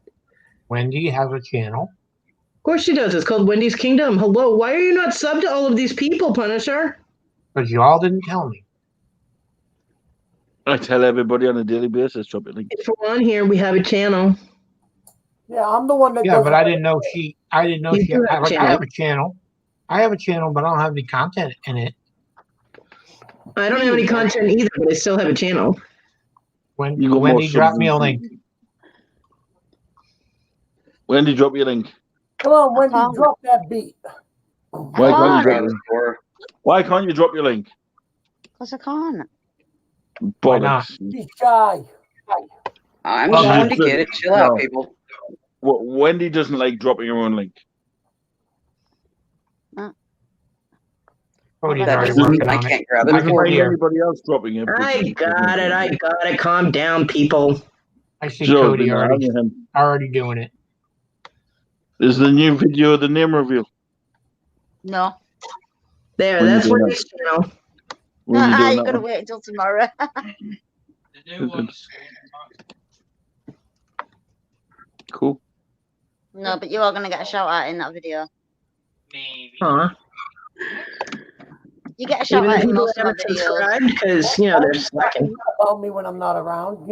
Wendy has a channel. Of course she does. It's called Wendy's Kingdom. Hello. Why are you not subbed to all of these people, Punisher? Because you all didn't tell me. I tell everybody on a daily basis. Drop it. If we're on here, we have a channel. Yeah, I'm the one that. Yeah, but I didn't know she. I didn't know she. I have a channel. I have a channel, but I don't have any content in it. I don't have any content either, but I still have a channel. Wendy, drop me a link. Wendy, drop me a link. Come on, Wendy, drop that beat. Why can't you drop your link? Because I can't. Why not? She's shy. I'm trying to get it. Chill out, people. Well, Wendy doesn't like dropping her own link. I can't grab it. I can find anybody else dropping it. I got it. Calm down, people. I see Cody already doing it. Is the new video of the name reveal? No. That's what it's channel. You gotta wait until tomorrow. The new one's cool. No, but you are gonna get a shout out in that video. Maybe. Huh? You get a shout out in most of my videos. Because they're slacking. About me when I'm not around.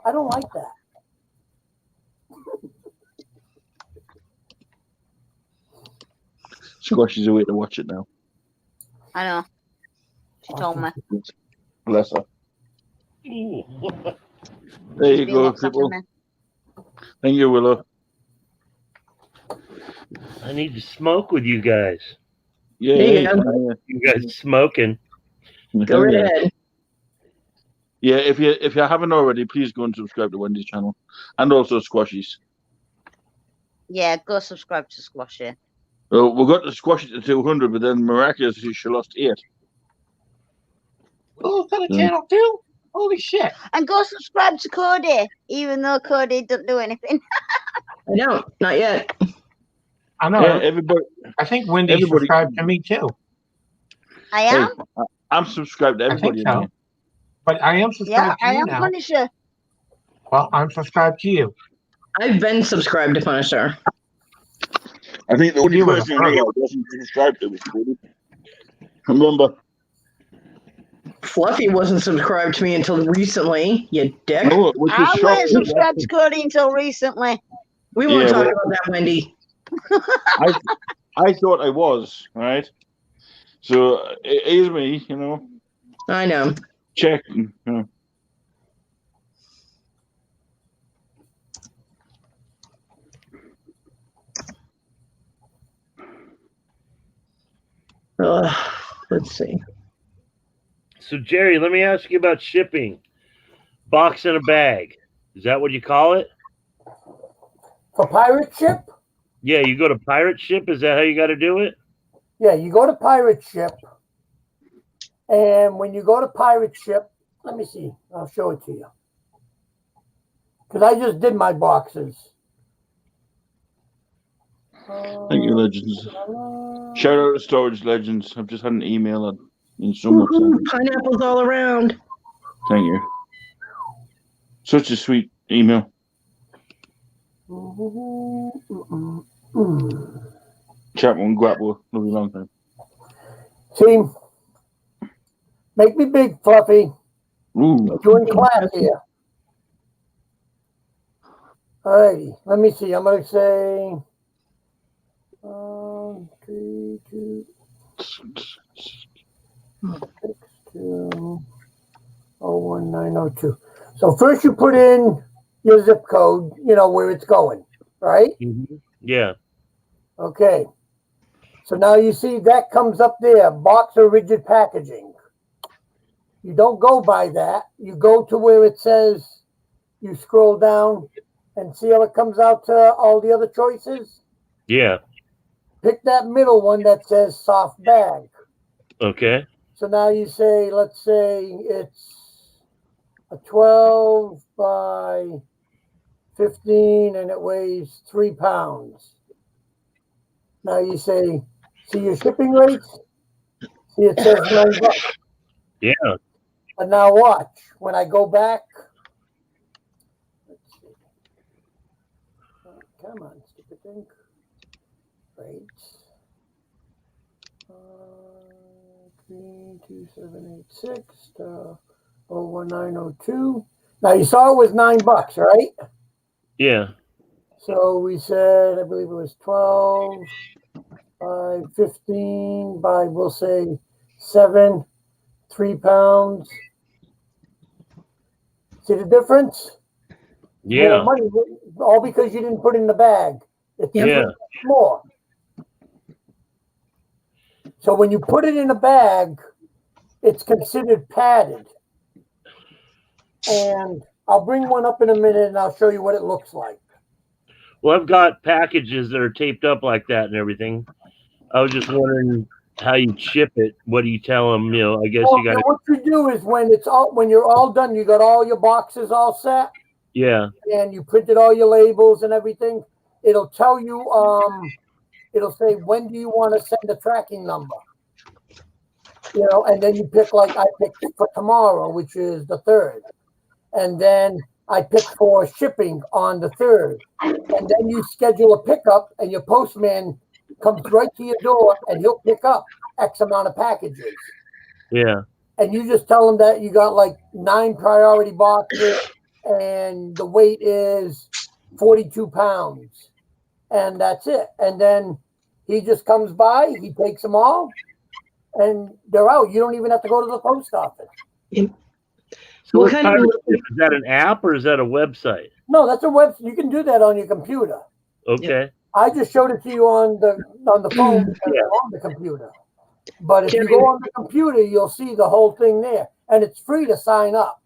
I don't like that. Squashy's a way to watch it now. I know. She told me. Bless her. There you go, people. Thank you, Willow. I need to smoke with you guys. Yeah. You guys smoking. Go right ahead. Yeah, if you haven't already, please go and subscribe to Wendy's channel. And also Squashy's. Yeah, go subscribe to Squashy. Well, we got to Squashy to 200, but then miraculously she lost 8. Oh, got a channel too? Holy shit. And go subscribe to Cody, even though Cody doesn't do anything. I don't. Not yet. I know. Yeah, everybody. I think Wendy subscribed to me too. I am? Hey, I'm subscribed to everybody. I think so. But I am subscribed to you now. I am Punisher. Well, I'm subscribed to you. I've been subscribed to Punisher. I think the only person I wasn't subscribed to was Cody. Remember? Fluffy wasn't subscribed to me until recently, you dick. No, I wasn't subscribed to Cody until recently. We won't talk about that, Wendy. I thought I was, right? So it is me, you know. I know. Checking. You know. Let's see. So Jerry, let me ask you about shipping. Box in a bag. Is that what you call it? For pirate ship? Yeah, you go to pirate ship. Is that how you got to do it? Yeah, you go to pirate ship. And when you go to pirate ship, let me see. I'll show it to you. Because I just did my boxes. Thank you, Legends. Shout out to Storage Legends. I've just had an email in so much. Pineapples all around. Thank you. Such a sweet email. Chat one, Guapo. Love you long time. Team, make me big, Fluffy. Ooh. You're in class here. Alrighty, let me see. I'm going to say 3, 2, 6, 2, 01902. So first you put in your zip code, you know, where it's going, right? Mm-hmm. Yeah. Okay. So now you see that comes up there, box or rigid packaging. You don't go by that. You go to where it says, you scroll down and see how it comes out to all the other choices? Yeah. Pick that middle one that says soft bag. Okay. So now you say, let's say it's a 12 by 15 and it weighs 3 pounds. Now you say, see your shipping rates? See, it says $9. Yeah. But now watch. When I go back, let's see. Come on, stupid thing. Rates. 32786 to 01902. Now you saw it was $9, right? Yeah. So we said, I believe it was 12 by 15 by, we'll say 7, 3 pounds. See the difference? Yeah. More money, all because you didn't put it in the bag. It's more. So when you put it in a bag, it's considered padded. And I'll bring one up in a minute and I'll show you what it looks like. Well, I've got packages that are taped up like that and everything. I was just wondering how you ship it. What do you tell them? You know, I guess you got to. What you do is when you're all done, you got all your boxes all set. Yeah. And you printed all your labels and everything. It'll tell you. It'll say, when do you want to send a tracking number? You know, and then you pick, like I picked for tomorrow, which is the 3rd. And then I pick for shipping on the 3rd. And then you schedule a pickup and your postman comes right to your door and he'll pick up X amount of packages. Yeah. And you just tell him that you got like 9 priority boxes and the weight is 42 pounds. And that's it. And then he just comes by, he takes them all, and they're out. You don't even have to go to the post office. So what kind of is that, an app or is that a website? No, that's a website. You can do that on your computer. Okay. I just showed it to you on the phone because I'm on the computer. But if you go on the computer, you'll see the whole thing there. And it's free to sign up.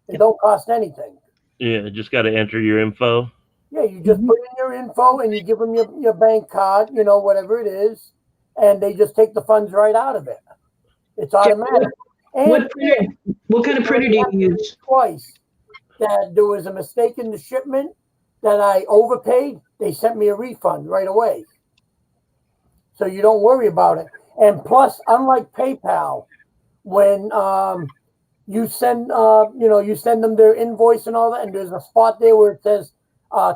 It don't cost anything. Yeah, just got to enter your info. Yeah, you just put in your info and you give them your bank card, you know, whatever it is, and they just take the funds right out of it. It's automatic. And what kind of printer do you use? Twice that there was a mistake in the shipment that I overpaid. They sent me a refund right away. So you don't worry about it. And plus, unlike PayPal, when you send you send them their invoice and all that, and there's a spot there where it says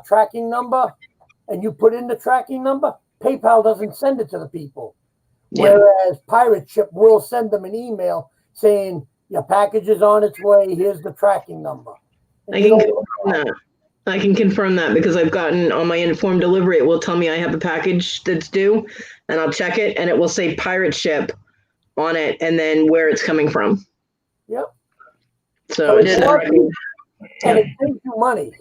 tracking number, and you put in the tracking number, PayPal doesn't send it to the people. Yeah. Whereas Pirate Ship will send them an email saying your package is on its way. Here's the tracking number. I can confirm that because I've gotten on my informed delivery. It will tell me I have a package that's due, and I'll check it, and it will say Pirate Ship on it, and then where it's coming from. Yep. So it's and it saves you money.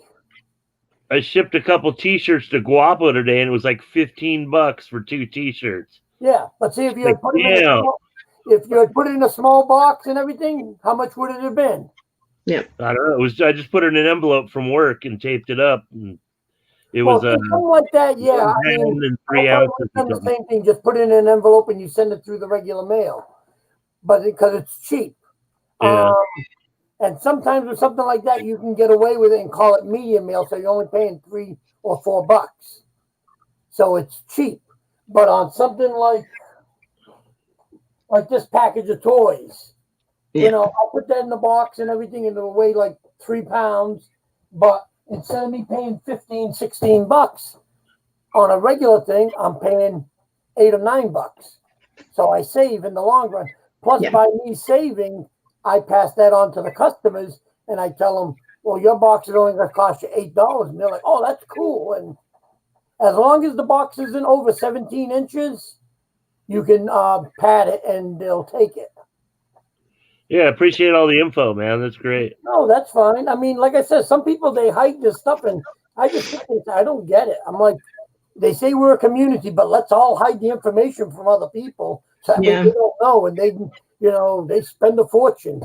I shipped a couple T-shirts to Guapo today, and it was like $15 for 2 T-shirts. Yeah, but see, if you had put it in a small box and everything, how much would it have been? Yeah, I don't know. I just put it in an envelope from work and taped it up. And it was something like that. Yeah, I mean, and 3 ounces. The same thing. Just put it in an envelope and you send it through the regular mail, but because it's cheap. Yeah. And sometimes with something like that, you can get away with it and call it medium mail, so you're only paying $3 or $4. So it's cheap. But on something like this package of toys, I'll put that in the box and everything, and it'll weigh like 3 pounds. But instead of me paying $15, $16 on a regular thing, I'm paying $8 or $9. So I save in the long run. Plus, by me saving, I pass that on to the customers, and I tell them, well, your box is only going to cost you $8. And they're like, oh, that's cool. And as long as the box isn't over 17 inches, you can pad it, and they'll take it. Yeah, appreciate all the info, man. That's great. No, that's fine. I mean, like I said, some people, they hide this stuff, and I just think I don't get it. I'm like, they say we're a community, but let's all hide the information from other people so they don't know, and they spend a fortune.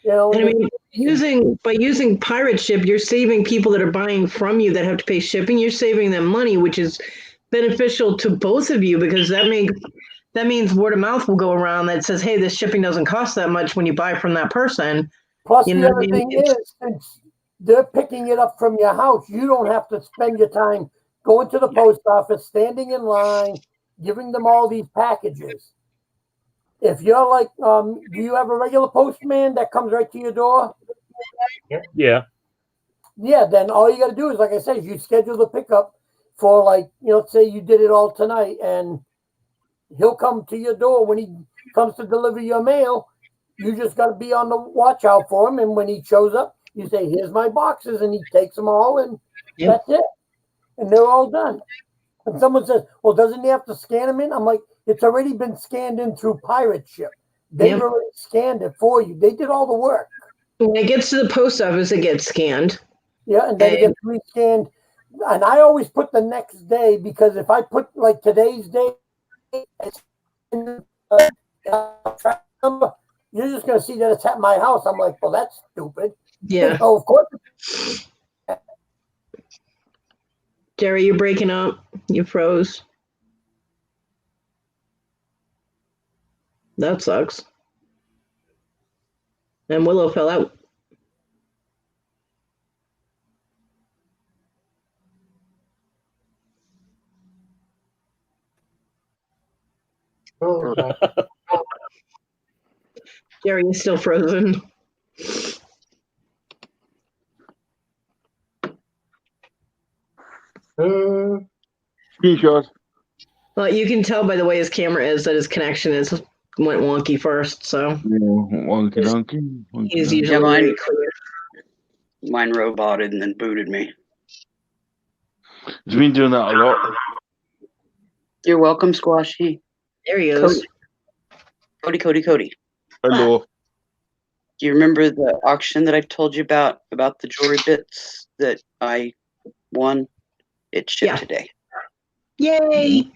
And I mean, using pirate ship, you're saving people that are buying from you that have to pay shipping. You're saving them money, which is beneficial to both of you, because that means word of mouth will go around that says, hey, this shipping doesn't cost that much when you buy from that person. Plus, the other thing is, since they're picking it up from your house, you don't have to spend your time going to the post office, standing in line, giving them all these packages. If you're like, do you have a regular postman that comes right to your door? Yeah. Yeah, then all you got to do is, like I said, you schedule the pickup for say you did it all tonight, and he'll come to your door when he comes to deliver your mail. You just got to be on the watch out for him, and when he shows up, you say, here's my boxes, and he takes them all, and that's it. And they're all done. And someone says, well, doesn't he have to scan them in? I'm like, it's already been scanned in through pirate ship. They've already scanned it for you. They did all the work. When it gets to the post office, it gets scanned. Yeah, and then it gets rescanned. And I always put the next day, because if I put like today's date, you're just going to see that it's at my house. I'm like, well, that's stupid. Yeah. Oh, of course. Jerry, you're breaking up. You froze. That sucks. And Willow fell out. Jerry is still frozen. Screenshot. Well, you can tell by the way his camera is that his connection went wonky first. So wonky donkey. He's usually very clear. Mine roboted and then booted me. He's been doing that a lot. You're welcome, Squashy. There he is. Cody. Hello. Do you remember the auction that I told you about the jewelry bits that I won? It shipped today. Yay!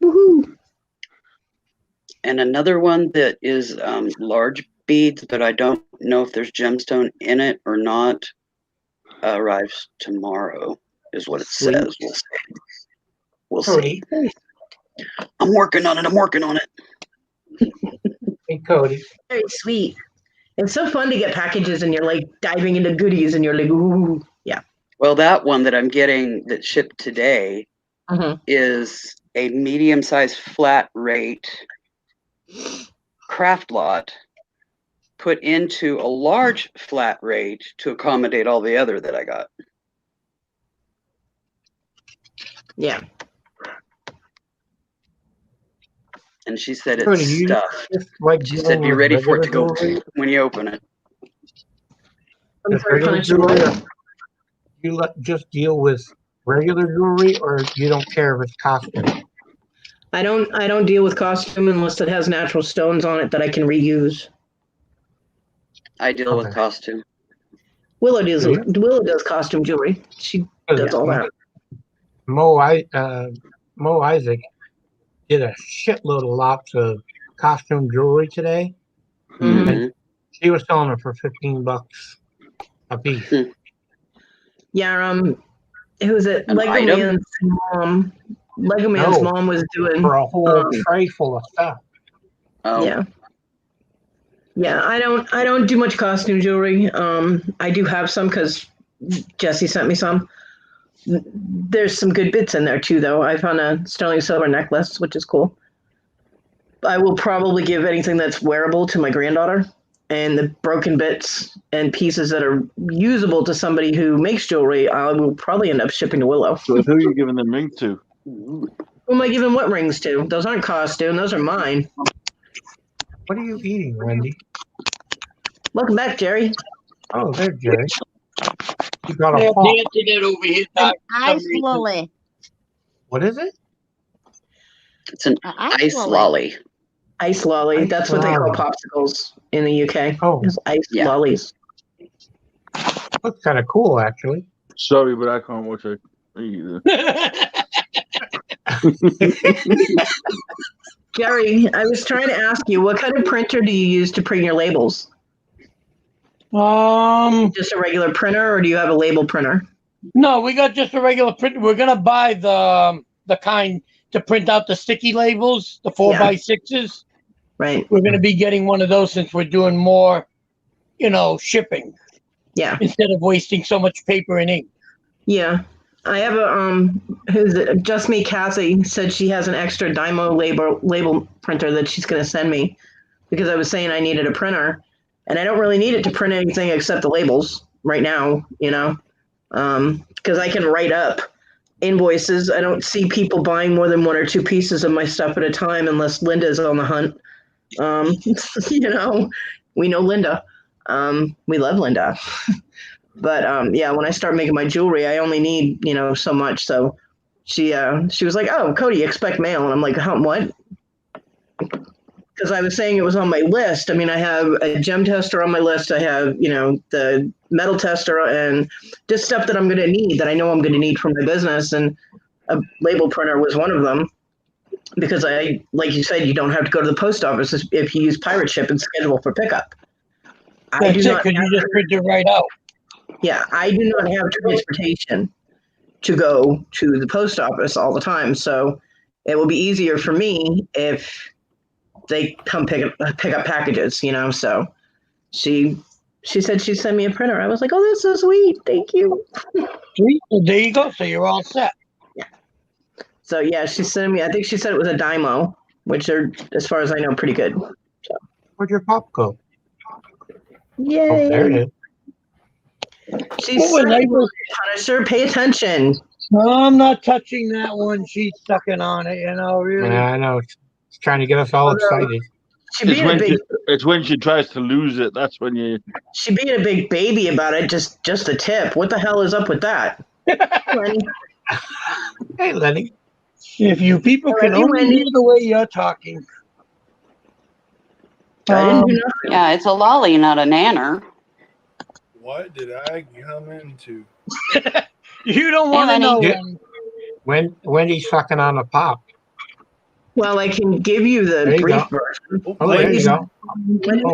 Woohoo! And another one that is large beads, but I don't know if there's gemstone in it or not, arrives tomorrow, is what it says. We'll see. I'm working on it. Hey, Cody. Very sweet. It's so fun to get packages and you're like diving into goodies and you're like, ooh, yeah. Well, that one that I'm getting that shipped today is a medium-sized flat rate craft lot put into a large flat rate to accommodate all the other that I got. Yeah. And she said it's stuffed. She said be ready for it to go when you open it. I'm sorry, you just deal with regular jewelry, or you don't care if it's costume? I don't deal with costume unless it has natural stones on it that I can reuse. I deal with costume. Willow does costume jewelry. She does all that. Mo Isaac did a shitload of lots of costume jewelry today. Mm-hmm. And she was selling it for $15 a piece. Yeah, who was it? An Lego item? Man's mom. Lego Man's mom was doing for a whole tray full of stuff. Oh. Yeah. Yeah, I don't do much costume jewelry. I do have some because Jesse sent me some. There's some good bits in there too, though. I found a sterling silver necklace, which is cool. I will probably give anything that's wearable to my granddaughter, and the broken bits and pieces that are usable to somebody who makes jewelry, I will probably end up shipping to Willow. So who are you giving them rings to? Who am I giving what rings to? Those aren't costume. Those are mine. What are you eating, Wendy? Welcome back, Jerry. Oh, there's Jerry. You got They're a paw. dancing it over his back for some Ice reason. lolly. What is it? It's an ice lolly. Ice lolly. Ice That's what they call lolly. popsicles in the UK. Oh. Is ice lollies. Looks kind of cool, actually. Sorry, but I can't watch it either. Jerry, I was trying to ask you, what kind of printer do you use to print your labels? Just a regular printer, or do you have a label printer? No, we got just a regular printer. We're gonna buy the kind to print out the sticky labels, the 4x6s. Right. We're gonna be getting one of those since we're doing more, shipping. Yeah. Instead of wasting so much paper and ink. Yeah. I have a who's it? Just Me Cassie said she has an extra Dymo label printer that she's going to send me because I was saying I needed a printer, and I don't really need it to print anything except the labels right now, because I can write up invoices. I don't see people buying more than one or two pieces of my stuff at a time unless Linda's on the hunt. We know Linda. We love Linda. But yeah, when I start making my jewelry, I only need, so much. So she was like, "Oh, Cody, expect mail." And I'm like, what? Because I was saying it was on my list. I mean, I have a gem tester on my list. I have, the metal tester and just stuff that I'm going to need, that I know I'm going to need for my business. And a label printer was one of them. Because like you said, you don't have to go to the post office if you use pirate ship and schedule for pickup. That's it, because you just print it right out. Yeah, I do not have transportation to go to the post office all the time, so it will be easier for me if they come pick up packages, So she said she'd send me a printer. I was like, "Oh, that's so sweet. Thank you." Sweet. Well, there you go. So you're all set. Yeah. So yeah, she sent me. I think she said it was a Dymo, which are, as far as I know, pretty good. So. Where'd your pop go? Yay! Oh, there it is. She's Punisher. Pay attention. No, I'm not touching that one. She's sucking on it, really. Yeah, I know. It's trying to get us all excited. It's when she tries to lose it. That's when you. She being a big baby about it. Just a tip. What the hell is up with that? Lenny. Hey, Lenny. If you people can only hear the way you're talking. I didn't do nothing. Yeah, it's a lolly, not a nanner. What did I come into? You don't want to know. Wendy's sucking on a pop. Well, I can give you the brief version. Oh, there you go.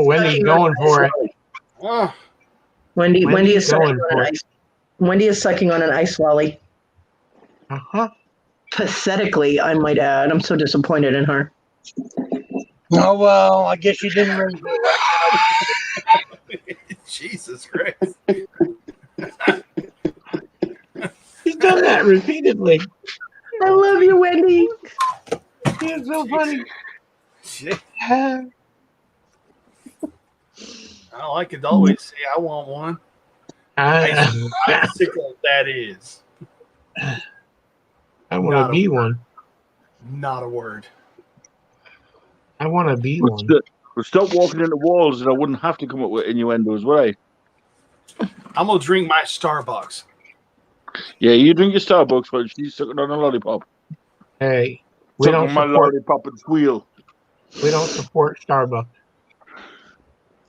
Wendy's going for it. Oh. Wendy is sucking on an ice lolly. Uh-huh. Pathetically, I might add. I'm so disappointed in her. Oh, well, I guess you didn't really do Jesus Christ. He's done that repeatedly. I love you, Wendy. It's so funny. Shit. I like it always say, I want one. Icicle, that is. I want to be one. Not a word. I want to be one. Stop walking into walls, and I wouldn't have to come up with innuendos, would I? I'm gonna drink my Starbucks. Yeah, you drink your Starbucks while she's sucking on a lollipop. Hey, We don't my support. lollipop and squeal. We don't support Starbucks.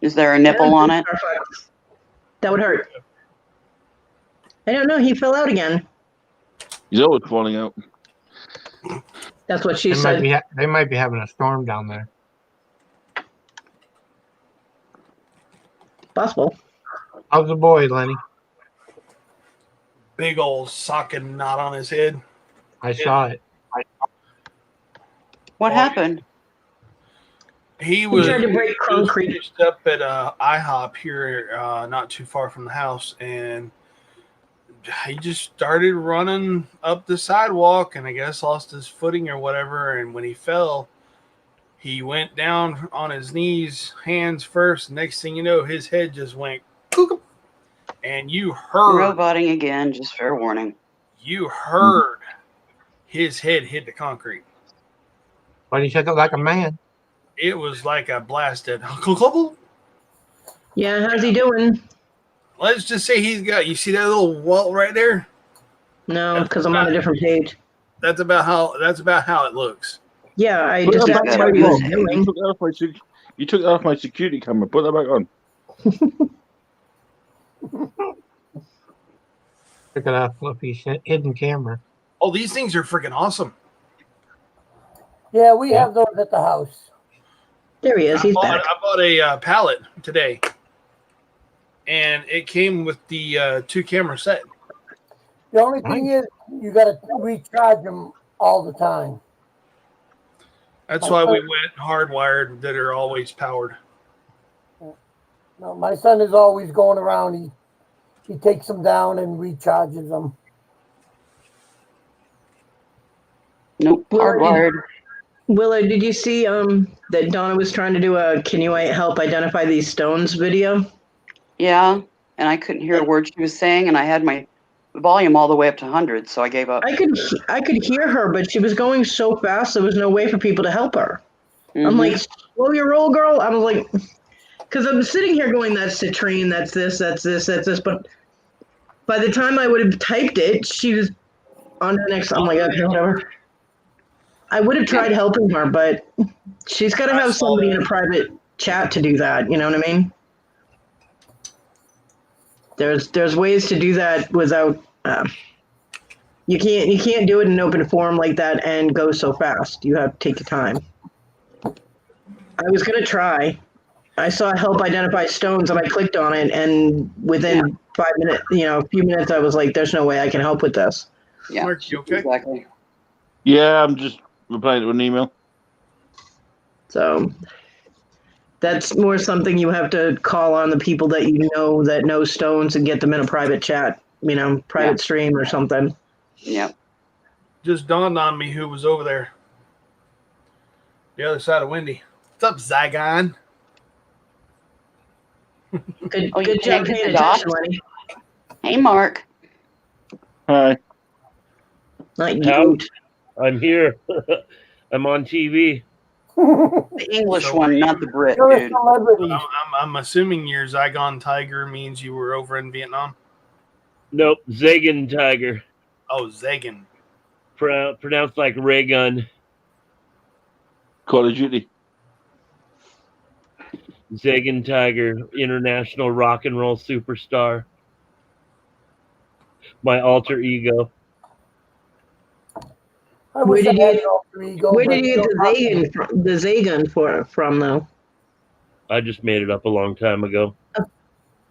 Is there a nipple on it? That would hurt. I don't know. He fell out again. He's always falling out. That's what she said. They might be having a storm down there. Possible. How's the boy, Lenny? Big old socket knot on his head. I saw it. What happened? He tried to break concrete. Finished up at IHOP here, not too far from the house, and he just started running up the sidewalk, and I guess lost his footing or whatever. And when he fell, he went down on his knees, hands first. Next thing you know, his head just went, cook, and you heard Roboting again. Just fair warning. You heard his head hit the concrete. But he took it like a man. It was like a blasted. Yeah, how's he doing? Let's just say he's got. You see that little welt right there? No, because I'm on a different page. That's about how it looks. Yeah, I Put just that asked back what he was on. doing. You took that off my security camera. Put that back on. Look at that fluffy hidden camera. Oh, these things are freaking awesome. Yeah, we have those at the house. There he is. He's back. I bought a pallet today, and it came with the 2-camera set. The only thing is, you got to recharge them all the time. That's why we went hardwired that are always powered. No, my son is always going around. He takes them down and recharges them. Nope, hardwired. Willard, did you see that Donna was trying to do a "Can you help identify these stones" video? Yeah, and I couldn't hear a word she was saying, and I had my volume all the way up to 100, so I gave up. I could hear her, but she was going so fast there was no way for people to help her. Mm-hmm. I'm like, slow your roll, girl. I was like, because I'm sitting here going, that's citrine, that's this, that's this, that's this. But by the time I would have typed it, she was on the next. I'm like, okay, whatever. I would have tried helping her, but she's got to have somebody in a private chat to do that. You know what I mean? There's ways to do that without. You can't do it in an open forum like that and go so fast. You have to take your time. I was gonna try. I saw help identify stones and I clicked on it, and within 5 minutes, a few minutes, I was like, "There's no way I can help with this." Yeah, Mark, you okay? Exactly. Yeah, I'm just replying to an email. So that's more something you have to call on the people that you know that know stones and get them in a private chat, private stream or something. Yeah. Just dawned on me who was over there. The other side of Wendy. What's up, Zygon? Good job paying attention, Lenny. Hey, Mark. Hi. Not you. I'm here. I'm on TV. The English one, not the Brit, dude. I'm assuming your Zygon Tiger means you were over in Vietnam. Nope, Zagan Tiger. Oh, Zagan. Pronounced like ray gun. Call of Duty. Zagan Tiger, international rock and roll superstar. My alter ego. Where did you get the Zagan from, though? I just made it up a long time ago.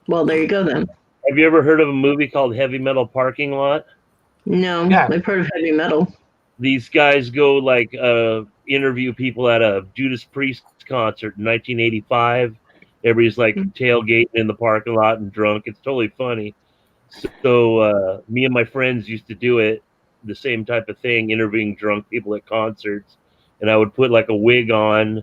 Well, there you go then. Have you ever heard of a movie called Heavy Metal Parking Lot? No, I've heard of heavy metal. These guys go interview people at a Judas Priest concert in 1985. Everybody's tailgating in the parking lot and drunk. It's totally funny. So me and my friends used to do it, the same type of thing, interviewing drunk people at concerts. And I would put a wig on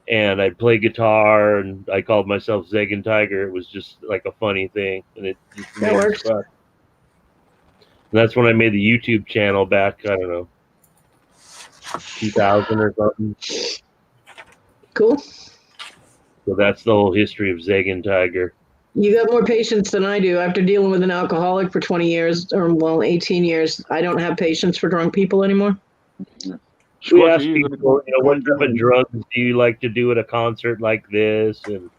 and I'd play guitar and I called myself Zagan Tiger. It was just a funny thing. And it just that works. Fun. And that's when I made the YouTube channel back, I don't know, 2000 or something. Cool. So that's the whole history of Zagan Tiger. You got more patience than I do. After dealing with an alcoholic for 20 years, or 18 years, I don't have patience for drunk people anymore. We ask people, what type of drugs do you like to do at a concert like this, and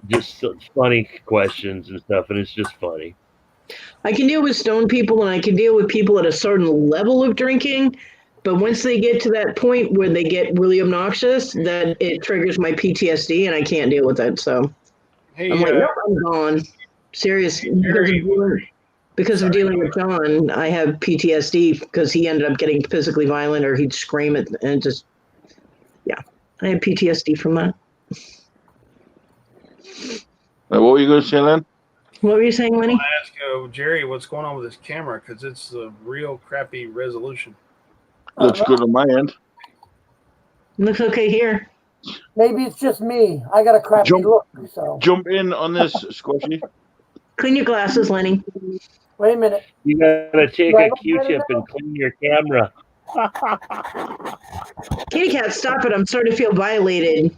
just funny questions and stuff, and it's just funny. I can deal with stoned people, and I can deal with people at a certain level of drinking, but once they get to that point where they get really obnoxious, that it triggers my PTSD, and I can't deal with it. So Hey, I'm like, nope, I'm gone. Serious. Because of dealing with John, I have PTSD because he ended up getting physically violent, or he'd scream it, and just, yeah, I have PTSD from that. What were you going to say, Len? What were you saying, Lenny? I ask Jerry what's going on with his camera because it's a real crappy resolution. Looks good on my end. Looks okay here. Maybe it's just me. I got a crappy look. So jump in on this, Squashy. Clean your glasses, Lenny. Wait a minute. You gotta take a Q-tip and clean your camera. Kitty cat, stop it! I'm starting to feel violated.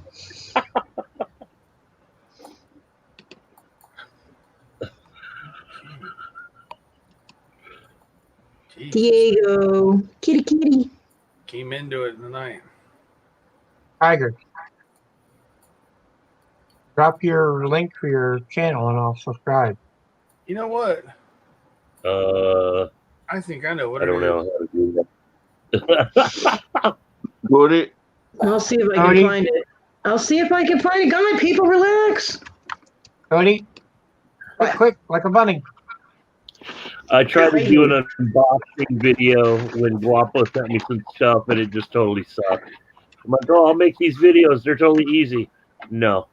Diego, kitty. Came into it tonight. Tiger, drop your link for your channel and I'll subscribe. You know what? I think I know what I don't know how to do that. Woody. I'll see if I can find it. I'll see if I can find it. God, people, relax. Cody, quick, like a bunny. I tried to do an unboxing video when Guapo sent me some stuff, and it just totally sucked. I'm like, oh, I'll make these videos. They're totally easy. No.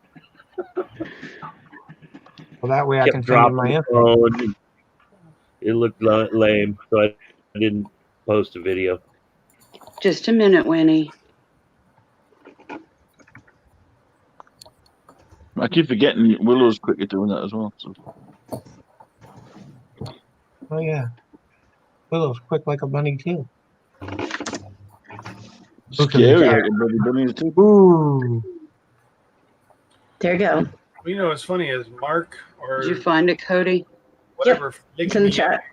Well, that way I can send you my info. It looked lame, so I didn't post a video. Just a minute, Winnie. I keep forgetting Willow's quick at doing that as well. So. Oh, yeah. Willow's quick like a bunny, too. Scary like a bunny, too. Ooh. There you go. Well, you know what's funny is Mark or... Did you find it, Cody? Whatever. Yep. It's in the chat.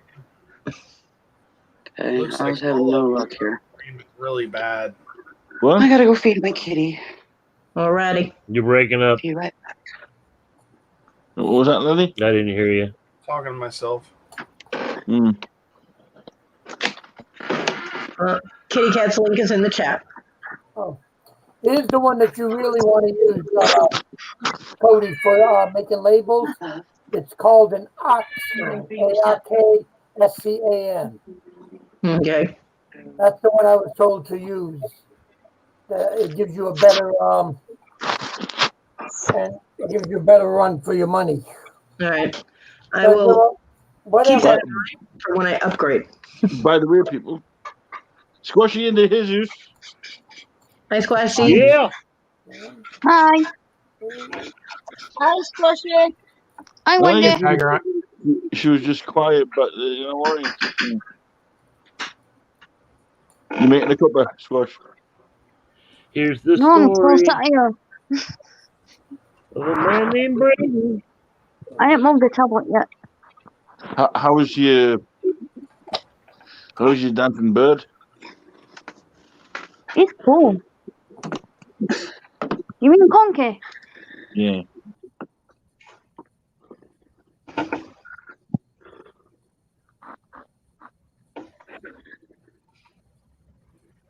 Okay, I was having no luck here. Really bad. What? I gotta go feed my kitty. Alrighty. You're breaking up. Be right back. What was that, Lily? I didn't hear you. Talking to myself. Kitty Cat's link is in the chat. Oh, it is the one that you really want to use, Cody, for making labels. It's called an Arcscan, ARKSCAN. Okay. That's the one I was told to use. It gives you a better and it gives you a better run for your money. All right. I will keep that in mind for when I upgrade. By the way, people, Squashy into Jesus. Hi, Squashy. Yeah. Hi. Hi, Squashy. I wonder. She was just quiet, but you know what? You're making a cuppa, Squash. Here's the No, story I'm close to here. of a man named Brady. I haven't moved the tablet yet. How was your dancing bird? It's cool. You mean Conky? Yeah.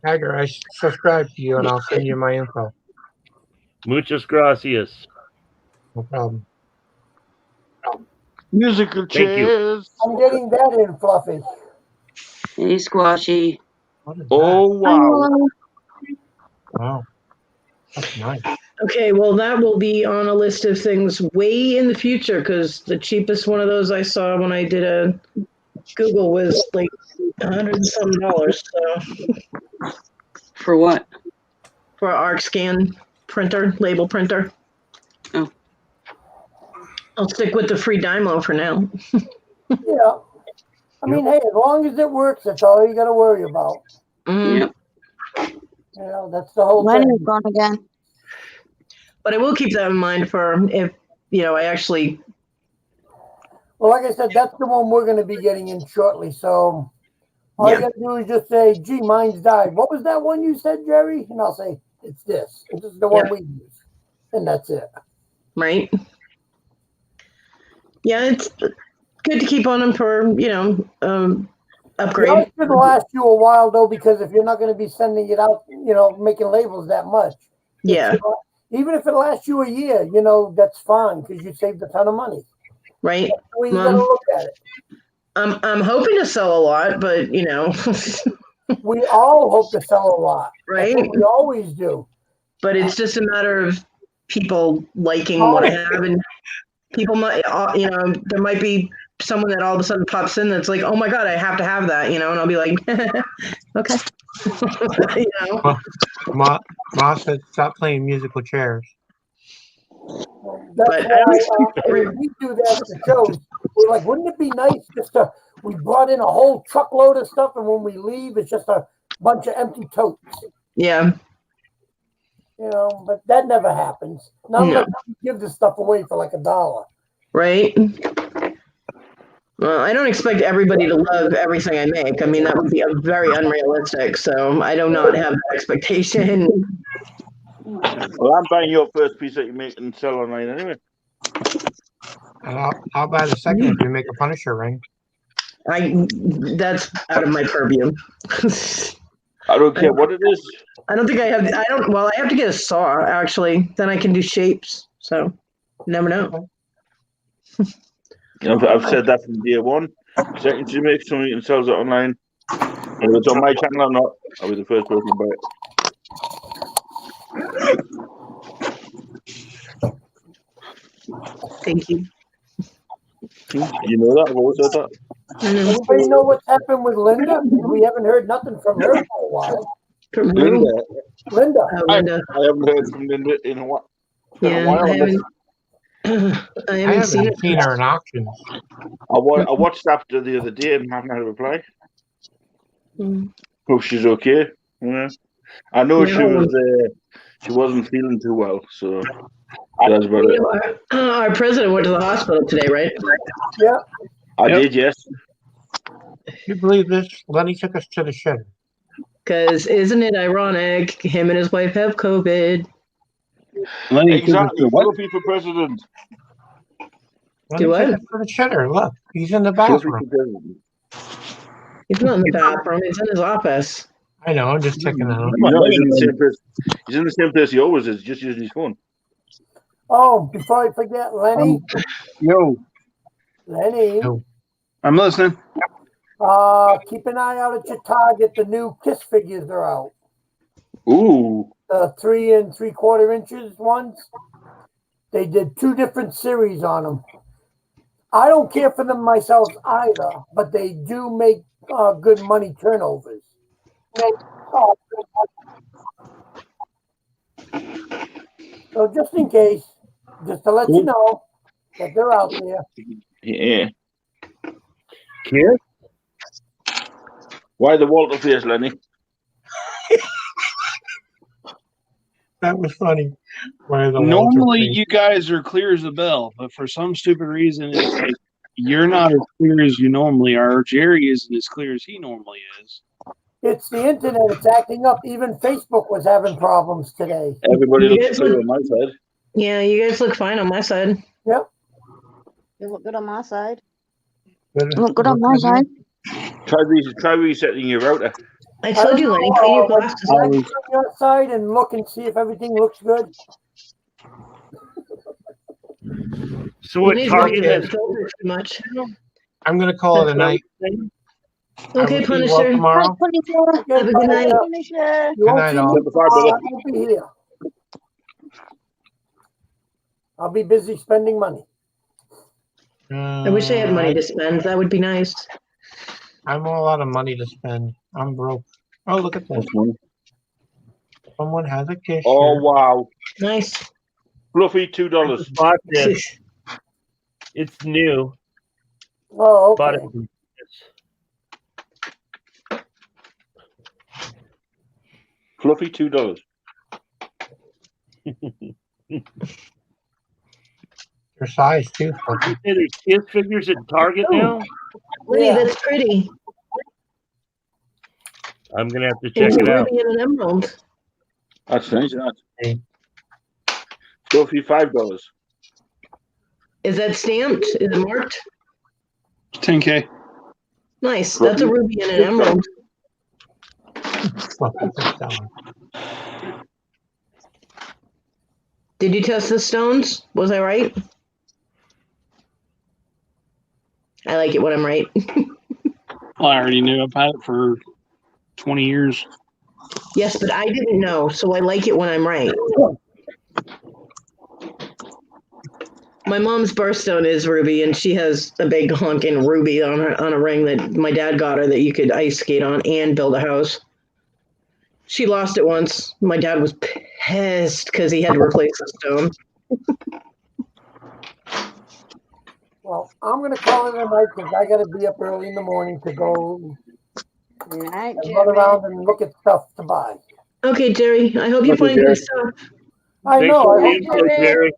Tiger, I subscribe to you and I'll send you my info. Muchas gracias. No problem. Musical chairs. I'm getting that in, Fluffy. Hey, Squashy. Oh, wow. Wow. That's nice. Okay, well, that will be on a list of things way in the future because the cheapest one of those I saw when I did a Google was like $100 and some. So For what? for an Arcscan printer, label printer. Oh. I'll stick with the free Dymo for now. Yeah. I mean, hey, as long as it works, that's all you got to worry about. Yep. You know, that's the whole Lenny's thing. gone again. But I will keep that in mind for if, I actually. Well, like I said, that's the one we're going to be getting in shortly. So All you gotta do is just say, "Gee, mine's died." What was that one you said, Jerry? And I'll say, "It's this. This is the one we use," and that's it. Right. Yeah, it's good to keep on them for upgrade. It's going to last you a while though, because if you're not going to be sending it out, making labels that much. Yeah. Even if it lasts you a year, that's fine because you saved a ton of money. Right. That's the way you got to look at it. I'm hoping to sell a lot, but we all hope to sell a lot. Right. That's what we always do. But it's just a matter of people liking what I have, and people might, there might be someone that all of a sudden pops in that's like, "Oh my god, I have to have that," and I'll be like, "Okay." Ma said, "Stop playing musical chairs." That's why we do that at the shows. We're like, wouldn't it be nice we brought in a whole truckload of stuff, and when we leave, it's just a bunch of empty totes. Yeah. But that never happens. Not unless you give this stuff away for like $1. Right. Well, I don't expect everybody to love everything I make. I mean, that would be very unrealistic. So I do not have that expectation. Well, I'm buying your first piece that you make and sell online anyway. And I'll buy the second if you make a Punisher ring. That's out of my purview. I don't care what it is. I don't think I have. Well, I have to get a saw actually. Then I can do shapes. So, you never know. I've said that from day one. Second, you make something and sells it online, and if it's on my channel or not, I'll be the first person to buy it. Thank you. You know that? I've always said that. Everybody know what's happened with Linda? We haven't heard nothing from her for a while. Linda. Linda. Oh, Linda. I haven't heard from Linda in a while. I haven't seen her in auctions. I watched after the other day and haven't had a reply. Hope she's okay. Yeah. I know she wasn't feeling too well, so that's about it. Our president went to the hospital today, right? Yeah. I did, yes. You believe this? Lenny took us to the shitter. Because isn't it ironic? Him and his wife have COVID. Lenny, exactly. Trophy for president. Do what? For the shitter. Look, he's in the bathroom. He's not in the bathroom. He's in his office. I know. I'm just checking out. He's in the same place. He's in the same place he always is. Just using his phone. Oh, before I forget, Lenny. Yo. Lenny. Yo. I'm listening. Keep an eye out at your Target. The new Kiss figures are out. Ooh. The 3 3/4 inches ones. They did 2 different series on them. I don't care for them myself either, but they do make good money turnovers. So just in case, just to let you know that they're out there. Yeah. Kiss? Why the Walter face, Lenny? That was funny. Normally, you guys are clear as a bell, but for some stupid reason, it's like you're not as clear as you normally are. Jerry isn't as clear as he normally is. It's the internet. It's acting up. Even Facebook was having problems today. Everybody looks clear on my side. Yeah, you guys look fine on my side. Yep. You look good on my side. You look good on my side. Try resetting your router. I told you, Lenny, clean your glasses. On your side and look and see if everything looks good. So what Target has too much. I'm going to call it a night. Okay, Punisher. Tomorrow. Have a good night. You won't see me. I won't be here. I'll be busy spending money. I wish I had money to spend. That would be nice. I'm a lot of money to spend. I'm broke. Oh, look at this. Someone has a kiss. Oh, wow. Nice. Fluffy, $2. Bought this. It's new. Oh, okay. Bought it. Fluffy, $2. Your size too. You say there's kiss figures at Target now? Lenny, that's pretty. I'm gonna have to check It's a it out. ruby and an emerald. That's nice. Go for $5. Is that stamped? Is it marked? 10K. Nice. That's a ruby and an emerald. Did you test the stones? Was I right? I like it when I'm right. Well, I already knew. I've had it for 20 years. Yes, but I didn't know, so I like it when I'm right. My mom's birthstone is ruby, and she has a big honking ruby on a ring that my dad got her that you could ice skate on and build a house. She lost it once. My dad was pissed because he had to replace the stone. Well, I'm going to call it a night because I got to be up early in the morning to go and run around and look at stuff to buy. Okay, Jerry. I hope you find good stuff. I Thanks know. for I the hope input, so. Jerry.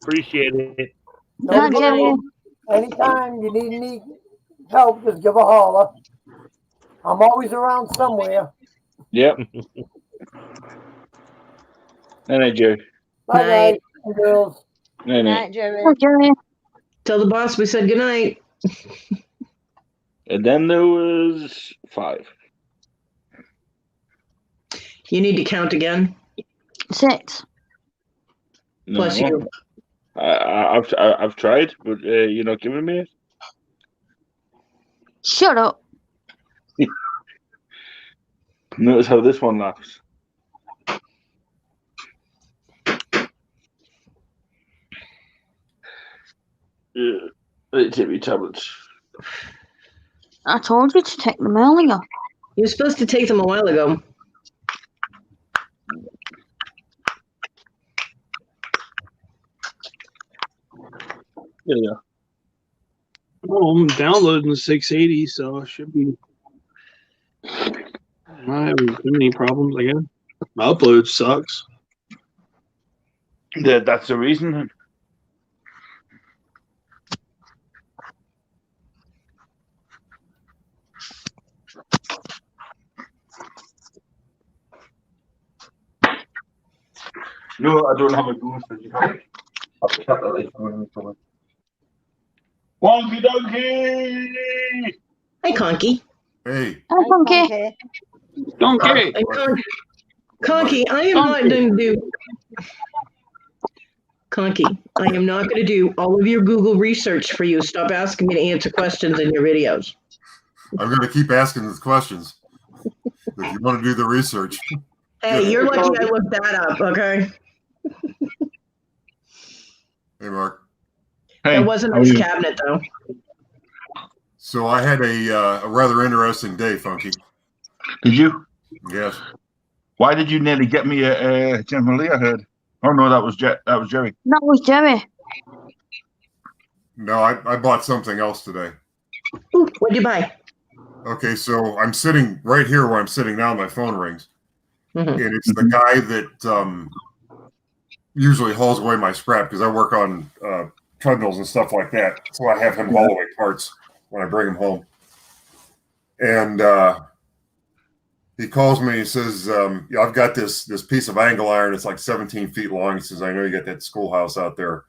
Appreciate it. No problem. Anytime you need any help, just give a holler. I'm always around somewhere. Yep. Night, Jerry. Bye, guys and girls. Night. Jerry. Tell the boss we said goodnight. And then there was 5. You need to count again. 6. Plus you. I've tried, but you're not giving me it. Shut up. Notice how this one laughs. Take me tablets. I told you to take them earlier. You were supposed to take them a while ago. Yeah. Well, I'm downloading 680, so it should be not having too many problems, I guess. My upload sucks. That's the reason. No, I don't have a goose. Wonky donkey! Hi, Conky. Hey. Hi, Conky. Donkey. Conky, I am not going to do. Conky, I am not going to do all of your Google research for you. Stop asking me to answer questions in your videos. I'm going to keep asking the questions if you want to do the research. Hey, you're lucky I looked that up, okay? Hey, Mark. That wasn't his cabinet, though. So I had a rather interesting day, Funky. Did you? Yes. Why did you nearly get me a General Lee? I heard. Oh no, that was Jerry. That was Jerry. No, I bought something else today. Ooh, what'd you buy? Okay, so I'm sitting right here where I'm sitting now. My phone rings, and it's the guy that usually hauls away my scrap because I work on treadmills and stuff like that. So I have him haul away parts when I bring them home. And he calls me. He says, "Yeah, I've got this piece of angle iron. It's like 17 feet long." He says, "I know you got that schoolhouse out there."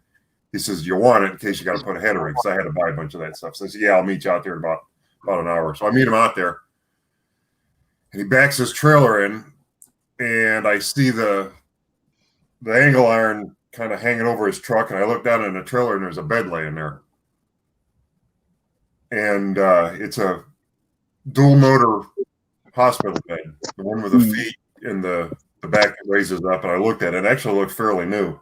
He says, "You want it in case you got to put a header in?" Because I had to buy a bunch of that stuff. So I said, "Yeah, I'll meet you out there in about an hour." So I meet him out there, and he backs his trailer in, and I see the angle iron kind of hanging over his truck, and I look down in the trailer, and there's a bed laying there, and it's a dual motor hospital bed, the one with the feet in the back that raises up, and I looked at it. It actually looked fairly new.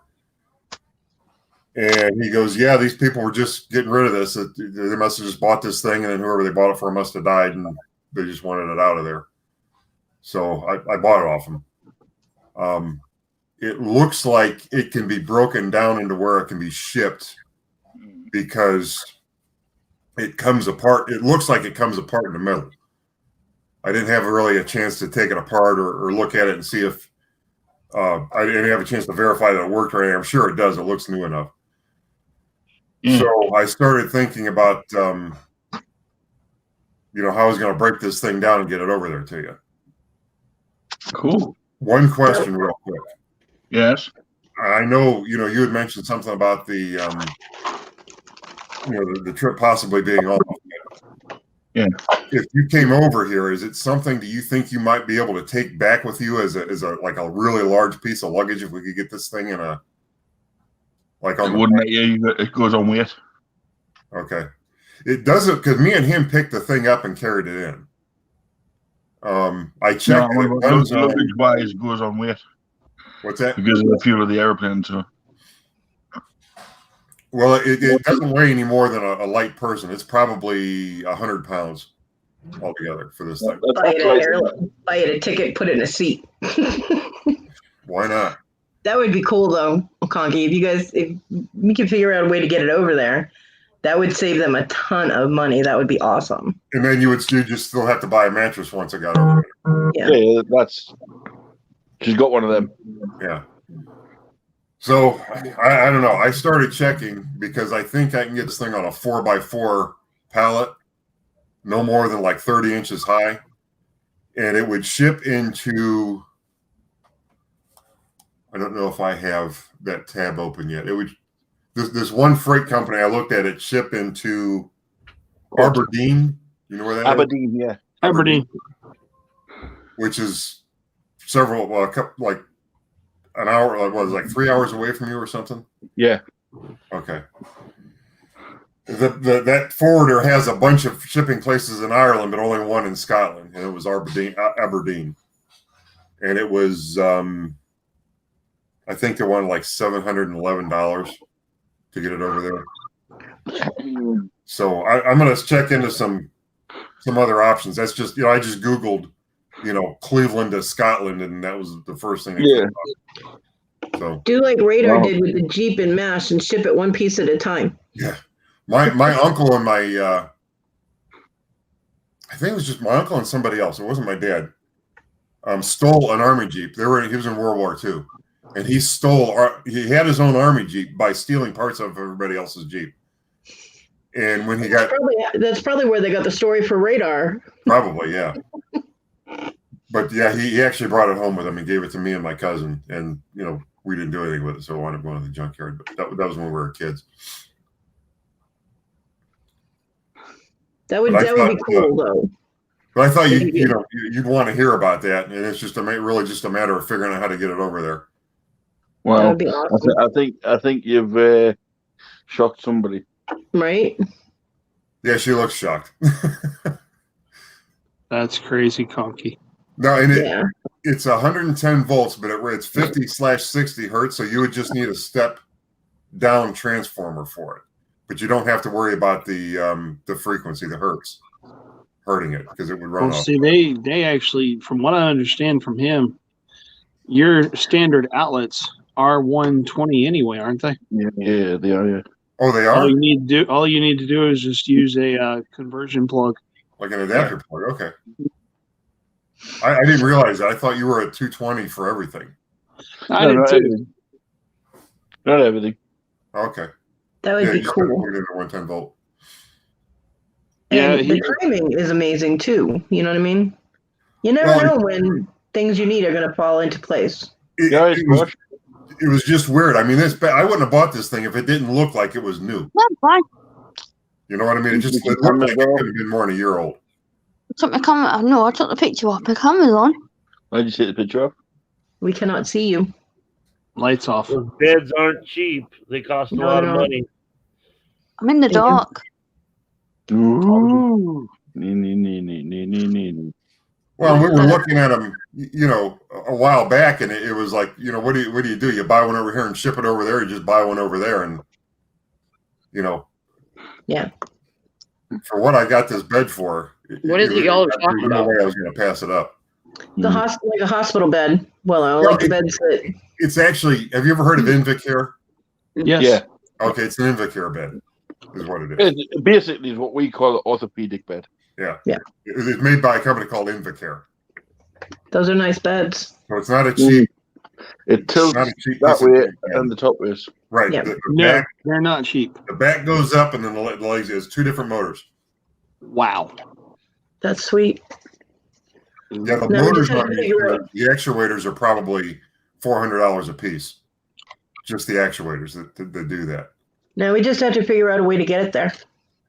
And he goes, "Yeah, these people were just getting rid of this. They must have just bought this thing, and then whoever they bought it for must have died, and they just wanted it out of there." So I bought it off him. It looks like it can be broken down into where it can be shipped because it comes apart. It looks like it comes apart in the middle. I didn't have really a chance to take it apart or look at it and see if I didn't have a chance to verify that it worked or anything. I'm sure it does. It looks new enough. So I started thinking about, how I was going to break this thing down and get it over there to you. Cool. One question, real quick. Yes. I know you had mentioned something about the the trip possibly being almost. Yeah. If you came over here, is it something do you think you might be able to take back with you as a like a really large piece of luggage if we could get this thing in a like on it wouldn't it goes on weight. Okay. It doesn't because me and him picked the thing up and carried it in. I checked luggage wise goes on weight. What's that? Because of the fuel of the airplane, so. Well, it doesn't weigh any more than a light person. It's probably 100 pounds altogether for this thing. Buy it a ticket, put it in a seat. Why not? That would be cool, though, Conky. If we could figure out a way to get it over there, that would save them a ton of money. That would be awesome. And then you just still have to buy a mattress once it got over there. Yeah, she's got one of them. Yeah. So I don't know. I started checking because I think I can get this thing on a 4x4 pallet, no more than like 30 inches high, and it would ship into. I don't know if I have that tab open yet. It would. This one freight company I looked at it ship into Aberdeen. You know where that Aberdeen, is? Yeah. Aberdeen. Which is several like an hour, like 3 hours away from you or something? Yeah. Okay. That forwarder has a bunch of shipping places in Ireland, but only one in Scotland, and it was Aberdeen. And it was, I think they wanted like $711 to get it over there. So I'm going to check into some other options. That's just, I just Googled, Cleveland to Scotland, and that was the first thing. So do like Radar did with the Jeep and Mash and ship it one piece at a time. Yeah, my uncle and my I think it was just my uncle and somebody else. It wasn't my dad. Stole an army Jeep. He was in World War II, and he had his own army Jeep by stealing parts of everybody else's Jeep. And when he that's probably where they got the story for Radar. Probably, yeah. But yeah, he actually brought it home with him and gave it to me and my cousin, and we didn't do anything with it, so I wound up going to the junkyard. But that was when we were kids. That would be cool, though. But I thought you'd want to hear about that, and it's just really just a matter of figuring out how to get it over there. Well, that would be awesome. I think you've shocked somebody, right? Yeah, she looks shocked. That's crazy, Conky. No, and it's 110 volts, but it's 50/60 hertz, so you would just need a step down transformer for it. But you don't have to worry about the frequency, the hertz, hurting it because it would run off. See, they actually, from what I understand from him, your standard outlets are 120 anyway, aren't they? Yeah, they are. Yeah. Oh, they are. All you need to do is just use a conversion plug, like an adapter plug. Okay. I didn't realize that. I thought you were at 220 for everything. I did too. Everything. Not everything. Okay. That would be cool. Put it in a 110 volt. Yeah, the timing is amazing too. You know what I mean? You never know when things you need are going to fall into place. It was just weird. I mean, I wouldn't have bought this thing if it didn't look like it was new. You know what I mean? It looked like it could have been more than a year old. I took my camera. No, I took the picture off. My camera's on. Why did you take the picture off? We cannot see you. Lights off. Those beds aren't cheap. They cost a lot of money. I'm in the dark. Ooh. Well, we were looking at them, a while back, and it was like, what do you do? You buy one over here and ship it over there. You just buy one over there, and yeah. For what I got this bed for, what is it y'all are talking about? No way I was going to pass it up. The like a hospital bed. Well, I like the beds that. It's actually. Have you ever heard of Invacare? Yes. Yeah. Okay, it's an Invacare bed, is what it is. It basically is what we call an orthopedic bed. Yeah. Yeah. It's made by a company called Invacare. Those are nice beds. So it's not a cheap. It tilts that way, and the top is right. Yeah. No, they're not cheap. The back goes up, and then the legs is two different motors. Wow. That's sweet. Yeah, the motors on the actuators are probably $400 a piece. Just the actuators that do that. No, we just have to figure out a way to get it there.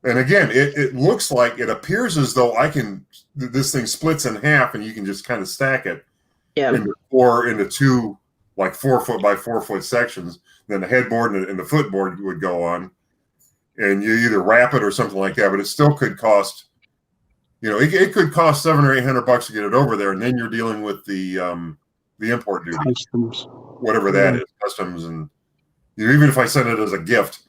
And again, it looks like it appears as though this thing splits in half, and you can just kind of stack it into two like 4 foot by 4 foot sections. Then the headboard and the footboard would go on, and you either wrap it or something like that. But it still could cost, it could cost $700 or $800 to get it over there, and then you're dealing with the import duty, customs, whatever that is, customs, and even if I send it as a gift,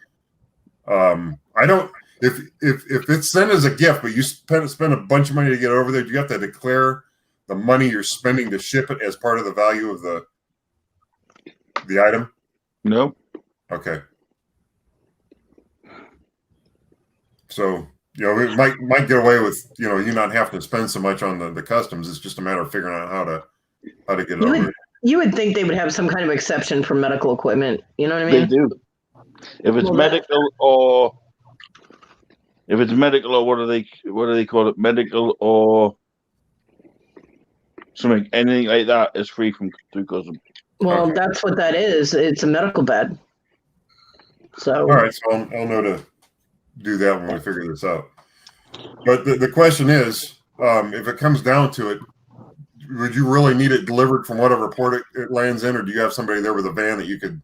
I don't. If it's sent as a gift, but you spend a bunch of money to get over there, do you have to declare the money you're spending to ship it as part of the value of the item? No. Okay. So it might get away with you not having to spend so much on the customs. It's just a matter of figuring out how to get it over. You would think they would have some kind of exception for medical equipment. You know what I mean? They do. If it's medical or what do they call it? Medical or something, anything like that is free through customs. Well, that's what that is. It's a medical bed. So. All right, so I'll know to do that when we figure this out. But the question is, if it comes down to it, would you really need it delivered from whatever port it lands in, or do you have somebody there with a van that you could?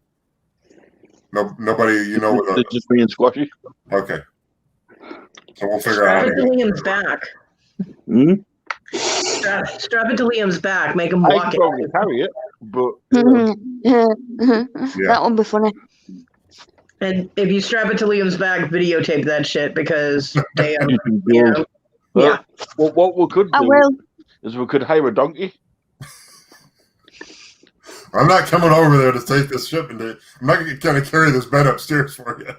Nobody, with just me and Squashy. Okay. So we'll figure out. Strap it to Liam's back. Hmm? Strap it to Liam's back. Make him walk I could probably carry it, but that would be funny. And if you strap it to Liam's back, videotape that shit because they are, Well, what we could I do will. is we could hire a donkey. I'm not coming over there to take this shipment. I'm not going to carry this bed upstairs for you.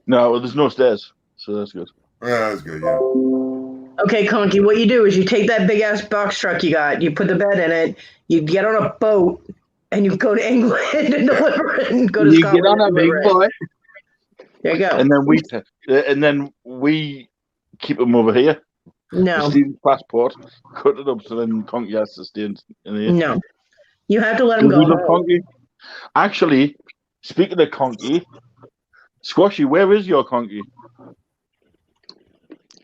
No, well, there's no stairs, so that's good. Yeah, that's good. Yeah. Okay, Conky, what you do is you take that big ass box truck you got, you put the bed in it, you get on a boat, and you go to England and deliver it, and go to Scotland. You get on a big boat. There you go. And then we keep them over here. No. Steve's passport, cut it up so then Conky has to stay in here. No. You have to let him go home. Conky? Actually, speaking of Conky, Squashy, where is your Conky?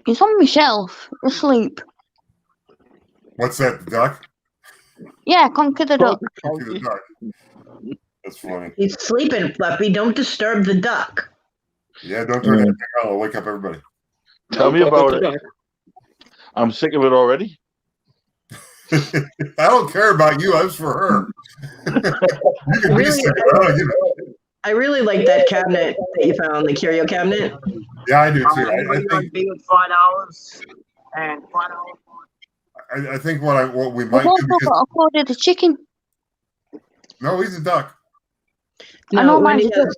He's on my shelf, asleep. What's that, the duck? Yeah, Conky the duck. Conky the duck. That's funny. He's sleeping, Fluffy. Don't disturb the duck. Yeah, don't turn that thing on. I'll wake up everybody. Tell me about it. I'm sick of it already. I don't care about you. I was for her. You can be sick of it. I really like that cabinet that you found, the curio cabinet. Yeah, I do too. I think $5 and $5. I think what we might do because I called it a chicken. No, he's a duck. No, I know Wendy mine's has,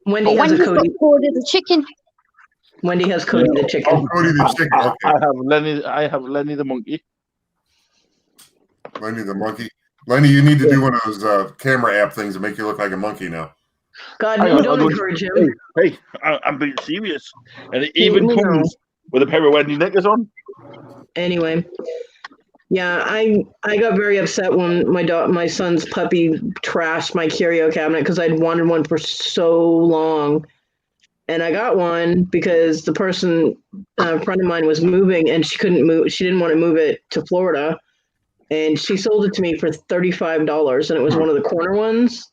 Wendy has a Cody. Called it a chicken. Wendy has Cody the chicken. Oh, Cody the chicken. Okay. I have Lenny the monkey. Lenny the monkey. Lenny, you need to do one of those camera app things that make you look like a monkey now. God, no, don't encourage him. Hey, I'm being serious. And it even comes with a pair of Wendy knickers on. Anyway, yeah, I got very upset when my son's puppy trashed my curio cabinet because I'd wanted one for so long. And I got one because the person, a friend of mine, was moving and she couldn't move. She didn't want to move it to Florida. And she sold it to me for $35. And it was one of the corner ones.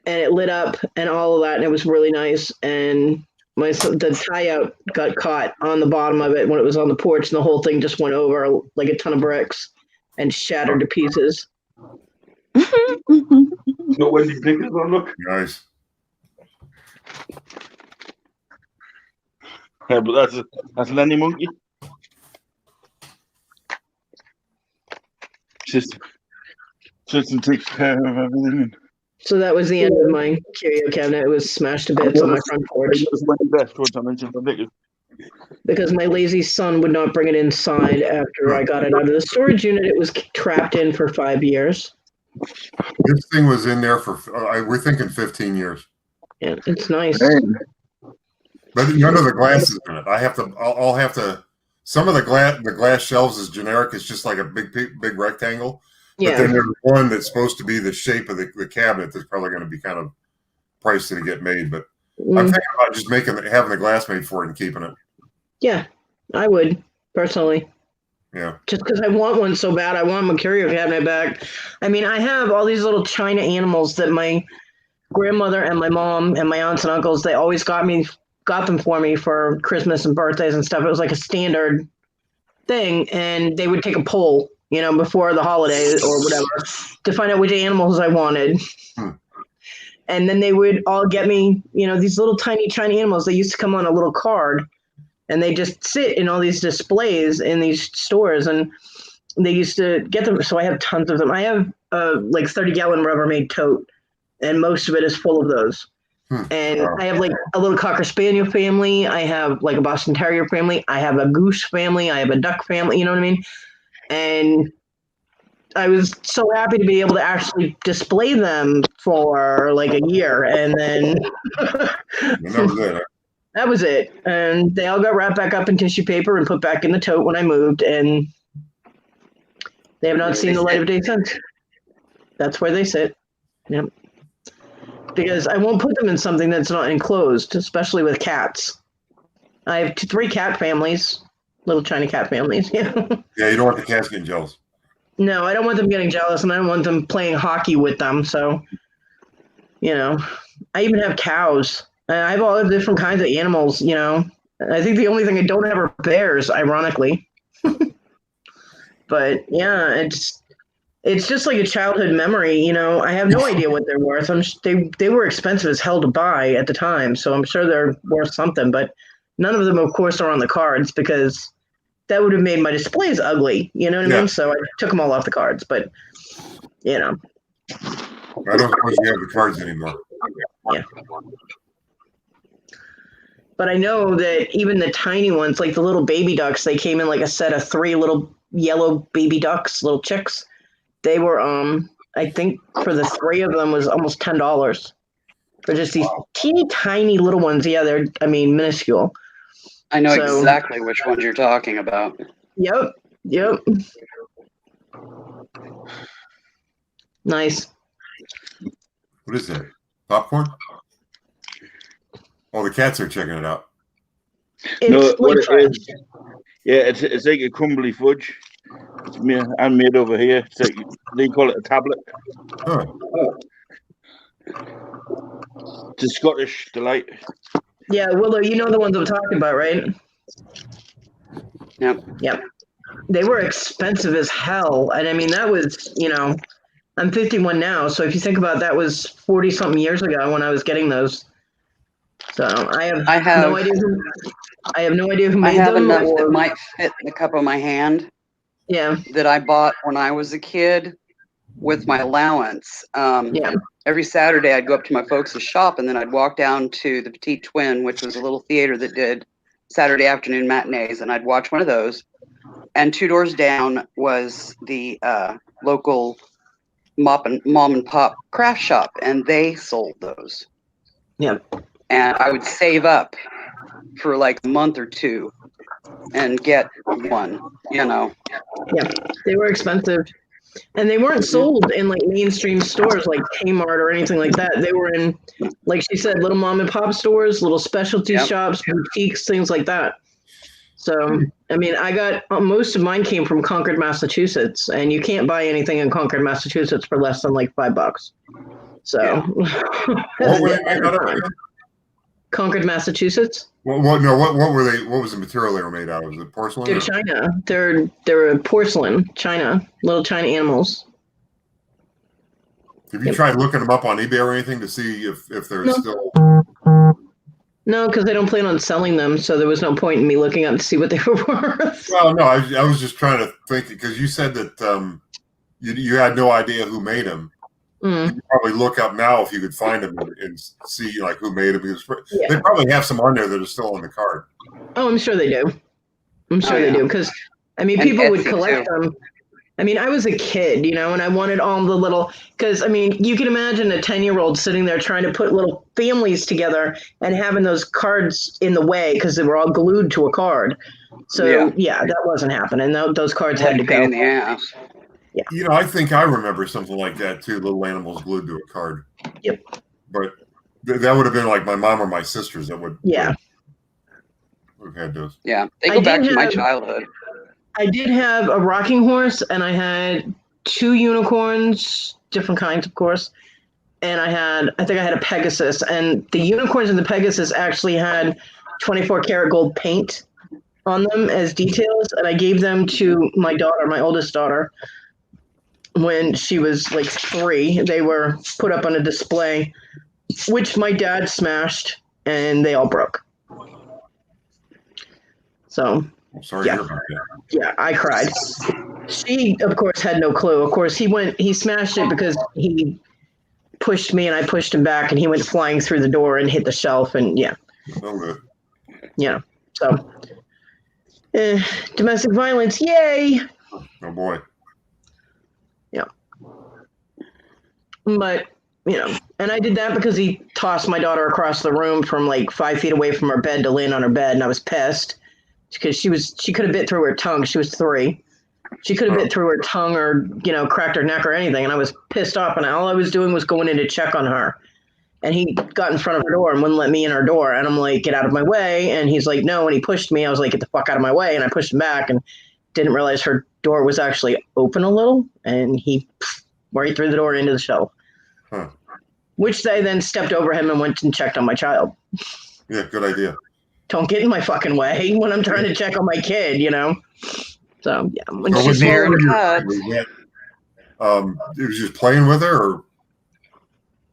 And it lit up and all of that. And it was really nice. And the tie out got caught on the bottom of it when it was on the porch. And the whole thing just went over like a ton of bricks and shattered to pieces. No Wendy knickers on, look. Nice. Yeah, but that's Lenny Monkey. Just takes care of everything. So that was the end of my curio cabinet. It was smashed to bits on my front porch. Because my lazy son would not bring it inside after I got it out of the storage unit. It was trapped in for 5 years. This thing was in there for, we're thinking 15 years. Yeah, it's nice. But none of the glass is in it. I'll have to some of the glass shelves is generic. It's just like a big rectangle. But Yeah. then there's one that's supposed to be the shape of the cabinet that's probably going to be kind of pricey to get made. But I'm thinking about just having the glass made for it and keeping it. Yeah, I would personally. Yeah. Just because I want one so bad, I want my curio cabinet back. I mean, I have all these little China animals that my grandmother and my mom and my aunts and uncles, they always got them for me for Christmas and birthdays and stuff. It was like a standard thing, and they would take a poll, before the holidays or whatever, to find out which animals I wanted. And then they would all get me, these little tiny China animals. They used to come on a little card, and they just sit in all these displays in these stores, and they used to get them. So I have tons of them. I have like 30-gallon Rubbermaid tote, and most of it is full of those. And I have like a little Cocker Spaniel family. I have like a Boston Terrier family. I have a goose family. I have a duck family. You know what I mean? And I was so happy to be able to actually display them for like a year. And then that was it. And they all got wrapped back up in tissue paper and put back in the tote when I moved. And they have not seen the light of day since. That's where they sit. Yep. Because I won't put them in something that's not enclosed, especially with cats. I have 3 cat families, little China cat families. Yeah, you don't want the cats getting jealous. No, I don't want them getting jealous, and I don't want them playing hockey with them. So, I even have cows. I have all the different kinds of animals, I think the only thing I don't have are bears, ironically. But, yeah, it's just like a childhood memory, I have no idea what they're worth. They were expensive as hell to buy at the time, so I'm sure they're worth something. But none of them, of course, are on the cards because that would have made my displays ugly. You know what I mean? So I took them all off the cards. But, I don't suppose you have the cards anymore. Yeah. But I know that even the tiny ones, like the little baby ducks, they came in like a set of 3 little yellow baby ducks, little chicks. They were, I think for the 3 of them was almost $10 for just these teeny tiny little ones. Yeah, they're, minuscule. I know exactly which ones you're talking about. Yep. Nice. What is that? Popcorn? Oh, the cats are checking it out. What it is? Yeah, it's like a crumbly fudge. It's handmade over here. It's like, they call it a tablet. It's a Scottish delight. Yeah, Willow, you know the ones I'm talking about, right? Yep. They were expensive as hell. And that was, I'm 51 now. So if you think about that was 40 something years ago when I was getting those. So I have no idea who made them. I have enough that might fit in the cup of my hand. Yeah. That I bought when I was a kid with my allowance. Every Saturday I'd go up to my folks' shop, and then I'd walk down to the Petite Twin, which was a little theater that did Saturday afternoon matinees, and I'd watch one of those. And 2 doors down was the local mom and pop craft shop, and they sold those. Yeah. And I would save up for like a month or 2 and get one, Yeah, they were expensive. And they weren't sold in like mainstream stores like Kmart or anything like that. They were in, like she said, little mom and pop stores, little specialty shops, boutiques, things like that. So, I got most of mine came from Concord, Massachusetts, and you can't buy anything in Concord, Massachusetts for less than like $5. So, Concord, Massachusetts. What were they? What was the material they were made out of? Was it porcelain? They're China. They're porcelain, China, little China animals. Have you tried looking them up on eBay or anything to see if they're still? No, because they don't plan on selling them, so there was no point in me looking up to see what they were worth. Well, no, I was just trying to think because you said that you had no idea who made them. You could probably look up now if you could find them and see like who made them. They probably have some on there that are still on the card. Oh, I'm sure they do. They do because people would collect them. I mean, I was a kid, and I wanted all the little, because, I mean, you can imagine a 10-year-old sitting there trying to put little families together and having those cards in the way because they were all glued to a card. So, yeah that wasn't happening. Those cards had to go. Pain in the ass. Yeah. I think I remember something like that too. Little animals glued to a card. Yep. But that would have been like my mom or my sisters that would. Yeah. We've had those. Yeah, they go back to my childhood. I did have a rocking horse, and I had 2 unicorns, different kinds, of course. And I think I had a Pegasus, and the unicorns and the Pegasus actually had 24 karat gold paint on them as details. And I gave them to my daughter, my oldest daughter, when she was like 3. They were put up on a display, which my dad smashed, and they all broke. So, I'm sorry to hear about that. Yeah, I cried. She, of course, had no clue. Of course, he smashed it because he pushed me and I pushed him back, and he went flying through the door and hit the shelf, and yeah. No good. Yeah, so domestic violence, yay! Oh boy. Yeah. But, and I did that because he tossed my daughter across the room from like 5 feet away from her bed to land on her bed, and I was pissed. Because she could have bit through her tongue. She was 3. She could have bit through her tongue or, cracked her neck or anything. And I was pissed off. And all I was doing was going in to check on her. And he got in front of her door and wouldn't let me in her door. And I'm like, get out of my way. And he's like, no. And he pushed me. I was like, get the fuck out of my way. And I pushed him back and didn't realize her door was actually open a little. And he right through the door into the shelf. Huh. Which they then stepped over him and went and checked on my child. Yeah, good idea. Don't get in my fucking way when I'm trying to check on my kid, So, yeah. When So was he it was just playing with her, or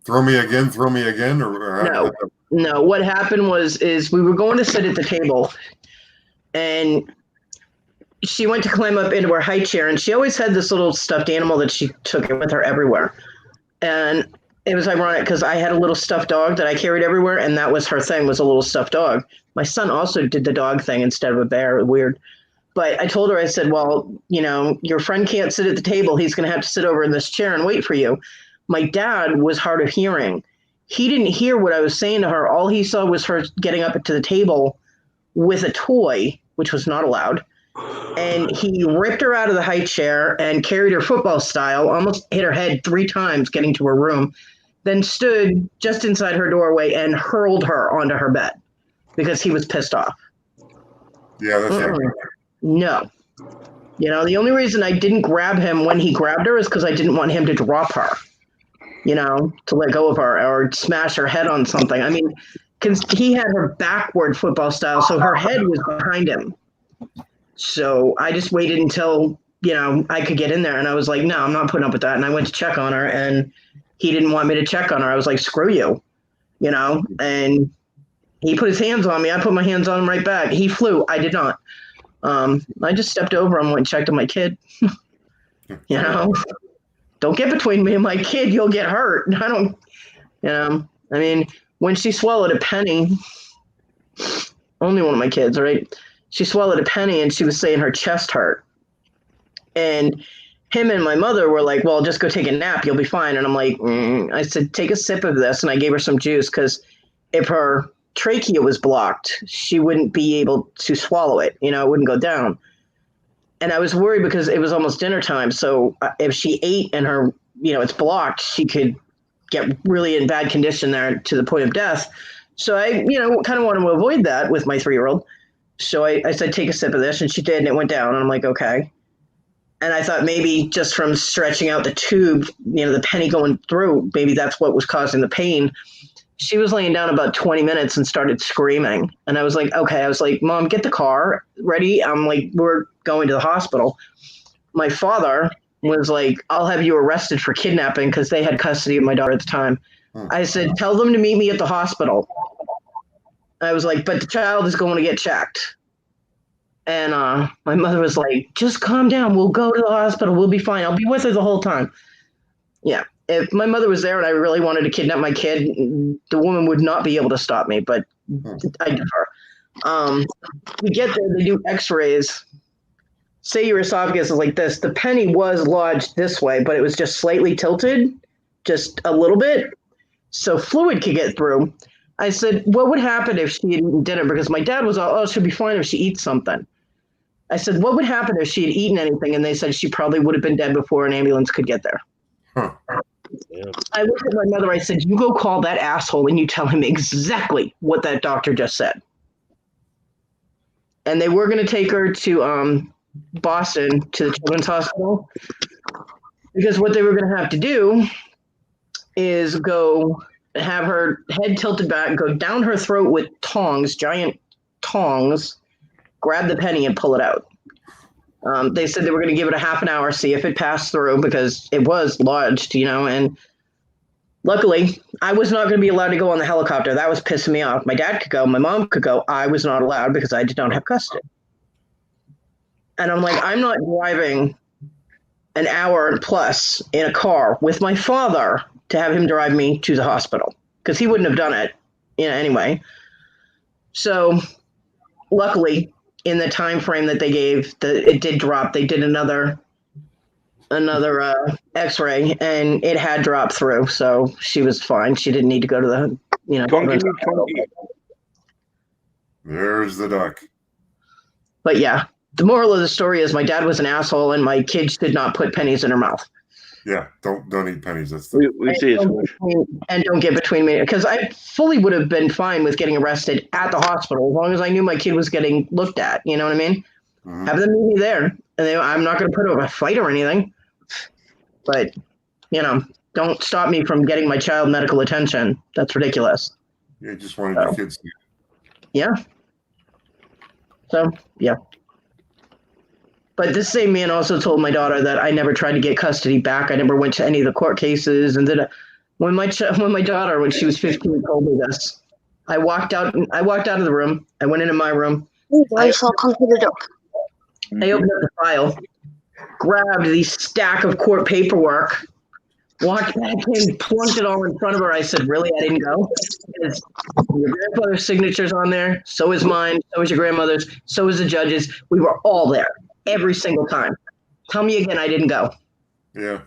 throw me again, or No. What happened is we were going to sit at the table, and she went to climb up into her high chair, and she always had this little stuffed animal that she took with her everywhere. And it was ironic because I had a little stuffed dog that I carried everywhere, and that was her thing, was a little stuffed dog. My son also did the dog thing instead of a bear. Weird. But I told her, I said, well, your friend can't sit at the table. He's going to have to sit over in this chair and wait for you. My dad was hard of hearing. He didn't hear what I was saying to her. All he saw was her getting up to the table with a toy, which was not allowed. And he ripped her out of the high chair and carried her football style, almost hit her head 3 times getting to her room, then stood just inside her doorway and hurled her onto her bed because he was pissed off. Yeah, that's right. No. The only reason I didn't grab him when he grabbed her is because I didn't want him to drop her, to let go of her or smash her head on something. I mean, because he had her backward football style, so her head was behind him. So I just waited until, I could get in there. And I was like, no, I'm not putting up with that. And I went to check on her, and he didn't want me to check on her. I was like, screw you, and he put his hands on me. I put my hands on him right back. He flew. I did not. I just stepped over him and went and checked on my kid. Don't get between me and my kid. You'll get hurt. I don't, I mean, when she swallowed a penny, only one of my kids, right? She swallowed a penny and she was saying her chest hurt. And him and my mother were like, well, just go take a nap. You'll be fine. And I'm like, I said, take a sip of this. And I gave her some juice because if her trachea was blocked, she wouldn't be able to swallow it. It wouldn't go down. And I was worried because it was almost dinner time. So if she ate and her, it's blocked, she could get really in bad condition there to the point of death. So I, kind of wanted to avoid that with my 3-year-old. So I said, take a sip of this. And she did. And it went down. And I'm like, okay. And I thought maybe just from stretching out the tube, the penny going through, maybe that's what was causing the pain. She was laying down about 20 minutes and started screaming. And I was like, okay. I was like, Mom, get the car ready. I'm like, we're going to the hospital. My father was like, I'll have you arrested for kidnapping because they had custody of my daughter at the time. I said, tell them to meet me at the hospital. I was like, but the child is going to get checked. And my mother was like, just calm down. We'll go to the hospital. We'll be fine. I'll be with her the whole time. Yeah. If my mother was there and I really wanted to kidnap my kid, the woman would not be able to stop me, but I defer. We get there, they do x-rays, say your esophagus is like this. The penny was lodged this way, but it was just slightly tilted, just a little bit, so fluid could get through. I said, what would happen if she had eaten dinner? Because my dad was all, oh, she'll be fine if she eats something. I said, what would happen if she had eaten anything? And they said she probably would have been dead before an ambulance could get there. Huh. Yeah. I looked at my mother, I said, you go call that asshole and you tell him exactly what that doctor just said. And they were going to take her to Boston, to the Children's Hospital, because what they were going to have to do is go have her head tilted back, go down her throat with tongs, giant tongs, grab the penny and pull it out. They said they were going to give it a half an hour, see if it passed through, because it was lodged, and luckily I was not going to be allowed to go on the helicopter. That was pissing me off. My dad could go, my mom could go. I was not allowed because I did not have custody. And I'm like, I'm not driving an hour plus in a car with my father to have him drive me to the hospital, because he wouldn't have done it, anyway. So luckily, in the time frame that they gave, it did drop. They did another X-ray, and it had dropped through, so she was fine. She didn't need to go to the There's the duck. But yeah, the moral of the story is my dad was an asshole, and my kids did not put pennies in her mouth. Yeah, don't eat pennies. That's we see it. And don't get between me, because I fully would have been fine with getting arrested at the hospital as long as I knew my kid was getting looked at. You know what I mean? Mm-hmm. Have them meet me there, and I'm not going to put up a fight or anything. But don't stop me from getting my child medical attention. That's ridiculous. Yeah, just wanted your kids to. Yeah. So yeah. But this same man also told my daughter that I never tried to get custody back. I never went to any of the court cases. And then when my daughter, when she was 15, told me this, I walked out of the room. I went into my room. I saw come to the duck. I opened up the file, grabbed the stack of court paperwork, walked back in, plunked it all in front of her. I said, really? I didn't go? Because your grandfather's signature's on there. So is mine. So is your grandmother's. So is the judge's. We were all there. Every single time. Tell me again I didn't go. Yeah.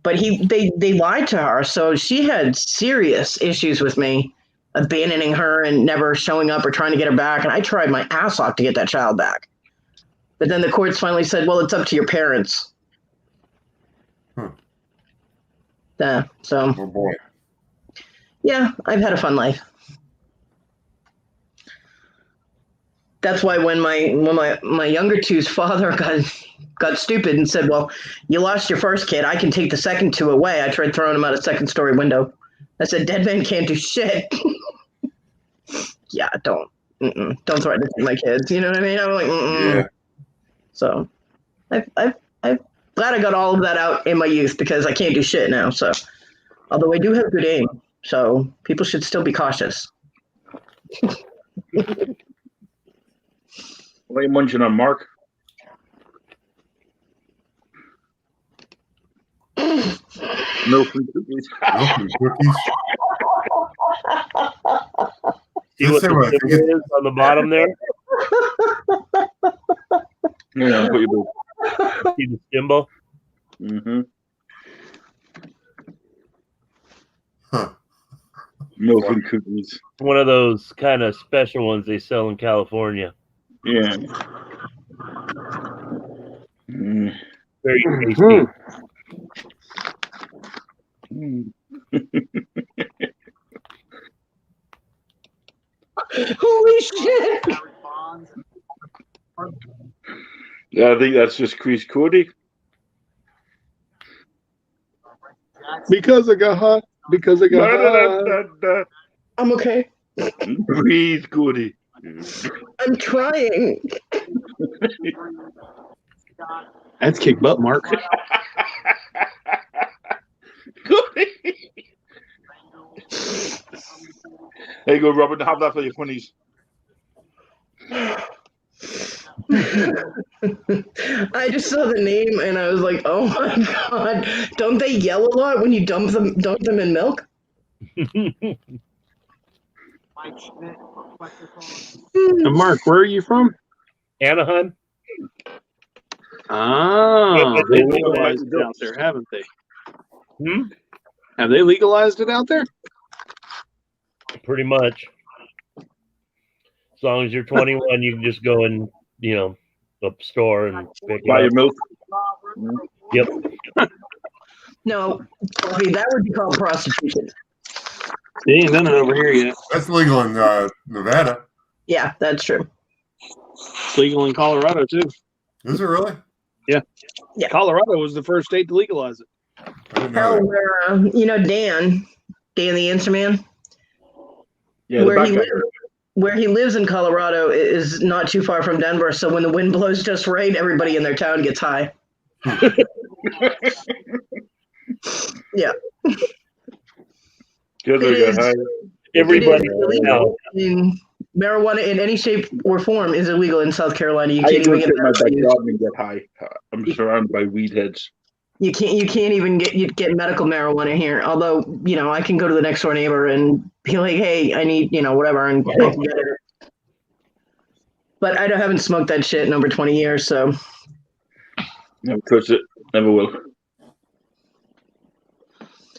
But they lied to her, so she had serious issues with me, abandoning her and never showing up or trying to get her back. And I tried my ass off to get that child back. But then the courts finally said, well, it's up to your parents. So oh boy. Yeah, I've had a fun life. That's why when my younger two's father got stupid and said, well, you lost your first kid, I can take the second two away. I tried throwing him out a second-story window. I said, dead man can't do shit. Yeah, don't threaten to take my kids. You know what I mean? I'm like, Yeah. So I'm glad I got all of that out in my youth, because I can't do shit now. So, although I do have good aim, so people should still be cautious. What are you munching on, Mark? Milk and cookies. Milk and cookies. See what the symbol is on the bottom there? Yeah, what you do? See the symbol? Mm-hmm. Huh. Milk and cookies. One of those kind of special ones they sell in California. Yeah. Mm. Very tasty. Holy shit! Yeah, I think that's just Chris Cody. Because I got hot. Because I got hot. I'm okay. Breathe, Cody. I'm trying. That's kick butt, Mark. There you go, Robert. Have that for your funnies. I just saw the name and I was like, "Oh my god! Don't they yell a lot when you dump them in milk?" Mark, where are you from? Anaheim. Oh, They they legalized it out there, haven't they? Hmm? Have they legalized it out there? Pretty much. As long as you're 21, you can just go and, up store and pick Buy your it up. milk. Yep. No, that would be called prostitution. They ain't done it over here yet. That's legal in Nevada. Yeah, that's true. It's legal in Colorado too. Is it really? Yeah. Yeah. Colorado was the first state to legalize it. Hell, where Dan the Answer Man. Yeah, where he lives in Colorado is not too far from Denver. So when the wind blows just right, everybody in their town gets high. Yeah. Everybody. Marijuana in any shape or form is illegal in South Carolina. You I can't even sit in my get backyard and get high. I'm surrounded by weed heads. You can't even get medical marijuana here. Although, I can go to the next door neighbor and be like, hey, I need, whatever, and I can get it. But I haven't smoked that shit in over 20 years, so. Never touched it. Never will.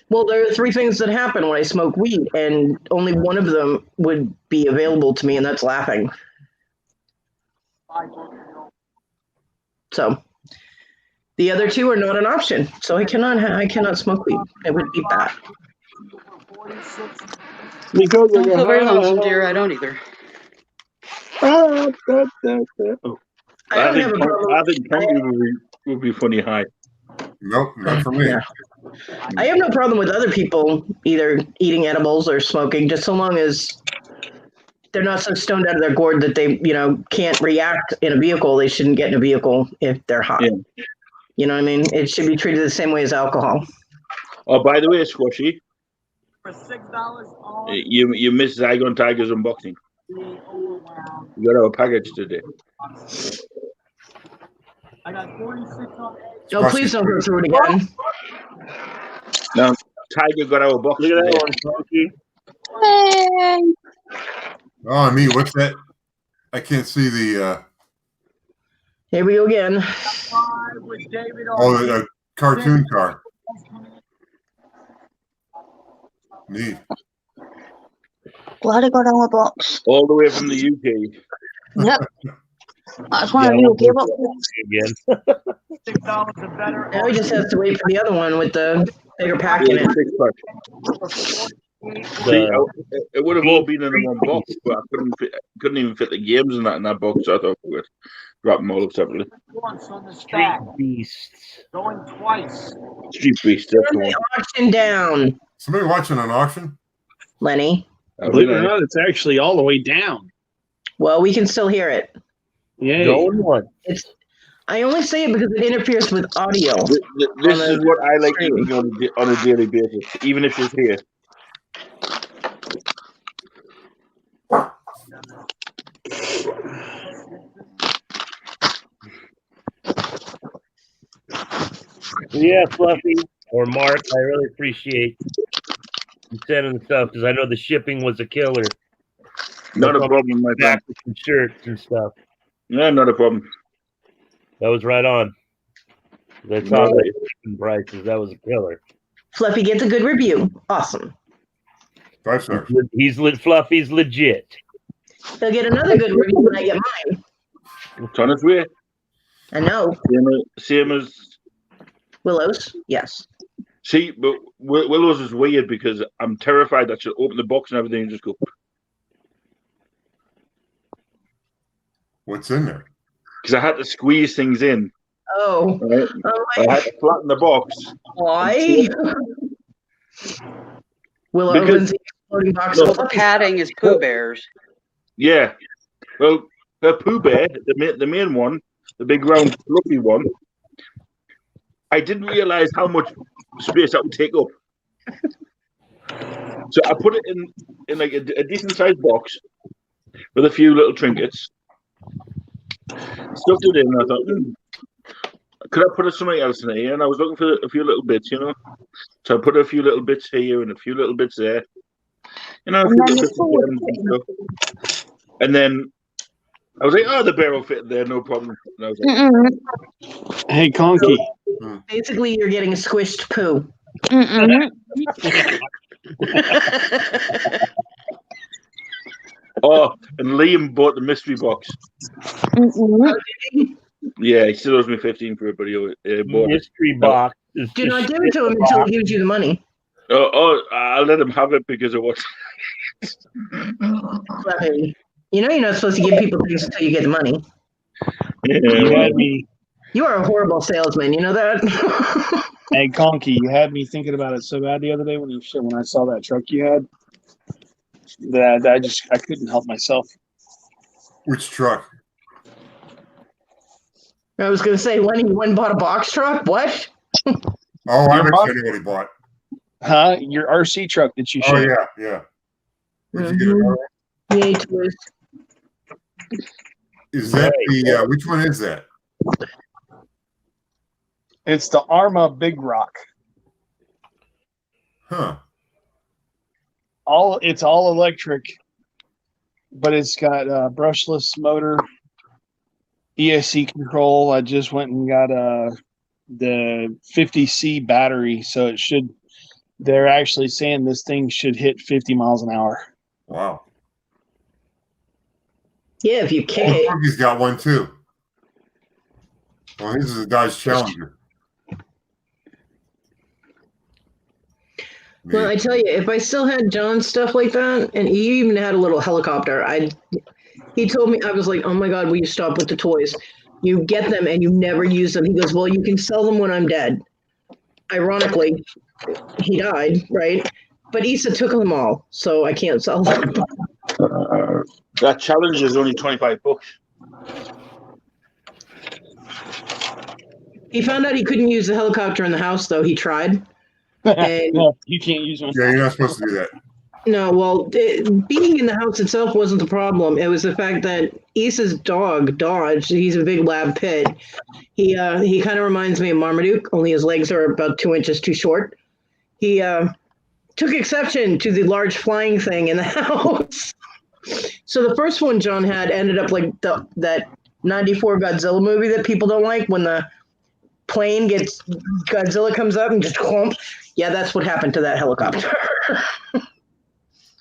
Well, there are three things that happen when I smoke weed, and only one of them would be available to me, and that's laughing. So. The other two are not an option, so I cannot smoke weed. It would be bad. Don't feel very lonesome, dear. I don't either. I don't have a problem. I think Punky would be funny high. Nope, not for me. Yeah. I have no problem with other people either eating edibles or smoking, just so long as they're not so stoned out of their gourd that they, can't react in a vehicle. They shouldn't get in a vehicle if they're high. Yeah. You know what I mean? It should be treated the same way as alcohol. Oh, by the way, Squashy, for $6 you missed Zygon Tiger's unboxing. You got our package today. I got 46 on. Oh, please don't go through it again. No, Tiger got our box. Look at that one, Squashy. Oh, me, what's that? I can't see the. Here we go again. Oh, the cartoon car. Neat. Glad I got our box. All the way from the UK. Yep. That's why I gave up. Again. Now he just has to wait for the other one with the bigger pack in it. It would have all been in one box, but I couldn't even fit the games in that box. So I thought we would wrap them all up separately. Street Beasts. Going twice. Street Beasts. That's the one. Auction down. Somebody watching an auction? Lenny. Believe it or not, it's actually all the way down. Well, we can still hear it. Yeah. Going one. I only say it because it interferes with audio. This is what I like eating on a daily basis, even if she's here. Yeah, Fluffy or Mark, I really appreciate you sending stuff because I know the shipping was a killer. Not a problem, my friend. And shirts and stuff. Yeah, not a problem. That was right on. I saw the shipping prices. That was a killer. Fluffy gets a good review. Awesome. 5 stars. Fluffy's legit. He'll get another good review when I get mine. It's on its way. I know. Same as Willow's. Yes. See, but Willow's is weird because I'm terrified that she'll open the box and everything and just go. What's in there? Because I had to squeeze things in. Oh. Right? I had to flatten the box. Why? Willow opens the exploding box. Well, the padding is Pooh Bear's. Yeah. Well, the Pooh Bear, the main one, the big round fluffy one, I didn't realize how much space that would take up. So I put it in like a decent sized box with a few little trinkets. Stuffed it in, and I thought, could I put something else in here? And I was looking for a few little bits, So I put a few little bits here and a few little bits there. A few little bits and then I was like, oh, the barrel fit there, no problem. And I was like, hey, Conky. Basically, you're getting a squished poo. oh, and Liam bought the mystery box. Yeah, he still owes me 15 for it, but he bought mystery it. box. Do not give it to him until he gives you the money. I'll let him have it because of what. Right. You know you're not supposed to give people things until you get the money. You had me. You are a horrible salesman. You know that. Hey, Conky, you had me thinking about it so bad the other day when I saw that truck you had. That I couldn't help myself. Which truck? I was going to say, when he went and bought a box truck? What? Oh, I know what he bought. Huh? Your RC truck that you showed. Oh, yeah. Where'd you get it? Yay, toys. Is that the, which one is that? It's the Arma Big Rock. Huh. It's all electric, but it's got a brushless motor, ESC control. I just went and got the 50C battery, so it should. They're actually saying this thing should hit 50 miles an hour. Wow. Yeah, if you kick it. He's got one too. Well, his is a Dodge Challenger. Well, I tell you, if I still had John's stuff like that, and he even had a little helicopter, he told me, I was like, oh my God, will you stop with the toys? You get them and you never use them. He goes, well, you can sell them when I'm dead. Ironically, he died, right? But Issa took them all, so I can't sell them. That challenge is only $25. He found out he couldn't use the helicopter in the house, though. He tried. And no, you can't use one. Yeah, you're not supposed to do that. No, well, being in the house itself wasn't the problem. It was the fact that Issa's dog, Dodge, he's a big lab pit. He kind of reminds me of Marmaduke, only his legs are about 2 inches too short. He took exception to the large flying thing in the house. So the first one John had ended up like that 94 Godzilla movie that people don't like, when the plane Godzilla comes up and just clump. Yeah, that's what happened to that helicopter.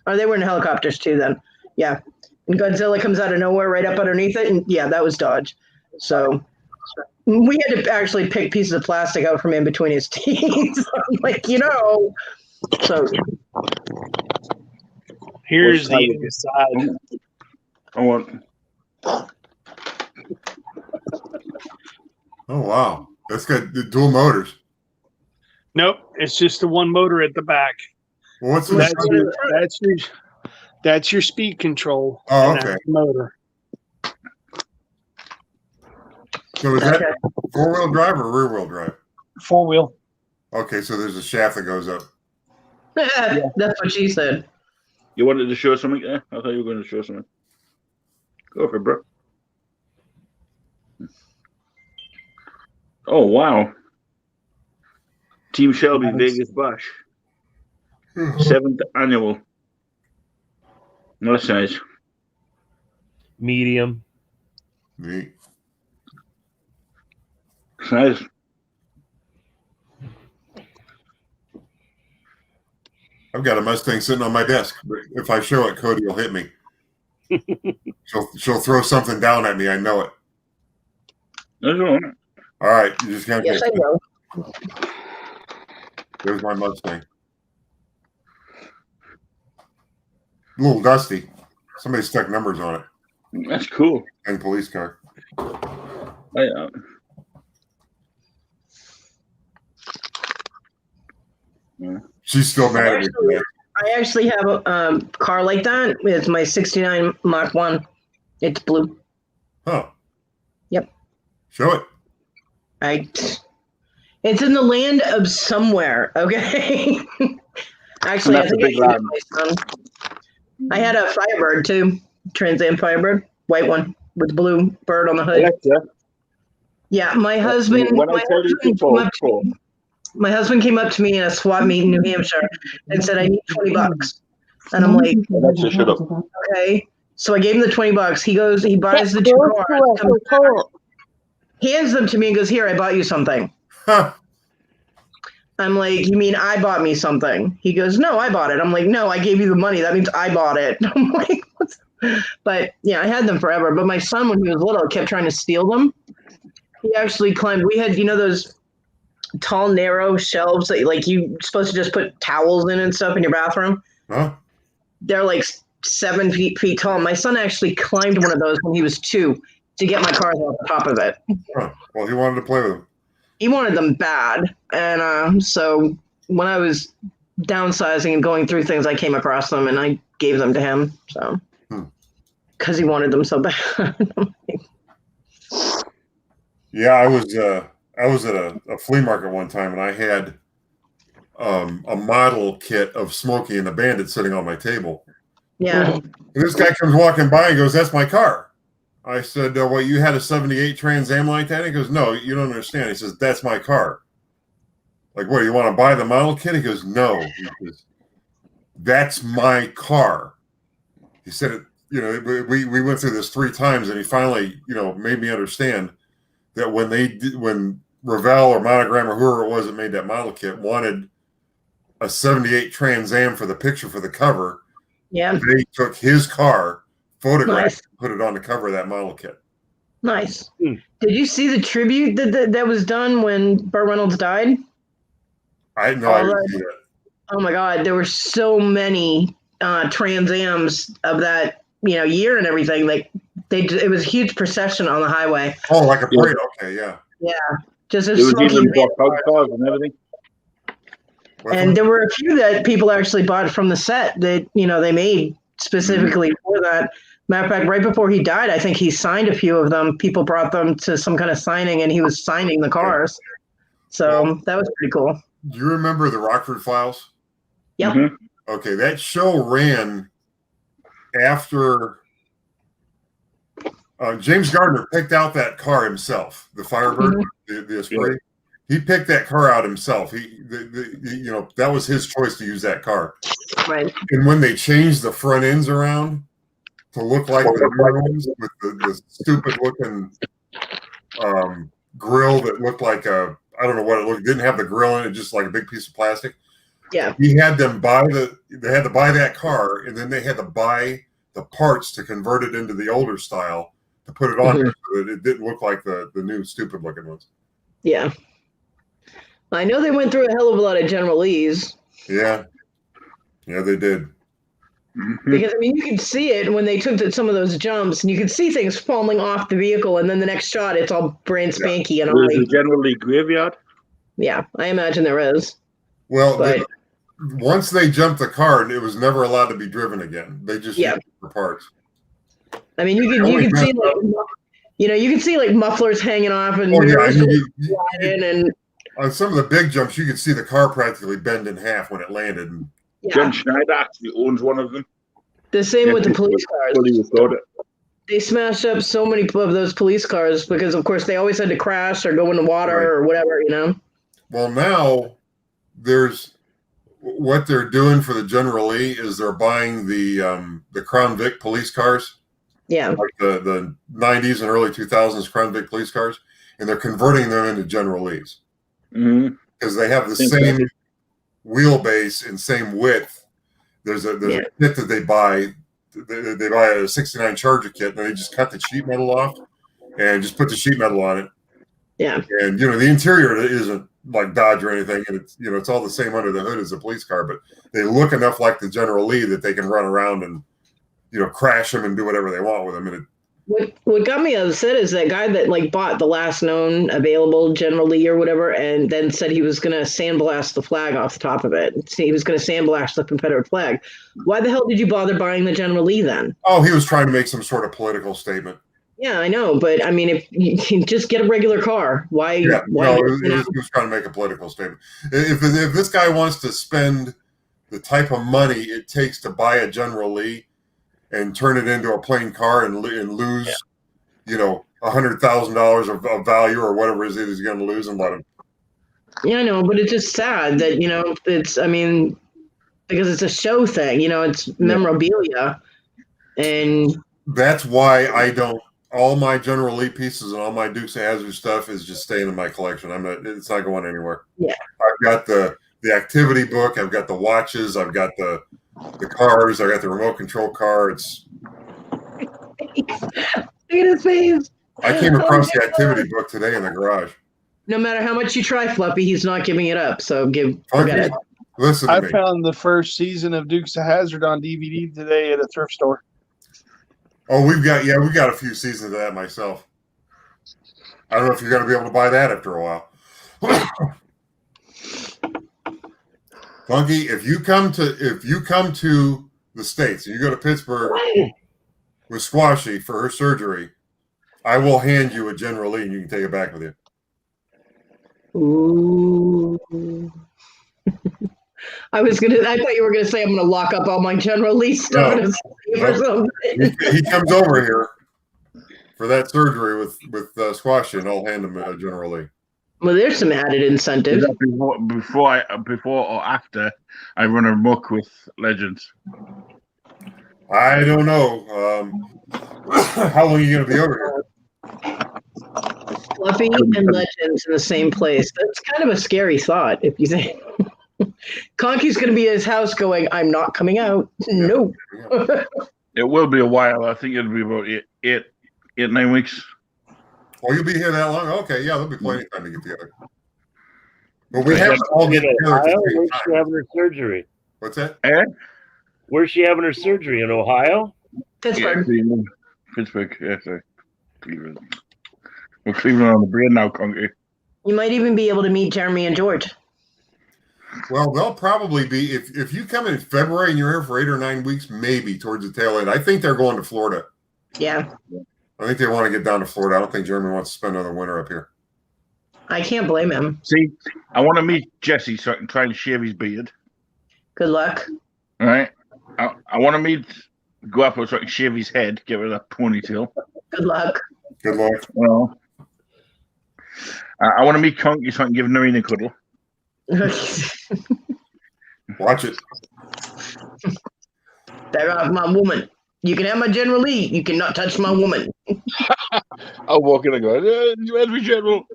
Or they were in helicopters too then. Yeah. And Godzilla comes out of nowhere right up underneath it. And yeah, that was Dodge. So we had to actually pick pieces of plastic out from in between his teeth. I'm like, so. Here's the other side. I want. Oh, wow. That's got the dual motors. Nope, it's just the one motor at the back. Well, what's that's your speed control. Oh, and okay. That's the motor. So is that four-wheel drive or rear-wheel drive? Four-wheel. Okay, so there's a shaft that goes up. Yeah. That's what she said. You wanted to show something? Yeah, I thought you were going to show something. Go for it, bro. Oh, wow. Team Shelby Vegas Bash. 7th annual. That's nice. Medium. Neat. Nice. I've got a Mustang sitting on my desk. But if I show it, Cody will hit me. She'll throw something down at me. I know it. That's all right. All right, you just can't. Yes, I know. There's my Mustang. A little dusty. Somebody stuck numbers on it. That's cool. And police car. Yeah. She's still mad at me. I actually have a car like that. It's my 69 Mach 1. It's blue. Huh. Yep. Show it. It's in the land of somewhere, okay? Actually, I think I gave it to my son. I had a Firebird too, Trans Am Firebird, white one with blue bird on the hood. Yeah, my husband. My husband came up to me in a swap meet in New Hampshire and said, "I need $20," and I'm like, "That's a shut up." Okay. So I gave him the $20. He goes, he buys the 2 cars, comes back, hands them to me and goes, "Here, I bought you something." I'm like, "You mean I bought me something?" He goes, "No, I bought it." I'm like, "No, I gave you the money. That means I bought it." I'm like, "What's?" But yeah, I had them forever. But my son, when he was little, kept trying to steal them. He actually climbed. We had, those tall, narrow shelves that like you're supposed to just put towels in and stuff in your bathroom. Huh? They're like 7 feet tall. My son actually climbed one of those when he was 2 to get my cars off the top of it. Huh. Well, he wanted to play with them. He wanted them bad, and so when I was downsizing and going through things, I came across them and I gave them to him. So because he wanted them so bad. Yeah, I was at a flea market one time, and I had a model kit of Smokey and the Bandit sitting on my table. Yeah. And this guy comes walking by and goes, "That's my car." I said, "Well, you had a 78 Trans Am like that?" He goes, "No, you don't understand." He says, "That's my car." Like, what, you want to buy the model kit? He goes, "No." He says, "That's my car." He said, we went through this 3 times, and he finally, made me understand that when Revell or Monogram or whoever it was that made that model kit wanted a 78 Trans Am for the picture for the cover, they took his car, photographed, and put it on the cover of that model kit. Nice. Did you see the tribute that was done when Burt Reynolds died? I didn't see that. Oh my God, there were so many Trans Ams of that year and everything. Like it was a huge procession on the highway. Oh, like a parade. Okay, yeah. Yeah, just it was even cars and everything. And there were a few that people actually bought from the set that they made specifically for that. Matter of fact, right before he died, I think he signed a few of them. People brought them to some kind of signing, and he was signing the cars. So that was pretty cool. Do you remember the Rockford Files? Yep. Mm-hmm. Okay, that show ran after James Gardner picked out that car himself, the Firebird, the Esprit. Yeah. He picked that car out himself. That was his choice to use that car. Right. And when they changed the front ends around to look like the new ones with the stupid looking grill that looked like I don't know what it looked, didn't have the grill in it, just like a big piece of plastic. Yeah. He had them they had to buy that car, and then they had to buy the parts to convert it into the older style to put it on so that it didn't look like the new stupid looking ones. Yeah. I know they went through a hell of a lot of General Lees. Yeah. Yeah, they did. Because, you could see it when they took some of those jumps, and you could see things falling off the vehicle, and then the next shot, it's all brand spanky and all. There's a General Lee graveyard? Yeah, I imagine there is. Well, once they jumped the car, it was never allowed to be driven again. They just used it for parts. You could see you could see mufflers hanging off and and on some of the big jumps, you could see the car practically bend in half when it landed. John Schneider actually owns one of them. The same with the police cars. They smashed up so many of those police cars because, of course, they always had to crash or go in the water or whatever, Well, now what they're doing for the General Lee is they're buying the Crown Vic police cars. Yeah. Like the 90s and early 2000s Crown Vic police cars, and they're converting them into General Lees. Because they have the same wheelbase and same width. There's a kit that they buy. They buy a 69 Charger kit, and they just cut the sheet metal off and just put the sheet metal on it. Yeah. And the interior isn't like Dodge or anything, and it's all the same under the hood as a police car, but they look enough like the General Lee that they can run around and crash them and do whatever they want with them. And what got me upset is that guy that bought the last known available General Lee or whatever, and then said he was going to sandblast the flag off the top of it. He was going to sandblast the Confederate flag. Why the hell did you bother buying the General Lee then? Oh, he was trying to make some sort of political statement. Yeah, I know, but if you can just get a regular car, why? Yeah, he was trying to make a political statement. If this guy wants to spend the type of money it takes to buy a General Lee and turn it into a plain car and lose, $100,000 of value or whatever it is he's going to lose, and let him. Yeah, I know, but it's just sad that it's because it's a show thing, it's memorabilia. And that's why I don't. All my General Lee pieces and all my Dukes of Hazzard stuff is just staying in my collection. It's not going anywhere. Yeah. I've got the activity book. I've got the watches. I've got the cars. I got the remote control car. It's. Look at his face. I came across the activity book today in the garage. No matter how much you try, Fluffy, he's not giving it up. So forget it. Listen to me. I found the first season of Dukes of Hazzard on DVD today at a thrift store. Oh, we got a few seasons of that myself. I don't know if you're going to be able to buy that after a while. Funky, if you come to the States and you go to Pittsburgh with Squashy for her surgery, I will hand you a General Lee and you can take it back with you. Ooh. I thought you were gonna say I'm gonna lock up all my General Lee stuff. No. He comes over here for that surgery with Squashy, and I'll hand him a General Lee. Well, there's some added incentive. Before or after I run a muck with Legends? I don't know. How long are you going to be over here? Fluffy and Legends in the same place. That's kind of a scary thought if you think. Conky's going to be at his house going, I'm not coming out. No. It will be a while. I think it'll be about 8-9 weeks. Oh, you'll be here that long? Okay, yeah, there'll be plenty of time to get together. But we have to all get together. Where's she having her surgery? What's that? Where's she having her surgery? In Ohio? Pittsburgh. Yeah, Pittsburgh, yeah, sorry. Cleveland. We're Cleveland on the brain now, Conky. You might even be able to meet Jeremy and George. Well, they'll probably be, if you come in February and you're here for 8 or 9 weeks, maybe towards the tail end. I think they're going to Florida. Yeah. I think they want to get down to Florida. I don't think Jeremy wants to spend another winter up here. I can't blame him. See, I want to meet Jesse so I can try and shave his beard. Good luck. All right. I want to go up so I can shave his head, get rid of that ponytail. Good luck. Good luck. Well, I want to meet Conky so I can give Noreen a cuddle. Watch it. They're off my woman. You can have my General Lee. You cannot touch my woman. I'll walk in and go, you had me, General.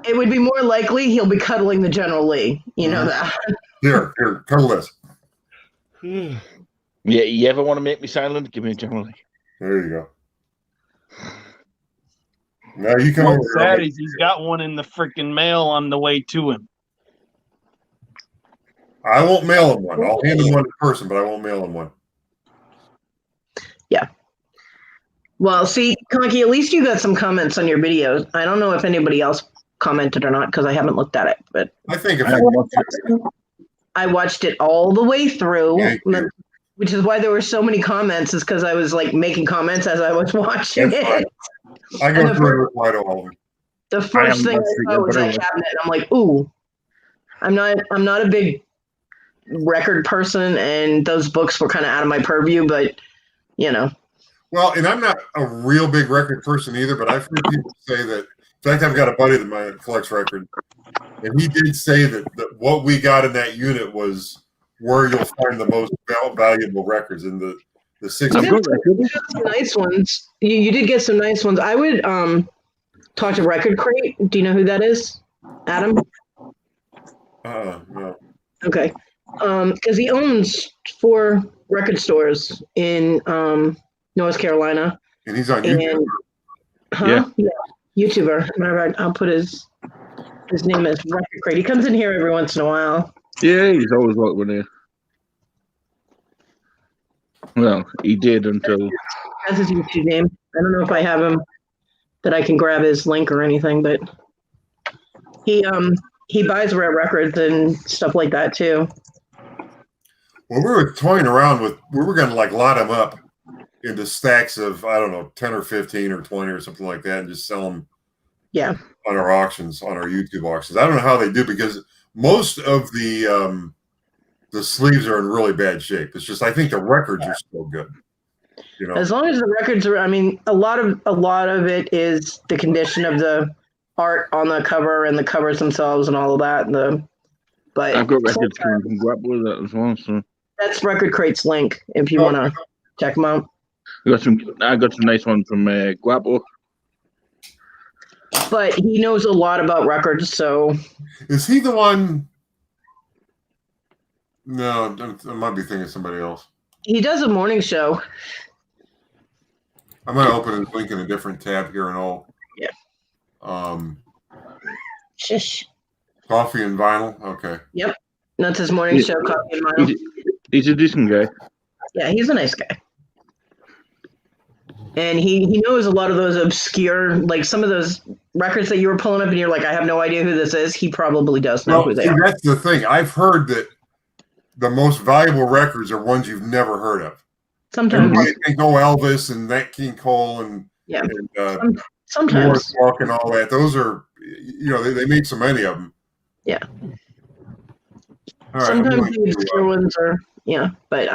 It would be more likely he'll be cuddling the General Lee. You know that. Here, cuddle this. Yeah, you ever want to make me silent? Give me a General Lee. There you go. Now you come over here. He's got one in the freaking mail on the way to him. I won't mail him one. I'll hand him one in person, but I won't mail him one. Yeah. Well, see, Conky, at least you got some comments on your videos. I don't know if anybody else commented or not because I haven't looked at it. But I think I watched it all the way through, which is why there were so many comments. Is because I was like making comments as I was watching it. I go through and reply to all of them. The first thing I saw was that cabinet. I'm like, ooh, I'm not a big record person, and those books were kind of out of my purview, but you know. Well, and I'm not a real big record person either, but I've heard people say that. In fact, I've got a buddy that collects records, and he did say that what we got in that unit was where you'll find the most valuable records in the 60s. You got some nice ones. You did get some nice ones. I would talk to Record Crate. Do you know who that is, Adam? No. Okay. Because he owns 4 record stores in North Carolina. And he's on YouTube. Yeah. YouTuber. Matter of fact, I'll put his name as Record Crate. He comes in here every once in a while. Yeah, he's always welcome here. Well, he did until. That's his YouTube name. I don't know if I have him that I can grab his link or anything, but he buys rare records and stuff like that too. Well, we were toying around with, we were going to like lot them up into stacks of, I don't know, 10 or 15 or 20 or something like that and just sell them on our auctions, on our YouTube auctions. I don't know how they do because most of the sleeves are in really bad shape. It's just, I think the records are still good. You know? As long as the records are, I mean, a lot of it is the condition of the art on the cover and the covers themselves and all of that. But I've got records you can grab with that as well. So that's Record Crate's link if you want to check them out. I got some nice ones from Guapo. But he knows a lot about records, so. Is he the one? No, I might be thinking of somebody else. He does a morning show. I'm going to open his link in a different tab here and all. Yeah. Shush. Coffee and Vinyl? Okay. Yep. That's his morning show, Coffee and Vinyl. He's a decent guy. Yeah, he's a nice guy. And he knows a lot of those obscure, like some of those records that you were pulling up and you're like, I have no idea who this is. He probably does know who they are. That's the thing. I've heard that the most valuable records are ones you've never heard of. Sometimes. Everybody thinks, Elvis and Nat King Cole and, sometimes Walk and all that. Those are, they made so many of them. Yeah. All right, sometimes the obscure ones are, but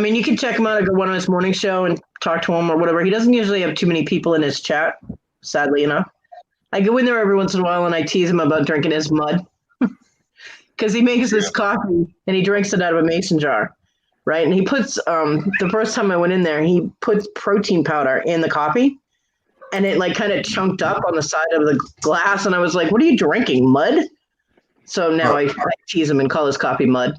you can check him out. I go on his morning show and talk to him or whatever. He doesn't usually have too many people in his chat, sadly enough. I go in there every once in a while and I tease him about drinking his mud. Because he makes this coffee and he drinks it out of a mason jar, right? And he puts, the first time I went in there, he puts protein powder in the coffee and it like kind of chunked up on the side of the glass. And I was like, what are you drinking, mud? So now I tease him and call his coffee mud.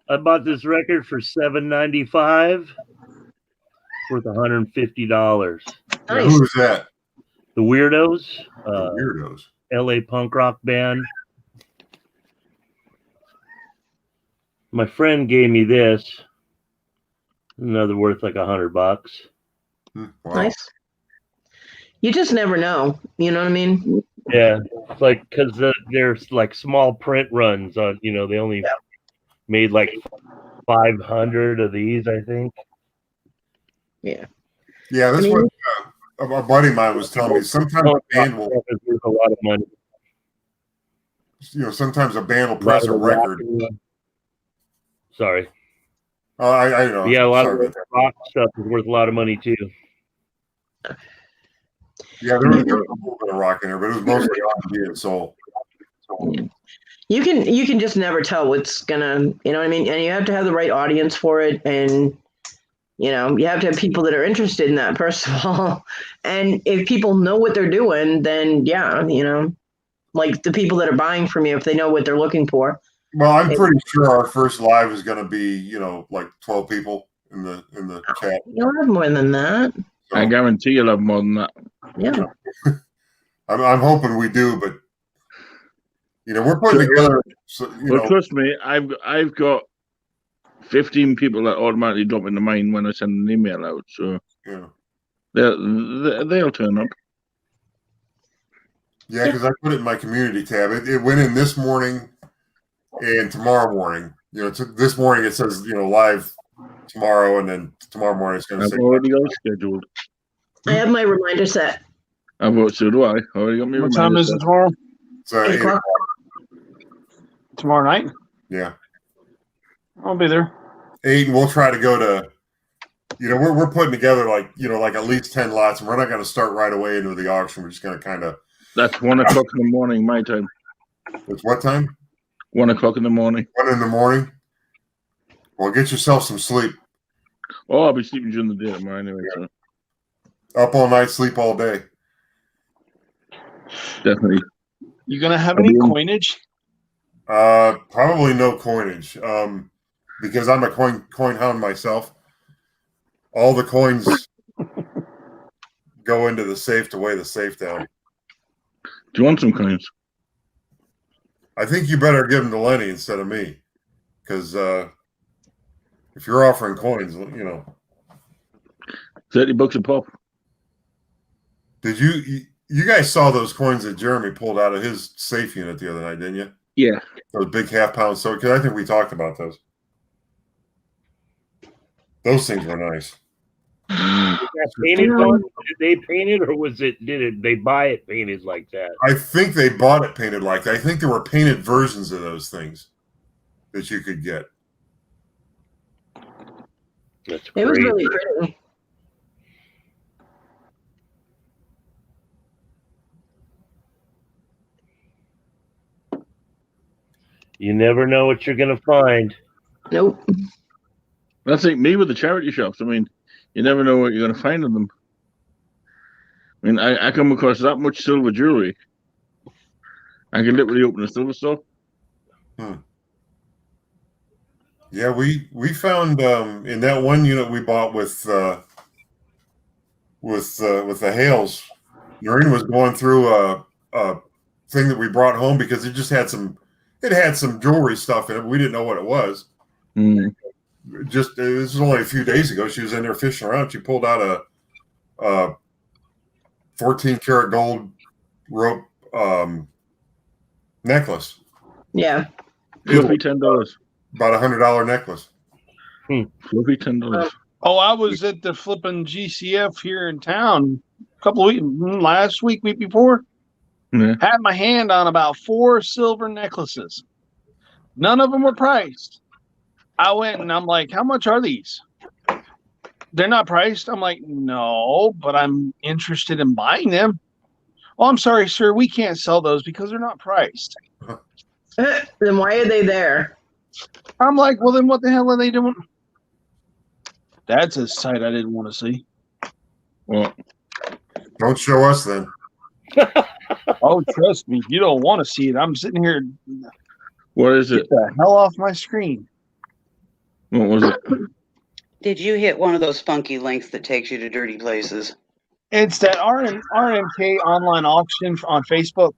I bought this record for $7.95. Worth $150. Nice. Who is that? The Weirdos. Weirdos. LA punk rock band. My friend gave me this. Another worth like $100. Wow. Nice. You just never know. You know what I mean? Yeah, it's like because there's like small print runs on. They only made like 500 of these, I think. Yeah. Yeah, that's what a buddy of mine was telling me. Sometimes a band will worth a lot of money. Sometimes a band will press a record. Sorry. Oh, I know. Yeah, a lot of rock stuff is worth a lot of money too. Yeah, there was a little bit of rock in there, but it was mostly R&B and soul. You can just never tell what's gonna, you know what I mean? And you have to have the right audience for it, and you have to have people that are interested in that, first of all. And if people know what they're doing, then like the people that are buying from you, if they know what they're looking for. Well, I'm pretty sure our first live is going to be, like 12 people in the chat. You'll have more than that. So, I guarantee you'll have more than that. Yeah. I'm hoping we do, but we're putting together. Trust me, I've got 15 people that automatically drop into mine when I send an email out. So they'll turn up. Yeah, because I put it in my community tab. It went in this morning and tomorrow morning. This morning it says live tomorrow, and then tomorrow morning it's going to say. I've already got it scheduled. I have my reminder set. So do I. Already got me. What time is it tomorrow? It's 8 o'clock. Tomorrow night? Yeah. I'll be there. 8, and we'll try to go to. We're putting together like at least 10 lots, and we're not going to start right away into the auction. We're just going to kind of. That's 1 o'clock in the morning, my time. It's what time? 1 o'clock in the morning. 1 in the morning. Well, get yourself some sleep. Oh, I'll be sleeping during the day tomorrow anyway. So. Up all night, sleep all day. Definitely. You gonna have any coinage? Probably no coinage. Because I'm a coin hound myself. All the coins go into the safe to weigh the safe down. Do you want some coins? I think you better give them to Lenny instead of me, because if you're offering coins, $30 a pop. Did you guys saw those coins that Jeremy pulled out of his safe unit the other night, didn't you? Yeah. Those big half-pound. So, because I think we talked about those. Those things were nice. Painted on? Did they paint it, or did they buy it painted like that? I think they bought it painted like that. I think there were painted versions of those things that you could get. That's it was really pretty. You never know what you're going to find. Nope. That's like me with the charity shops. I mean, you never know what you're going to find in them. I mean, I come across that much silver jewelry. I can literally open a silver store. Yeah, we found in that one unit we bought with the Hales. Noreen was going through a thing that we brought home because it just had some jewelry stuff in it. But we didn't know what it was. Just this was only a few days ago. She was in there fishing around. She pulled out a 14 karat gold rope necklace. Yeah. Fluffy $10. About $100 necklace. Fluffy $10. Oh, I was at the flipping GCF here in town a couple of weeks, last week before. Yeah. Had my hand on about 4 silver necklaces. None of them were priced. I went and I'm like, how much are these? They're not priced. I'm like, no, but I'm interested in buying them. Oh, I'm sorry, sir. We can't sell those because they're not priced. Then why are they there? I'm like, well, then what the hell are they doing? That's a sight I didn't want to see. Well, don't show us then. Oh, trust me, you don't want to see it. I'm sitting here. What is it? Get the hell off my screen. What was it? Did you hit one of those funky links that takes you to dirty places? It's that RMK online auction on Facebook.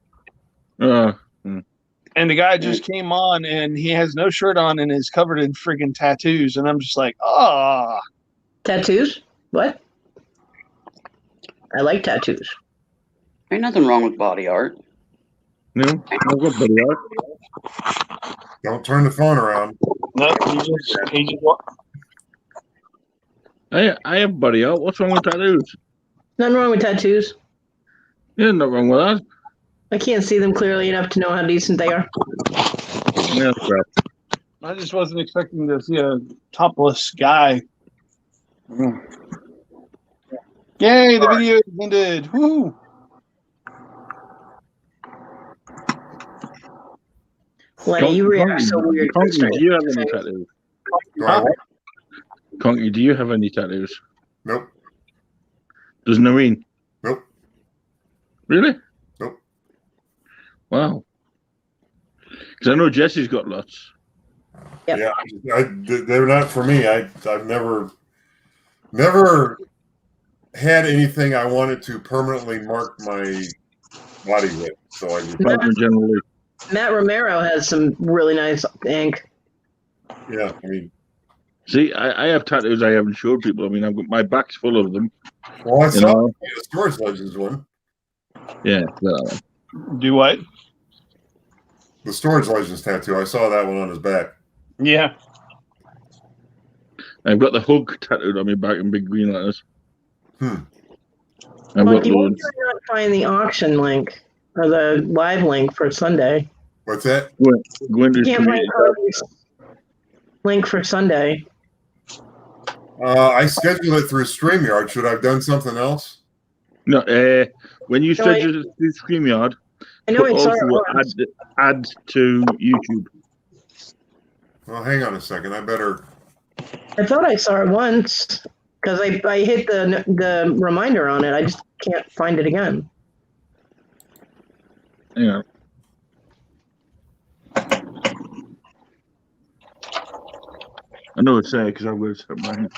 And the guy just came on and he has no shirt on and is covered in friggin' tattoos. And I'm just like, ah. Tattoos? What? I like tattoos. Ain't nothing wrong with body art. No, I've got body art. Don't turn the phone around. No, he just what? I have body art. What's wrong with tattoos? Nothing wrong with tattoos. Yeah, nothing wrong with that. I can't see them clearly enough to know how decent they are. Yeah, crap. I just wasn't expecting to see a topless guy. Yay, the video ended. Woo! Lenny, you react so weird. Conky, do you have any tattoos? Conky, do you have any tattoos? Nope. Does Noreen? Nope. Really? Nope. Wow. Because I know Jesse's got lots. Yep. Yeah, they're not for me. I've never had anything I wanted to permanently mark my body with. So I just generally. Matt Romero has some really nice ink. Yeah, I mean. See, I have tattoos I haven't showed people. I mean, I've got my back's full of them. Well, I saw the Storage Legends one. Yeah. Do what? The Storage Legends tattoo. I saw that one on his back. Yeah. I've got the hug tattooed on my back in big green letters. Monkey, why did you not find the auction link or the live link for Sunday? What's that? You can't find Carly's link for Sunday. I scheduled it through StreamYard. Should I have done something else? No, when you schedule it through StreamYard, I know put it's also add to YouTube. Well, hang on a second. I better. I thought I saw it once because I hit the reminder on it. I just can't find it again. Hang on. I know it's sad because I would have mine.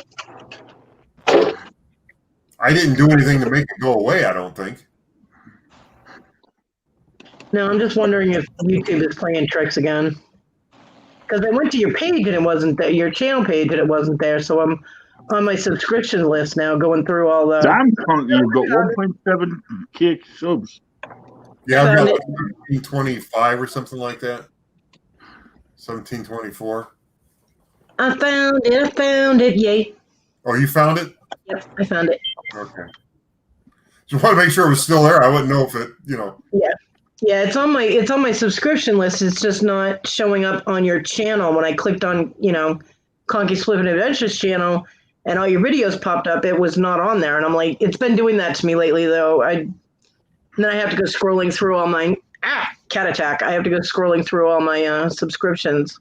I didn't do anything to make it go away, I don't think. No, I'm just wondering if YouTube is playing tricks again. Because I went to your page and it wasn't there, your channel page and it wasn't there. So I'm on my subscription list now, going through all the. Damn, you've got 1.7K subs. Yeah, I've got like 1725 or something like that. 1724. I found it, yay. Oh, you found it? Yep, I found it. Okay. Just want to make sure it was still there. I wouldn't know if it, Yeah, it's on my subscription list. It's just not showing up on your channel. When I clicked on, Conky's Flippin' Adventures channel and all your videos popped up, it was not on there. And I'm like, it's been doing that to me lately though. And then I have to go scrolling through all my cat attack. I have to go scrolling through all my subscriptions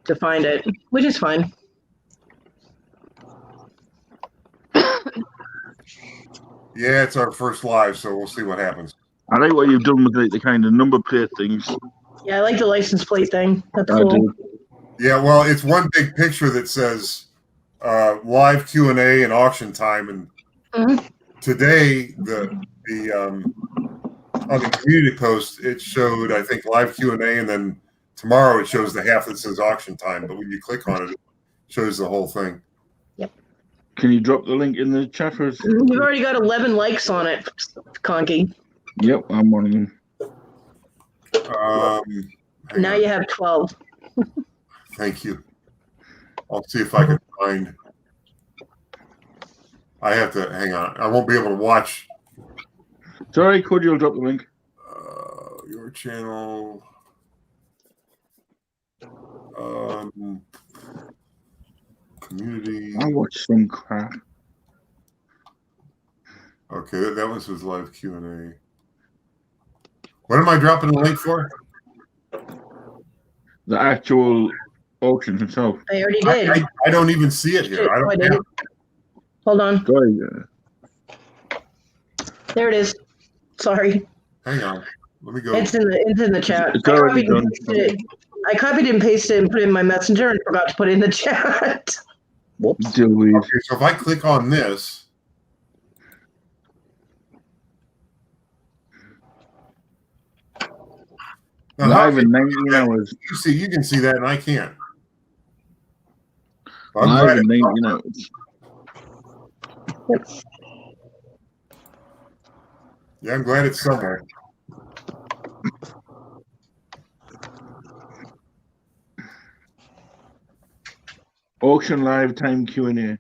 to find it, which is fine. Yeah, it's our first live, so we'll see what happens. I like what you've done with the kind of number plate things. Yeah, I like the license plate thing. That's I cool. do. Yeah, well, it's one big picture that says live Q&A and auction time, and today on the community post it showed, I think, live Q&A, and then tomorrow it shows the half that says auction time. But when you click on it, it shows the whole thing. Can you drop the link in the chat for us? You've already got 11 likes on it, Conky. Yep, I'm one of them. Now you have 12. Thank you. I'll see if I can find. I have to hang on. I won't be able to watch. Sorry, could you drop the link? Your channel. Community. I watched some crap. Okay, that one says live Q&A. What am I dropping the link for? The actual auction itself. I already did. I don't even see it here. I don't have. Hold on. Sorry. There it is. Sorry. Hang on. Let me go. It's in the chat. It's already done. I copied and pasted and put it in my messenger and forgot to put it in the chat. Whoops. Delete. Okay, so if I click on this. Now, live in 19 hours. You can see that, and I can't. Live in 19 hours. Yep. Yeah, I'm glad it's somewhere. Auction live time Q&A.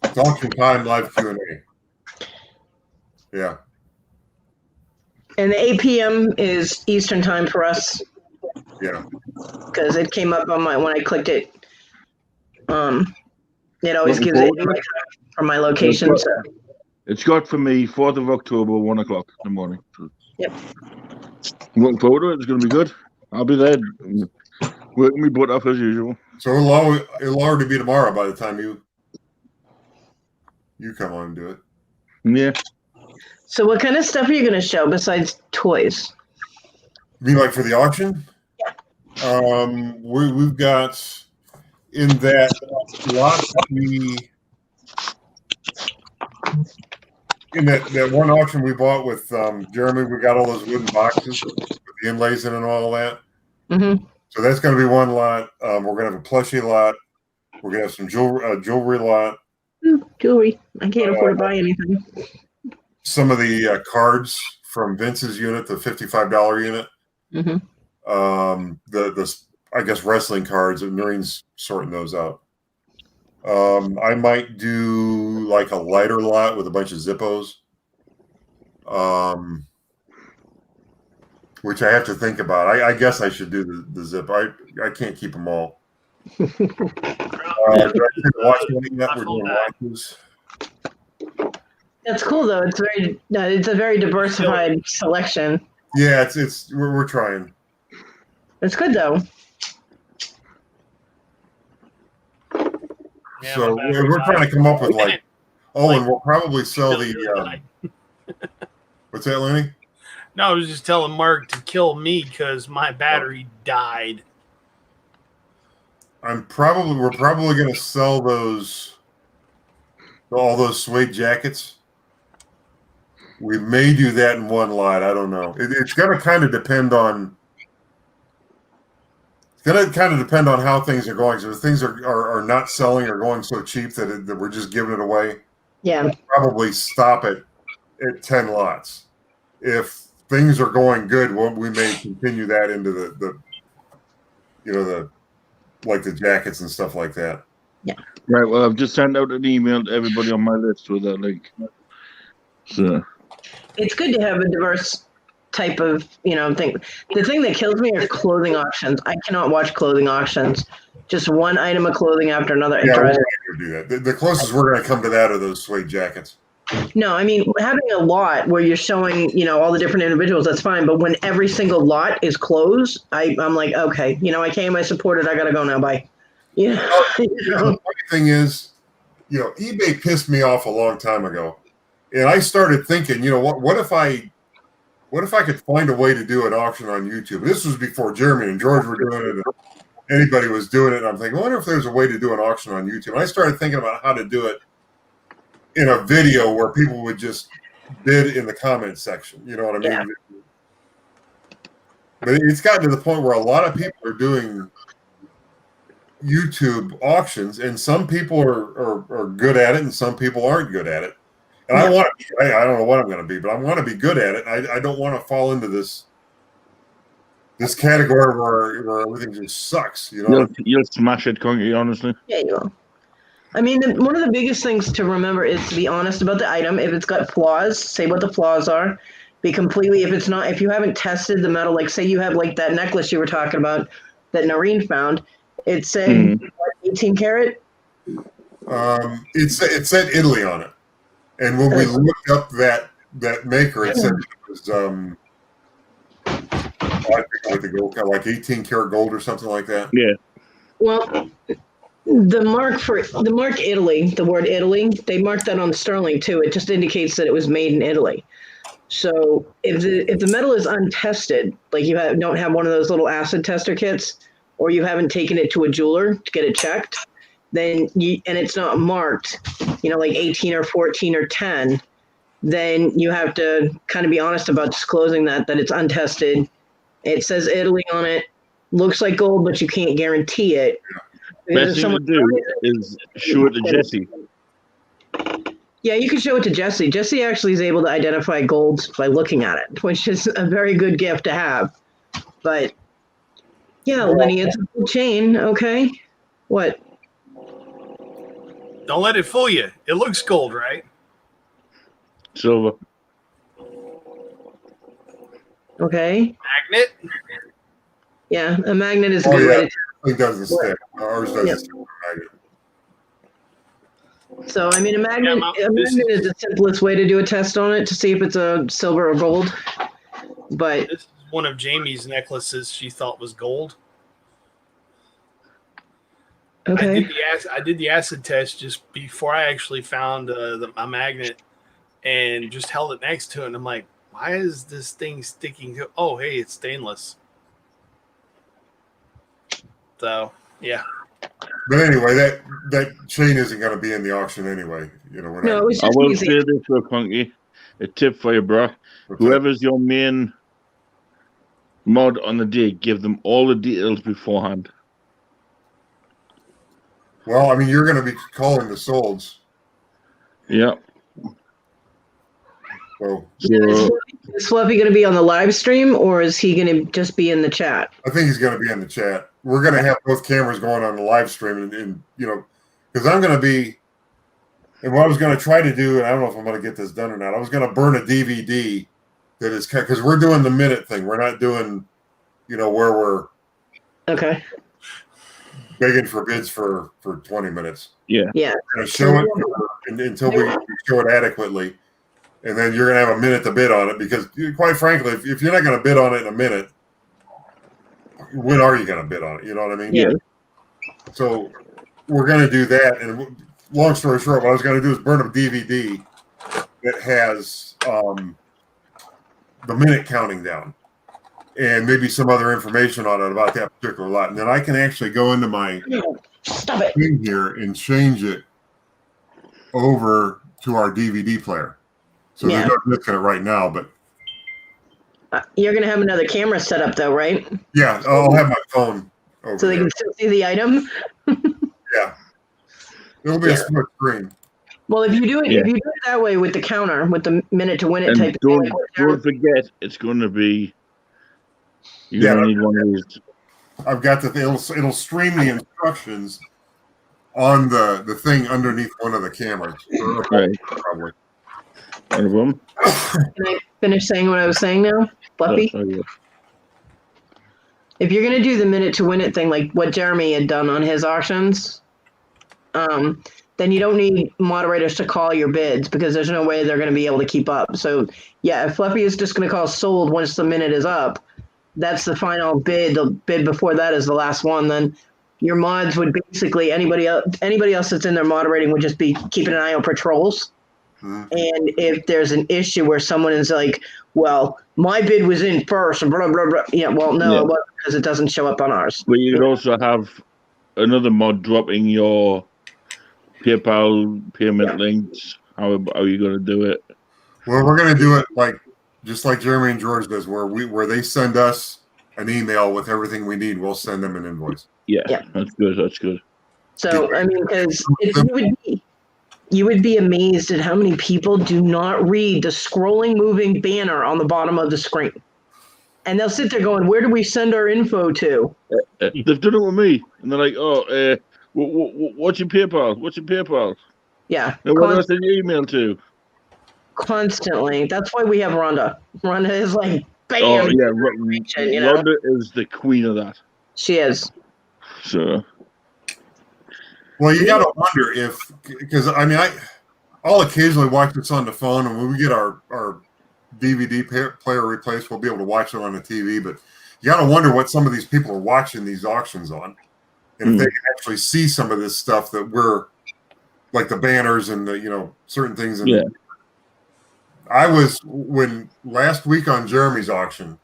It's auction time live Q&A. Yeah. And the 8 p.m. is Eastern time for us. Yeah. Because it came up on when I clicked it. It always gives it from my location. It's got for me 4th of October, 1 o'clock in the morning. Yep. I'm looking forward to it. It's going to be good. I'll be there working my butt off as usual. So it'll already be tomorrow by the time you come on and do it. Yeah. So what kind of stuff are you going to show besides toys? You mean like for the auction? Yeah. We've got in that lot in that one auction we bought with Jeremy, we got all those wooden boxes with the inlays in and all that. Mm-hmm. So that's going to be one lot. We're going to have a plushie lot. We're going to have some jewelry lot. Jewelry. I can't afford to buy anything. Some of the cards from Vince's unit, the $55 unit. Mm-hmm. The I guess wrestling cards, and Noreen's sorting those out. I might do like a lighter lot with a bunch of Zippos, which I have to think about. I guess I should do the Zip. I can't keep them all. We're doing watches. That's cool though. It's a very diversified selection. Yeah, we're trying. It's good though. Yeah, so we're trying to come up with and we'll probably sell the. What's that, Lenny? No, I was just telling Mark to kill me because my battery died. We're probably going to sell all those suede jackets. We may do that in one lot. I don't know. It's going to kind of depend on. It's going to kind of depend on how things are going. So if things are not selling or going so cheap that we're just giving it away. Yeah. We'll probably stop at 10 lots. If things are going good, we may continue that into the jackets and stuff like that. Yeah. Right. Well, I've just sent out an email to everybody on my list with that link. So it's good to have a diverse type of thing. The thing that kills me are clothing auctions. I cannot watch clothing auctions. Just one item of clothing after another. Yeah, we're going to do that. The closest we're going to come to that are those suede jackets. No, I mean, having a lot where you're showing, all the different individuals, that's fine. But when every single lot is closed, I'm like, okay, I came, I supported, I got to go now. Bye. The funny thing is, eBay pissed me off a long time ago. And I started thinking, what if I could find a way to do an auction on YouTube? This was before Jeremy and George were doing it. And anybody was doing it. And I'm thinking, I wonder if there's a way to do an auction on YouTube. And I started thinking about how to do it in a video where people would just bid in the comment section. You know what I mean? Yeah. But it's gotten to the point where a lot of people are doing YouTube auctions, and some people are good at it, and some people aren't good at it. And I want to be, I don't know what I'm going to be, but I want to be good at it. I don't want to fall into this category where everything just sucks. You'll smash it, can't you, honestly? Yeah, you will. I mean, one of the biggest things to remember is to be honest about the item. If it's got flaws, say what the flaws are. Be completely, if you haven't tested the metal, like say you have like that necklace you were talking about that Noreen found, it said 18 karat? It said Italy on it. And when we looked up that maker, it said it was I think the gold, like 18 karat gold or something like that. Yeah. Well, the mark Italy, the word Italy, they marked that on sterling too. It just indicates that it was made in Italy. So if the metal is untested, like you don't have one of those little acid tester kits, or you haven't taken it to a jeweler to get it checked, then and it's not marked, like 18 or 14 or 10, then you have to kind of be honest about disclosing that it's untested. It says Italy on it, looks like gold, but you can't guarantee it. Best thing to do is show it to Jesse. Yeah, you can show it to Jesse. Jesse actually is able to identify golds by looking at it, which is a very good gift to have. But yeah, Lenny, it's a full chain. Okay, what? Don't let it fool you. It looks gold, right? Silver. Okay. Magnet? Yeah, a magnet is a good way to. It doesn't stick. Ours doesn't stick with a magnet. So, I mean, a magnet is the simplest way to do a test on it to see if it's a silver or gold. But this is one of Jamie's necklaces she thought was gold. Okay. I did the acid test just before I actually found a magnet and just held it next to it. And I'm like, why is this thing sticking to? Oh, hey, it's stainless. So, yeah. But anyway, that chain isn't going to be in the auction anyway. We're not. No, it was I just will easy. say this for Punky. A tip for you, bro. Whoever's your main mod on the day, give them all the details beforehand. Well, I mean, you're going to be calling the solds. Yeah. So is Fluffy going to be on the live stream, or is he going to just be in the chat? I think he's going to be in the chat. We're going to have both cameras going on the live stream, and because I'm going to be, and what I was going to try to do, and I don't know if I'm going to get this done or not. I was going to burn a DVD that is, because we're doing the minute thing. We're not doing, where we're begging for bids for 20 minutes. Yeah. Yeah. We're going to show it until we show it adequately. And then you're going to have a minute to bid on it, because quite frankly, if you're not going to bid on it in a minute, when are you going to bid on it? You know what I mean? Yeah. So we're going to do that. And long story short, what I was going to do is burn a DVD that has the minute counting down and maybe some other information on it about that particular lot. And then I can actually go into my thing here and change it over to our DVD player. So there's no risk in it right now, but you're going to have another camera set up, though, right? Yeah, I'll have my phone over so they can still see the item. Yeah, it'll be a split screen. Well, if you do it that way with the counter, with the minute to win it type don't, of thing, don't forget, it's going to be. You're going to need one of these. I've got it'll stream the instructions on the thing underneath one of the cameras. Right. Probably. One of them. Can I finish saying what I was saying now, Fluffy? Oh, yeah. If you're going to do the minute to win it thing, like what Jeremy had done on his auctions, then you don't need moderators to call your bids because there's no way they're going to be able to keep up. So yeah, if Fluffy is just going to call sold once the minute is up, that's the final bid. The bid before that is the last one. Then your mods would basically anybody else that's in there moderating would just be keeping an eye on patrols. And if there's an issue where someone is like, well, my bid was in first and blah, blah, blah. Yeah, well, no, it wasn't because it doesn't show up on ours. But you could also have another mod dropping your PayPal payment links. How are you going to do it? Well, we're going to do it just like Jeremy and George does, where they send us an email with everything we need. We'll send them an invoice. Yeah. That's good. That's good. So I mean, because you would be amazed at how many people do not read the scrolling, moving banner on the bottom of the screen, and they'll sit there going, "Where do we send our info to?" They've done it with me, and they're like, "Oh, what's your PayPal? What's your PayPal?" Yeah. And what do I send your email to? Constantly. That's why we have Rhonda. Rhonda is like, bam. Oh yeah, Rhonda is the queen of that. She is. So. Well, you got to wonder because I mean, I'll occasionally watch this on the phone, and when we get our DVD player replaced, we'll be able to watch it on the TV. But you got to wonder what some of these people are watching these auctions on, and if they can actually see some of this stuff that we're like the banners and the certain things. And I was last week on Jeremy's auction.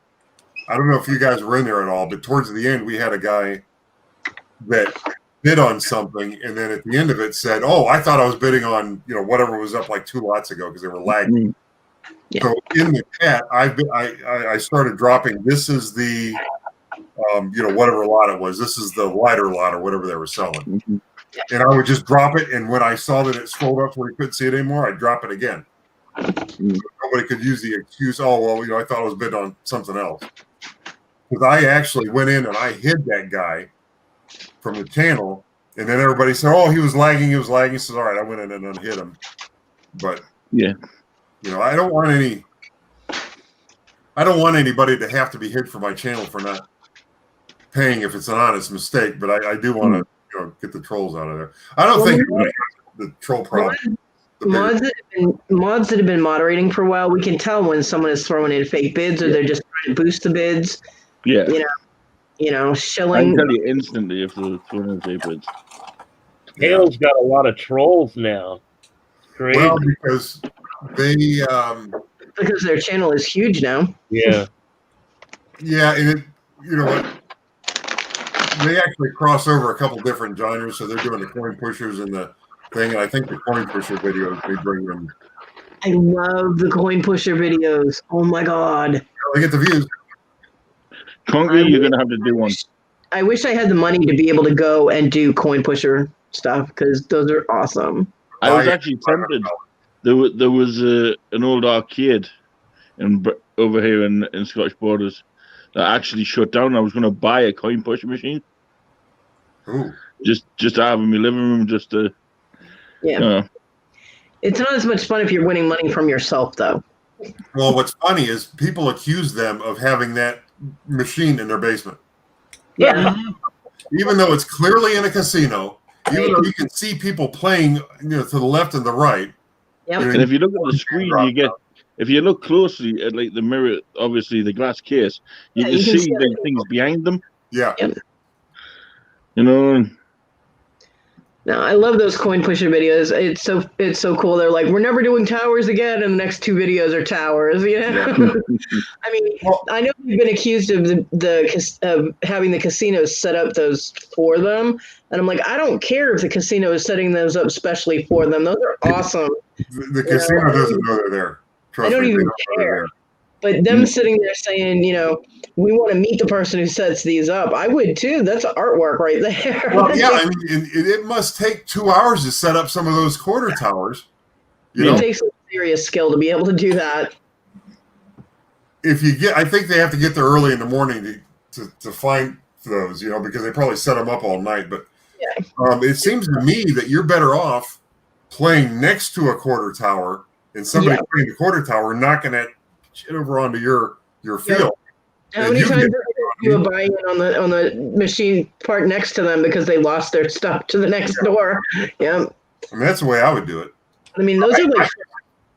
I don't know if you guys were in there at all, but towards the end, we had a guy that bid on something, and then at the end of it said, "Oh, I thought I was bidding on whatever was up like 2 lots ago because they were lagging." So in the chat, I started dropping. This is the whatever lot it was. This is the lighter lot or whatever they were selling, and I would just drop it. And when I saw that it scrolled up where you couldn't see it anymore, I'd drop it again. Nobody could use the excuse, "Oh, well, I thought I was bidding on something else." Because I actually went in and I hid that guy from the channel, and then everybody said, "Oh, he was lagging." He says, "All right, I went in and unhid him." But I don't want anybody to have to be hid from my channel for not paying if it's an honest mistake. But I do want to get the trolls out of there. I don't think the troll problem. Mods that have been moderating for a while, we can tell when someone is throwing in fake bids or they're just trying to boost the bids. Yeah. Shilling. I can tell you instantly if they're throwing in fake bids. Hale's got a lot of trolls now. Crazy. Well, because because their channel is huge now. Yeah. Yeah, and what? They actually cross over a couple different genres, so they're doing the coin pushers and the thing. And I think the coin pusher videos they bring them. I love the coin pusher videos. Oh my god! They get the views. Conky, you're gonna have to do one. I wish I had the money to be able to go and do coin pusher stuff because those are awesome. I was actually tempted. There was an old arcade over here in Scottish Borders that actually shut down. I was going to buy a coin pusher machine. Ooh. Just to have in my living room, just to. Yeah. It's not as much fun if you're winning money from yourself, though. Well, what's funny is people accuse them of having that machine in their basement. Yeah. Even though it's clearly in a casino, even though you can see people playing, to the left and the right. Yep. And if you look at the screen, if you look closely at like the mirror, obviously the glass case, you can see the things behind them. Yeah. Yep. No, I love those coin pusher videos. It's so cool. They're like, we're never doing towers again, and the next 2 videos are towers. I mean, I know we've been accused of of having the casinos set up those for them, and I'm like, I don't care if the casino is setting those up specially for them. Those are awesome. The casino doesn't know they're there. Trust I don't me, even they don't know they're care. there. But them sitting there saying, we want to meet the person who sets these up. I would too. That's artwork right there. Well, yeah, I mean, it must take 2 hours to set up some of those quarter towers. It takes some serious skill to be able to do that. I think they have to get there early in the morning to find those, because they probably set them up all night. But it seems to me that you're better off playing next to a quarter tower and somebody playing the quarter tower knocking that shit over onto your field. How many times do a buy-in on the machine part next to them because they lost their stuff to the next door. Yeah. I mean, that's the way I would do it. I mean, those are like,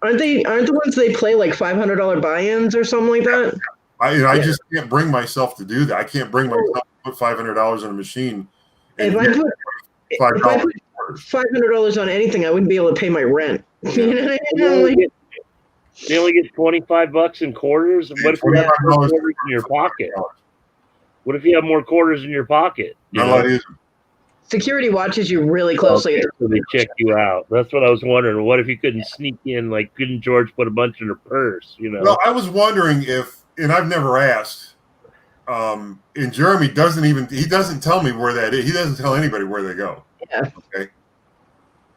aren't the ones they play like $500 buy-ins or something like that? I just can't bring myself to do that. I can't bring myself to put $500 in a machine. If I put $500 on anything, I wouldn't be able to pay my rent. You know what I mean? They only get $25 in quarters. What if you have more quarters in your pocket? What if you have more quarters in your pocket? Security watches you really closely. Okay, so they check you out. That's what I was wondering. What if you couldn't sneak in? Like, couldn't George put a bunch in her purse? You know. Well, I was wondering if, and I've never asked. And Jeremy doesn't tell me where that is. He doesn't tell anybody where they go. Yeah. Okay.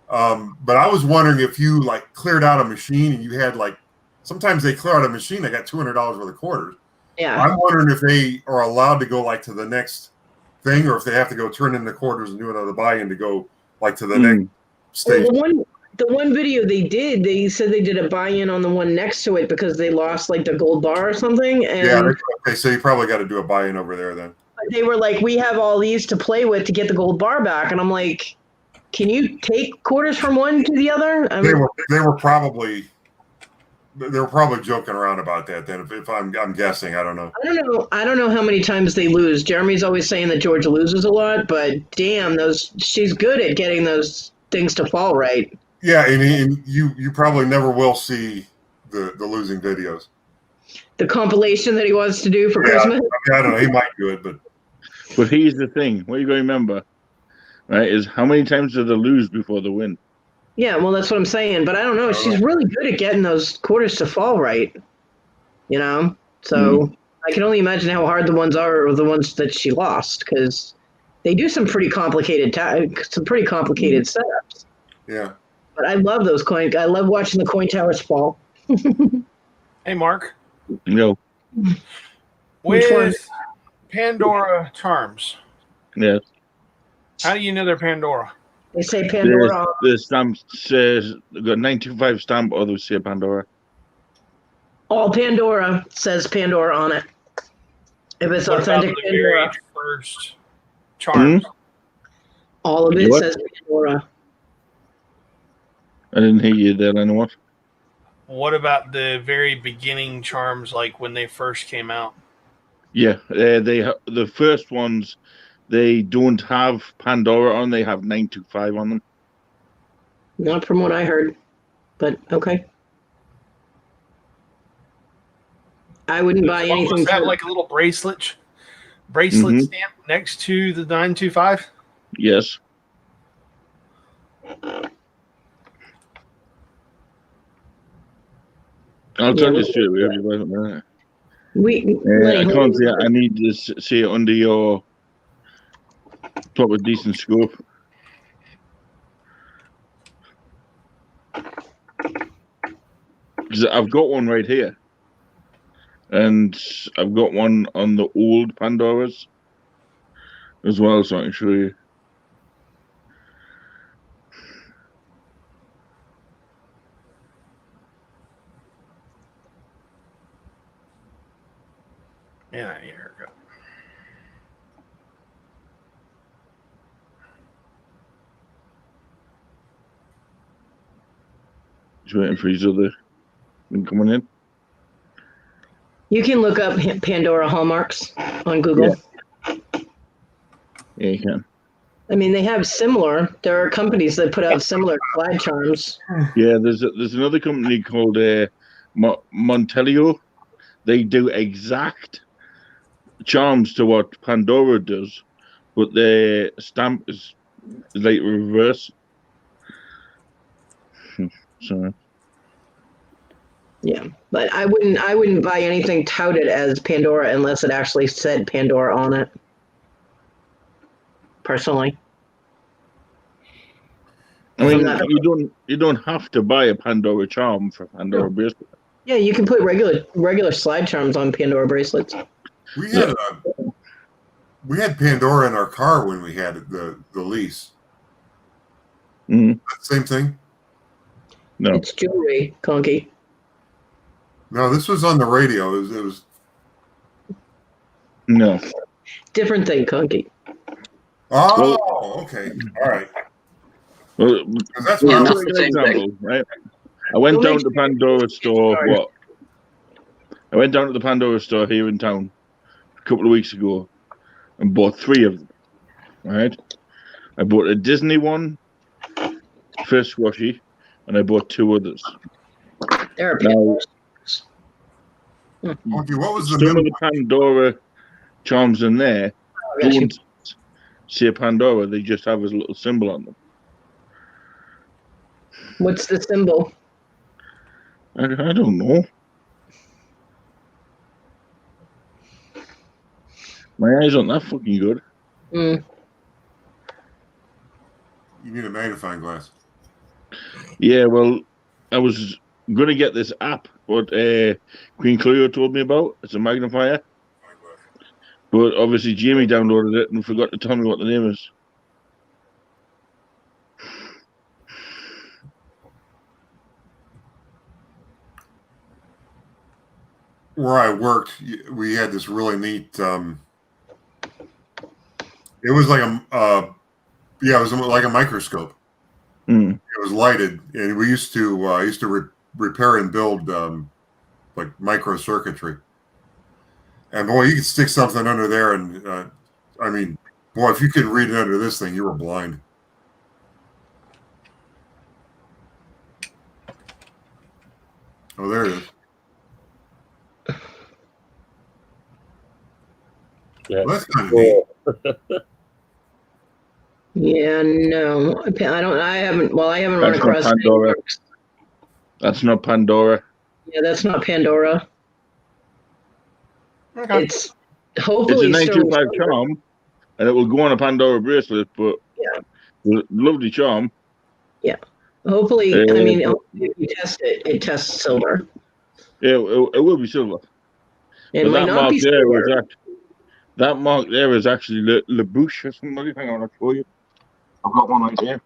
But I was wondering if you like cleared out a machine and you had like, sometimes they clear out a machine, they got $200 worth of quarters. Yeah. I'm wondering if they are allowed to go like to the next thing, or if they have to go turn in the quarters and do another buy-in to go like to the next stage. Well, the one video they said they did a buy-in on the one next to it because they lost like the gold bar or something. And yeah. Okay. So you probably got to do a buy-in over there then. They were like, we have all these to play with to get the gold bar back. And I'm like, can you take quarters from one to the other? They were probably joking around about that then. If I'm guessing, I don't know. I don't know how many times they lose. Jeremy's always saying that George loses a lot, but damn, she's good at getting those things to fall right. Yeah, and you probably never will see the losing videos. The compilation that he wants to do for Christmas. I don't know. He might do it, but here's the thing. What you got to remember, right, is how many times do they lose before they win? Yeah, well, that's what I'm saying. But I don't know. She's really good at getting those quarters to fall right. You know? So I can only imagine how hard the ones are, or the ones that she lost, because they do some pretty complicated setups. Yeah. But I love those coins. I love watching the coin towers fall. Hey, Mark. No. With Pandora charms. Yes. How do you know they're Pandora? They say Pandora. The stamp says got 925 stamp, or they say Pandora. All Pandora says Pandora on it. If it's authentic Pandora. First charms. All of it says Pandora. I didn't hear you there, Lenny. What? What about the very beginning charms, like when they first came out? Yeah, the first ones, they don't have Pandora on. They have 925 on them. Not from what I heard, but okay. I wouldn't buy anything. Was that like a little bracelet stamp next to the 925? Yes. I'll tell you straight away. I can't see it. I need to see it under your proper decent scope. Because I've got one right here. And I've got one on the old Pandoras as well, so I can show you. Yeah, here we go. Just waiting for his other thing coming in. You can look up Pandora hallmarks on Google. Yeah, you can. I mean, they have similar. There are companies that put out similar slide charms. Yeah, there's another company called Montelio. They do exact charms to what Pandora does, but their stamp is like reverse. So. Yeah, but I wouldn't buy anything touted as Pandora unless it actually said Pandora on it. Personally. I mean, you don't have to buy a Pandora charm for Pandora bracelet. Yeah, you can put regular slide charms on Pandora bracelets. We had Pandora in our car when we had the lease. Same thing? No. It's jewelry, Conky. No, this was on the radio. It was No. Different thing, Conky. Oh, okay. All right. Well, that's for what I a was quick thinking. example, right? I went down to the Pandora store. I went down to the Pandora store here in town a couple of weeks ago and bought 3 of them. Right? I bought a Disney one, first squashy, and I bought 2 others. Now, Okay, what was some of the Pandora charms in there don't say Pandora; they just have a little symbol on them. What's the symbol? I don't know. My eyes aren't that fucking good. Mm. You need a magnifying glass. Yeah, well, I was going to get this app what Queen Cleo told me about. It's a magnifier. But obviously Jamie downloaded it and forgot to tell me what the name is. Where I worked, we had this really neat. It was like it was like a microscope. Mm. It was lighted, and we used to repair and build like microcircuitry. And boy, you could stick something under there, and I mean, boy, if you could read it under this thing, you were blind. Oh, there it is. Yeah. Well, that's kind of neat. Yeah, no, I don't. I haven't. Well, I haven't run That's not across Pandora. That's not Pandora. Yeah, that's not Pandora. Okay. It's hopefully it's a Sterling 925 Silver. charm, and it will go on a Pandora bracelet. But lovely charm. Yeah, hopefully. I mean, if you test it, it tests silver. Yeah, it will be silver. It But might not be silver. That mark there is actually Le Bouche or something. Hang on, I'll show you. I've got one right there.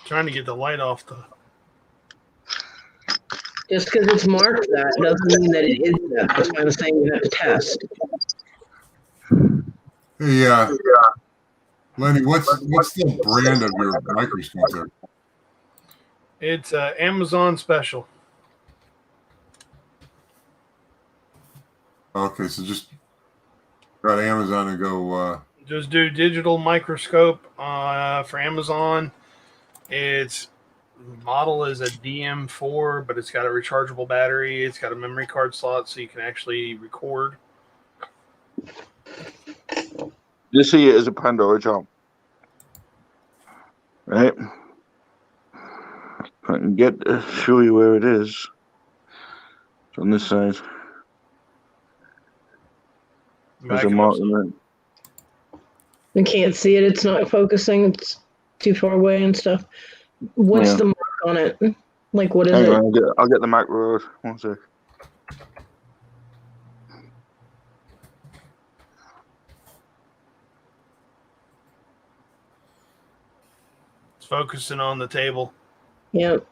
Trying to get the light off the. Just because it's marked that doesn't mean that it is that. That's why I'm saying you have to test. Hey, Lenny, what's the brand of your microscope there? It's Amazon special. Okay, so just go to Amazon and go. Just do digital microscope for Amazon. Its model is a DM4, but it's got a rechargeable battery. It's got a memory card slot, so you can actually record. This here is a Pandora charm. Right? If I can show you where it is. It's on this side. There's a mark in it. I can't see it. It's not focusing. It's too far away and stuff. What's the mark on it? Like, what is Hang it? on, I'll get the macro. 1 sec. It's focusing on the table. Yep.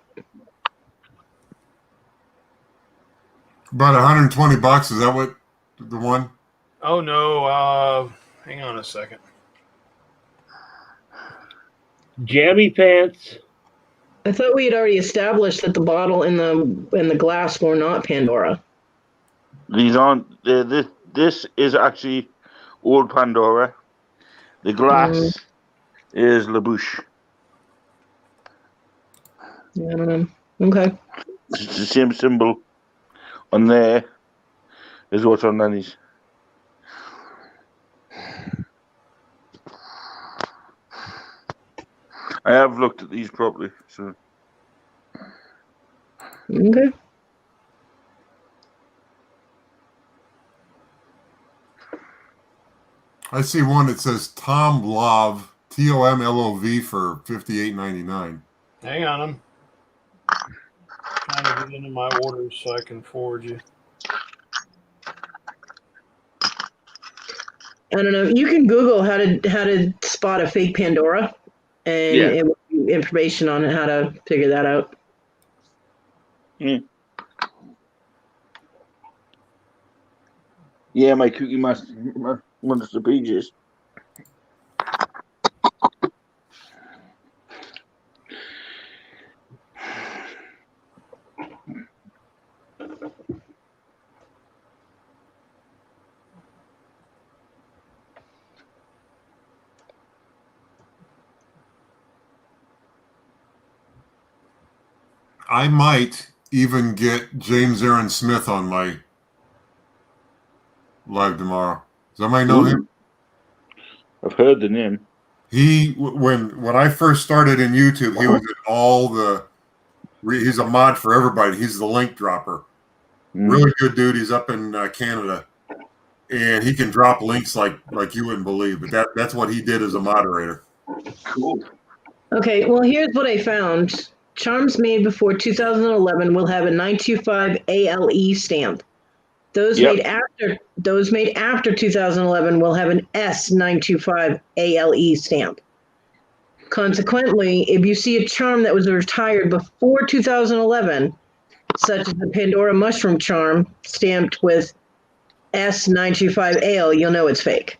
About $120. Is that what the one? Oh no! Hang on a second. Jammy pants. I thought we had already established that the bottle and the glass were not Pandora. These aren't. This is actually old Pandora. The glass is La Bouche. I don't know. Okay. It's the same symbol on there as what's on Lenny's. I have looked at these properly, so. Okay. I see one that says Tom Love, TOMLOV for $58.99. Hang on, I'm trying to get into my orders so I can forward you. I don't know. You can Google how to spot a fake Pandora, and it will give you information on how to figure that out. Yeah, my Cookie Monster pages. I might even get James Aaron Smith on my live tomorrow. Does somebody know him? I've heard the name. He when I first started in YouTube, he was in all the. He's a mod for everybody. He's the link dropper. Really good dude. He's up in Canada, and he can drop links like you wouldn't believe. But that's what he did as a moderator. Cool. Okay, well, here's what I found. Charms made before 2011 will have a 925 ALE stamp. Those made after 2011 will have an S925 ALE stamp. Consequently, if you see a charm that was retired before 2011, such as the Pandora Mushroom charm stamped with S925AL, you'll know it's fake.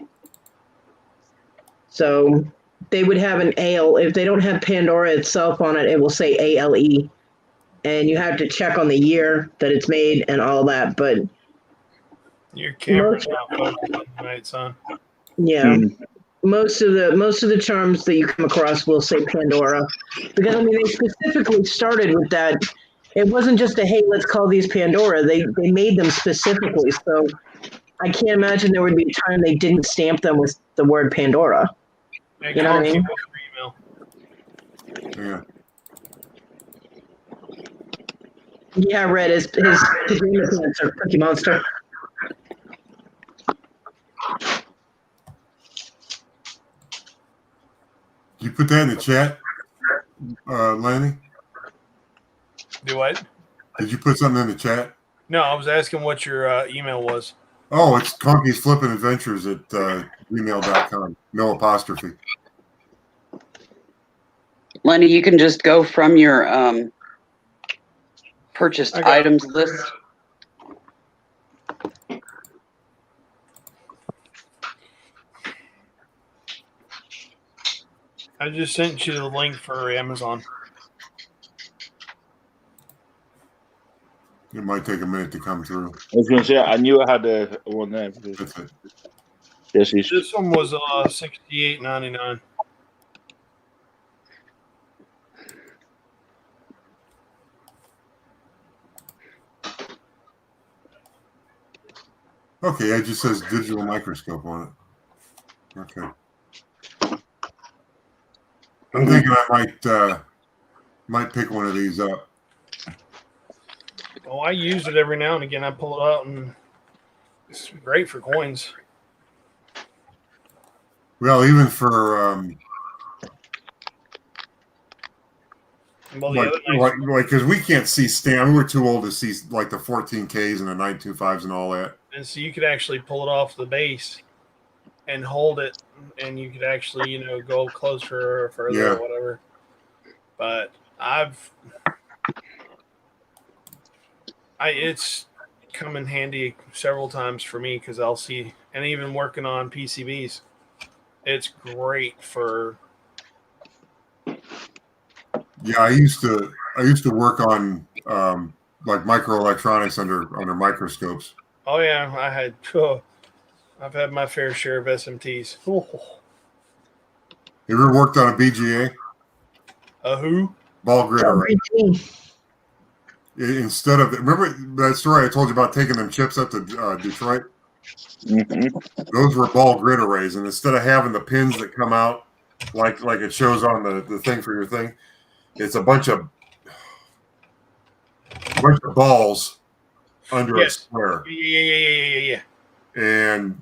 So they would have an AL. If they don't have Pandora itself on it, it will say ALE. And you have to check on the year that it's made and all that. But your camera's not focusing tonight, son. Yeah. Most of the charms that you come across will say Pandora. Because I mean they specifically started with that. It wasn't just a hey, let's call these Pandora. They made them specifically. So I can't imagine there would be a time they didn't stamp them with the word Pandora. Hey, you know what I mean? Yeah. Yeah, Red, his pajama pants are Cookie Monster. You put that in the chat, Lanny? Do what? Did you put something in the chat? No, I was asking what your email was. Oh, it's Conky's Flippin' Adventures at gmail.com. No apostrophe. Lenny, you can just go from your purchased items list. I just sent you the link for Amazon. It might take a minute to come through. I was going to say, I knew I had one there. Yes, this one was $68.99. Okay, it just says digital microscope on it. Okay. I'm thinking I might pick one of these up. Oh, I use it every now and again. I pull it out, and it's great for coins. Well, even for because we can't see stamp. We're too old to see like the 14Ks and the 925s and all that. And so you could actually pull it off the base and hold it, and you could actually, go closer or further or whatever. But it's come in handy several times for me because I'll see, and even working on PCBs, it's great for. Yeah, I used to work on like microelectronics under microscopes. Oh yeah, I've had my fair share of SMTs. Oh. You ever worked on a BGA? A who? Ball grid array. Instead of remember that story I told you about taking them chips up to Detroit? Those were ball grid arrays, and instead of having the pins that come out like it shows on the thing for your thing, it's a bunch of balls under a square. Yeah. And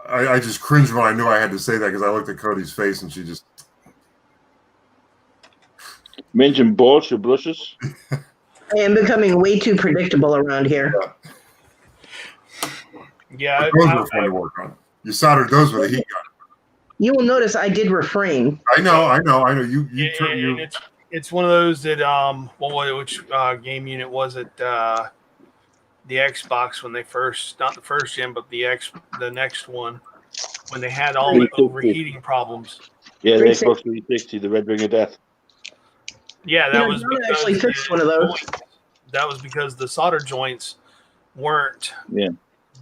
I just cringed when I knew I had to say that because I looked at Cody's face and she just mentioned balls or brushes. I am becoming way too predictable around here. Yeah, those were fun to work on. You soldered those with a heat gun. You will notice I did refrain. I know. You it's one of those that which game unit was it? the Xbox when they first, not the first gen, but the next one, when they had all the overheating problems. Yeah, the Xbox 360, the Red Ring of Death. Yeah, that was John because actually fixed one of those. that was because the solder joints weren't Yeah.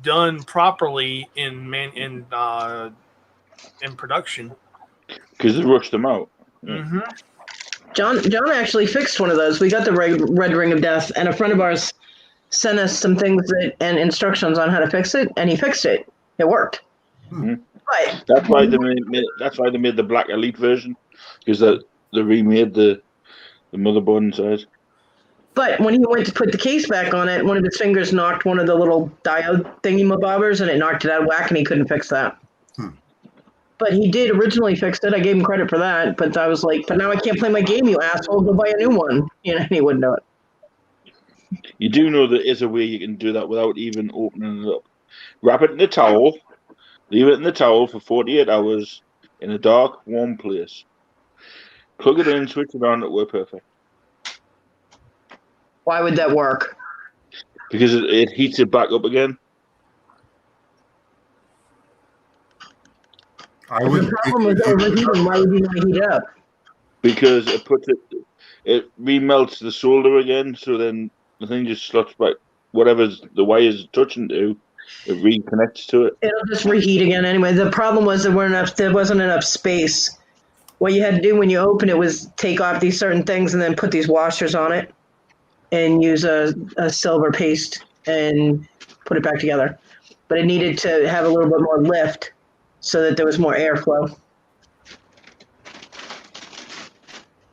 done properly in production. Because they rushed them out. Yeah. Mm-hmm. John actually fixed one of those. We got the Red Ring of Death, and a friend of ours sent us some things and instructions on how to fix it, and he fixed it. It worked. Mm-hmm. But that's why they made the Black Elite version, because they remade the motherboard inside. But when he went to put the case back on it, one of his fingers knocked one of the little diode thingy-mabobbers, and it knocked it out of whack, and he couldn't fix that. But he did originally fix it. I gave him credit for that. But I was like, but now I can't play my game, you asshole. Go buy a new one. You know, and he wouldn't know it. You do know there is a way you can do that without even opening it up. Wrap it in a towel, leave it in the towel for 48 hours in a dark, warm place. Plug it in, switch it on, it works perfect. Why would that work? Because it heats it back up again. The problem with overheating, why would you not heat it up? Because it remelts the solder again, so then the thing just slots back. Whatever the wire's touching to, it reconnects to it. It'll just reheat again anyway. The problem was there wasn't enough space. What you had to do when you open it was take off these certain things and then put these washers on it and use a silver paste and put it back together. But it needed to have a little bit more lift so that there was more airflow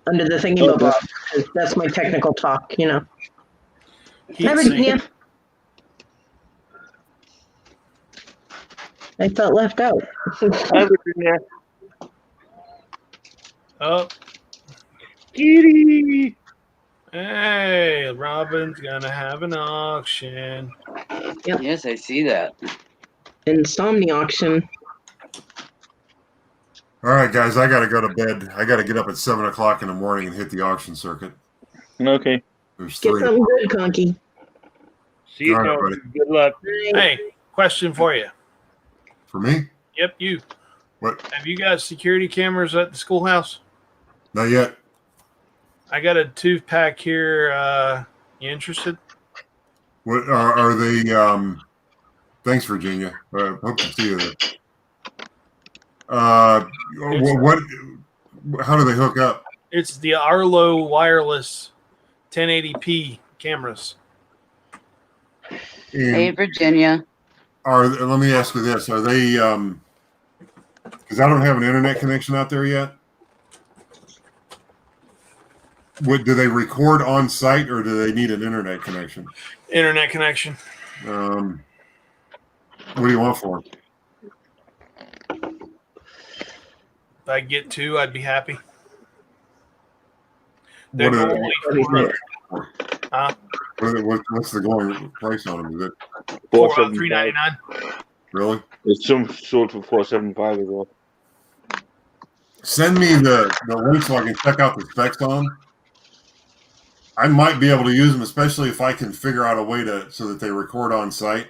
under the thingy-mabob. That's my technical talk, you know. Hi, Virginia. I felt left out. Hi, Virginia. Oh. Kitty. Hey, Robin's gonna have an auction. Yep. Yes, I see that. Insomnia auction. All right, guys, I got to go to bed. I got to get up at 7 o'clock in the morning and hit the auction circuit. Okay. There's Get 3. something good, Conky. See you, All right, Tony. buddy. Good luck. Hey, question for you. For me? Yep, you. What? Have you got security cameras at the schoolhouse? Not yet. I got a 2-pack here. You interested? What are they? Thanks, Virginia. Hope to see you there. What? How do they hook up? It's the Arlo wireless 1080p cameras. Hey, Virginia. Let me ask you this: are they? Because I don't have an internet connection out there yet. Do they record on site, or do they need an internet connection? Internet connection. What do you want for them? If I get 2, I'd be happy. What They're are only what's the going price on them? Is it $399? Really? There's some sold for $475 as well. Send me the link so I can check out the specs on them. I might be able to use them, especially if I can figure out a way so that they record on site.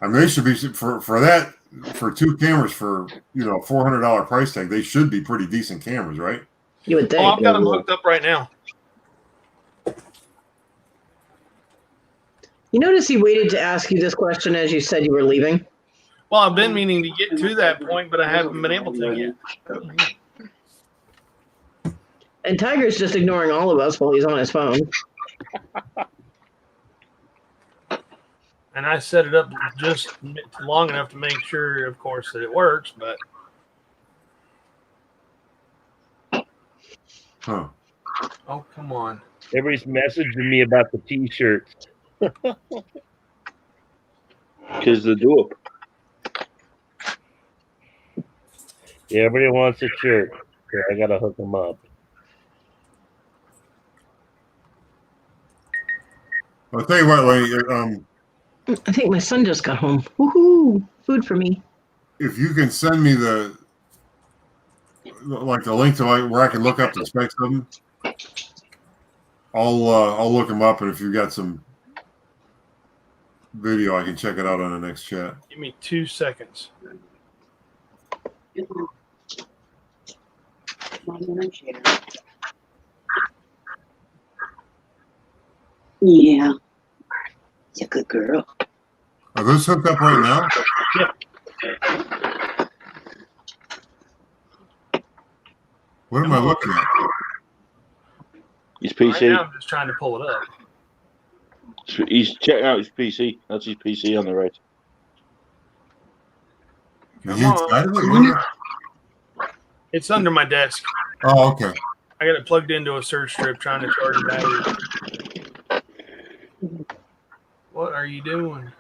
I mean, they should be for 2 cameras for $400 price tag. They should be pretty decent cameras, right? You would think. Oh, I've got them hooked up right now. You notice he waited to ask you this question as you said you were leaving? Well, I've been meaning to get to that point, but I haven't been able to yet. And Tiger's just ignoring all of us while he's on his phone. And I set it up just long enough to make sure, of course, that it works, but... Huh. Oh, come on. Everybody's messaging me about the T-shirts. Because they're dope. Yeah, everybody wants a shirt. So I gotta hook them up. I'll tell you what, I think my son just got home. Woohoo! Food for me. if you can send me the link to where I can look up the specs of them, I'll look them up, and if you've got some video, I can check it out on the next chat. Give me 2 seconds. Yeah. You're a good girl. Are those hooked up right now? Yeah. What am I looking at? His PC. Right now, I'm just trying to pull it up. He's checking out his PC. That's his PC on the right. Are you inside of it? What? It's under my desk. Oh, okay. I got it plugged into a surge strip trying to charge the battery. What are you doing?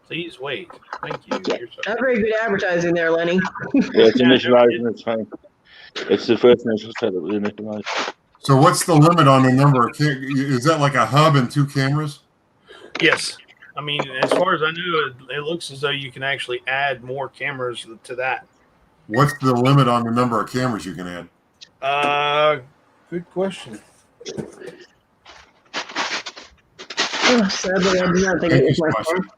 Please wait. Thank you. Not very good advertising there, Lenny. Yeah, it's initializing. It's fine. It's the first initial setup with initialize. So what's the limit on the number of is that like a hub and 2 cameras? Yes. I mean, as far as I know, it looks as though you can actually add more cameras to that. What's the limit on the number of cameras you can add? Good question. Oh, sadly, I do not think it was my phone.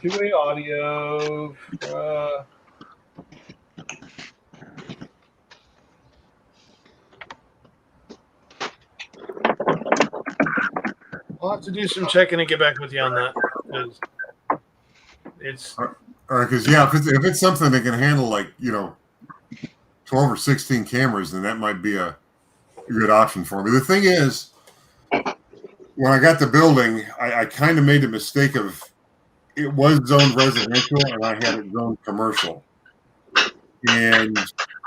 Two-way audio. I'll have to do some checking and get back with you on that. It's all right, because if it's something that can handle 12 or 16 cameras, then that might be a good option for me. The thing is, when I got the building, I kind of made the mistake of it was zoned residential and I had it zoned commercial. And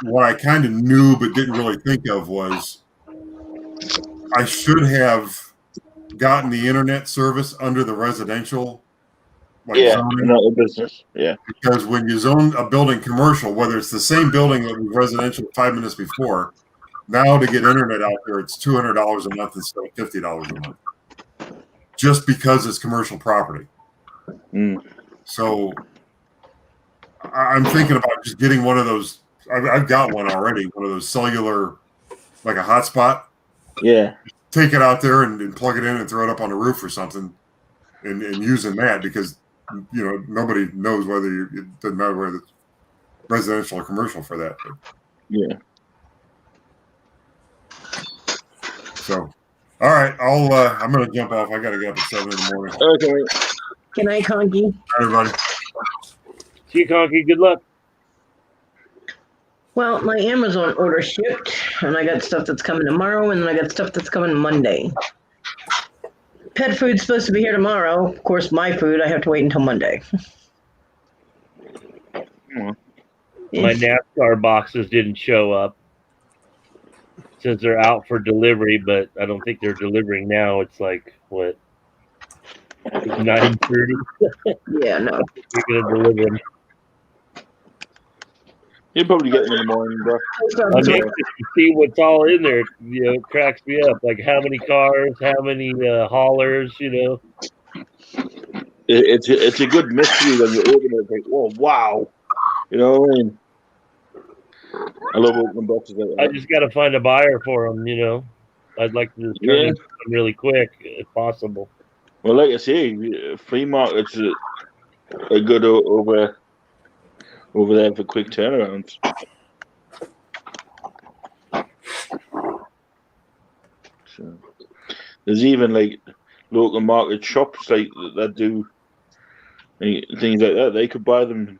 what I kind of knew but didn't really think of was I should have gotten the internet service under the residential zoning. Business. Yeah. Because when you zone a building commercial, whether it's the same building that was residential 5 minutes before, now to get internet out there, it's $200 a month instead of $50 a month. Just because it's commercial property. So I'm thinking about just getting one of those. I've got one already, one of those cellular, like a hotspot. Yeah. Take it out there and plug it in and throw it up on the roof or something and using that because, nobody knows whether it doesn't matter whether it's residential or commercial for that. But. Yeah. So, all right, I'm going to jump off. I got to get up at 7 in the morning. Okay. Good night, Conky. Everybody. See you, Conky. Good luck. Well, my Amazon order shipped, and I got stuff that's coming tomorrow, and then I got stuff that's coming Monday. Pet food's supposed to be here tomorrow. Of course, my food, I have to wait until Monday. My NASCAR boxes didn't show up. Says they're out for delivery, but I don't think they're delivering now. It's like, what, 9:30? Yeah, no. You're going to deliver them. You'll probably get them in the morning, bro. I'm anxious to see what's all in there. It cracks me up. Like how many cars, how many haulers, It's a good mystery when you open it. It's like, oh, wow. You know what I mean? I love opening boxes like that. I just got to find a buyer for them, I'd like to just turn it really quick if possible. Well, like I say, flea markets are good over there for quick turnarounds. So, there's even local market shops that do things like that. They could buy them.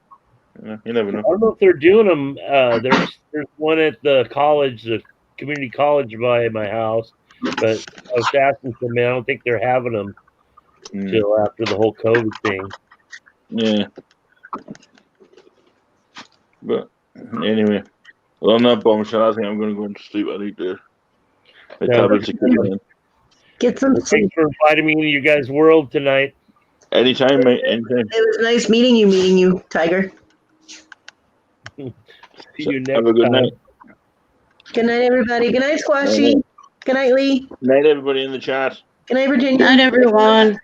You never know. I don't know if they're doing them. There's one at the college, the community college by my house, but I was asking for them. I don't think they're having them until after the whole COVID thing. Yeah. But anyway, well, on that bombshell, I think I'm going to go into sleep. I need to. My tablets are coming in. Get some sleep. Thanks for inviting me into your guys' world tonight. Anytime, mate. Anytime. It was nice meeting you, Tiger. See you next have a good time. night. Good night, everybody. Good night, Squashy. Good night, Lee. Good night, everybody in the chat. Good night, Virginia. Good night, everyone.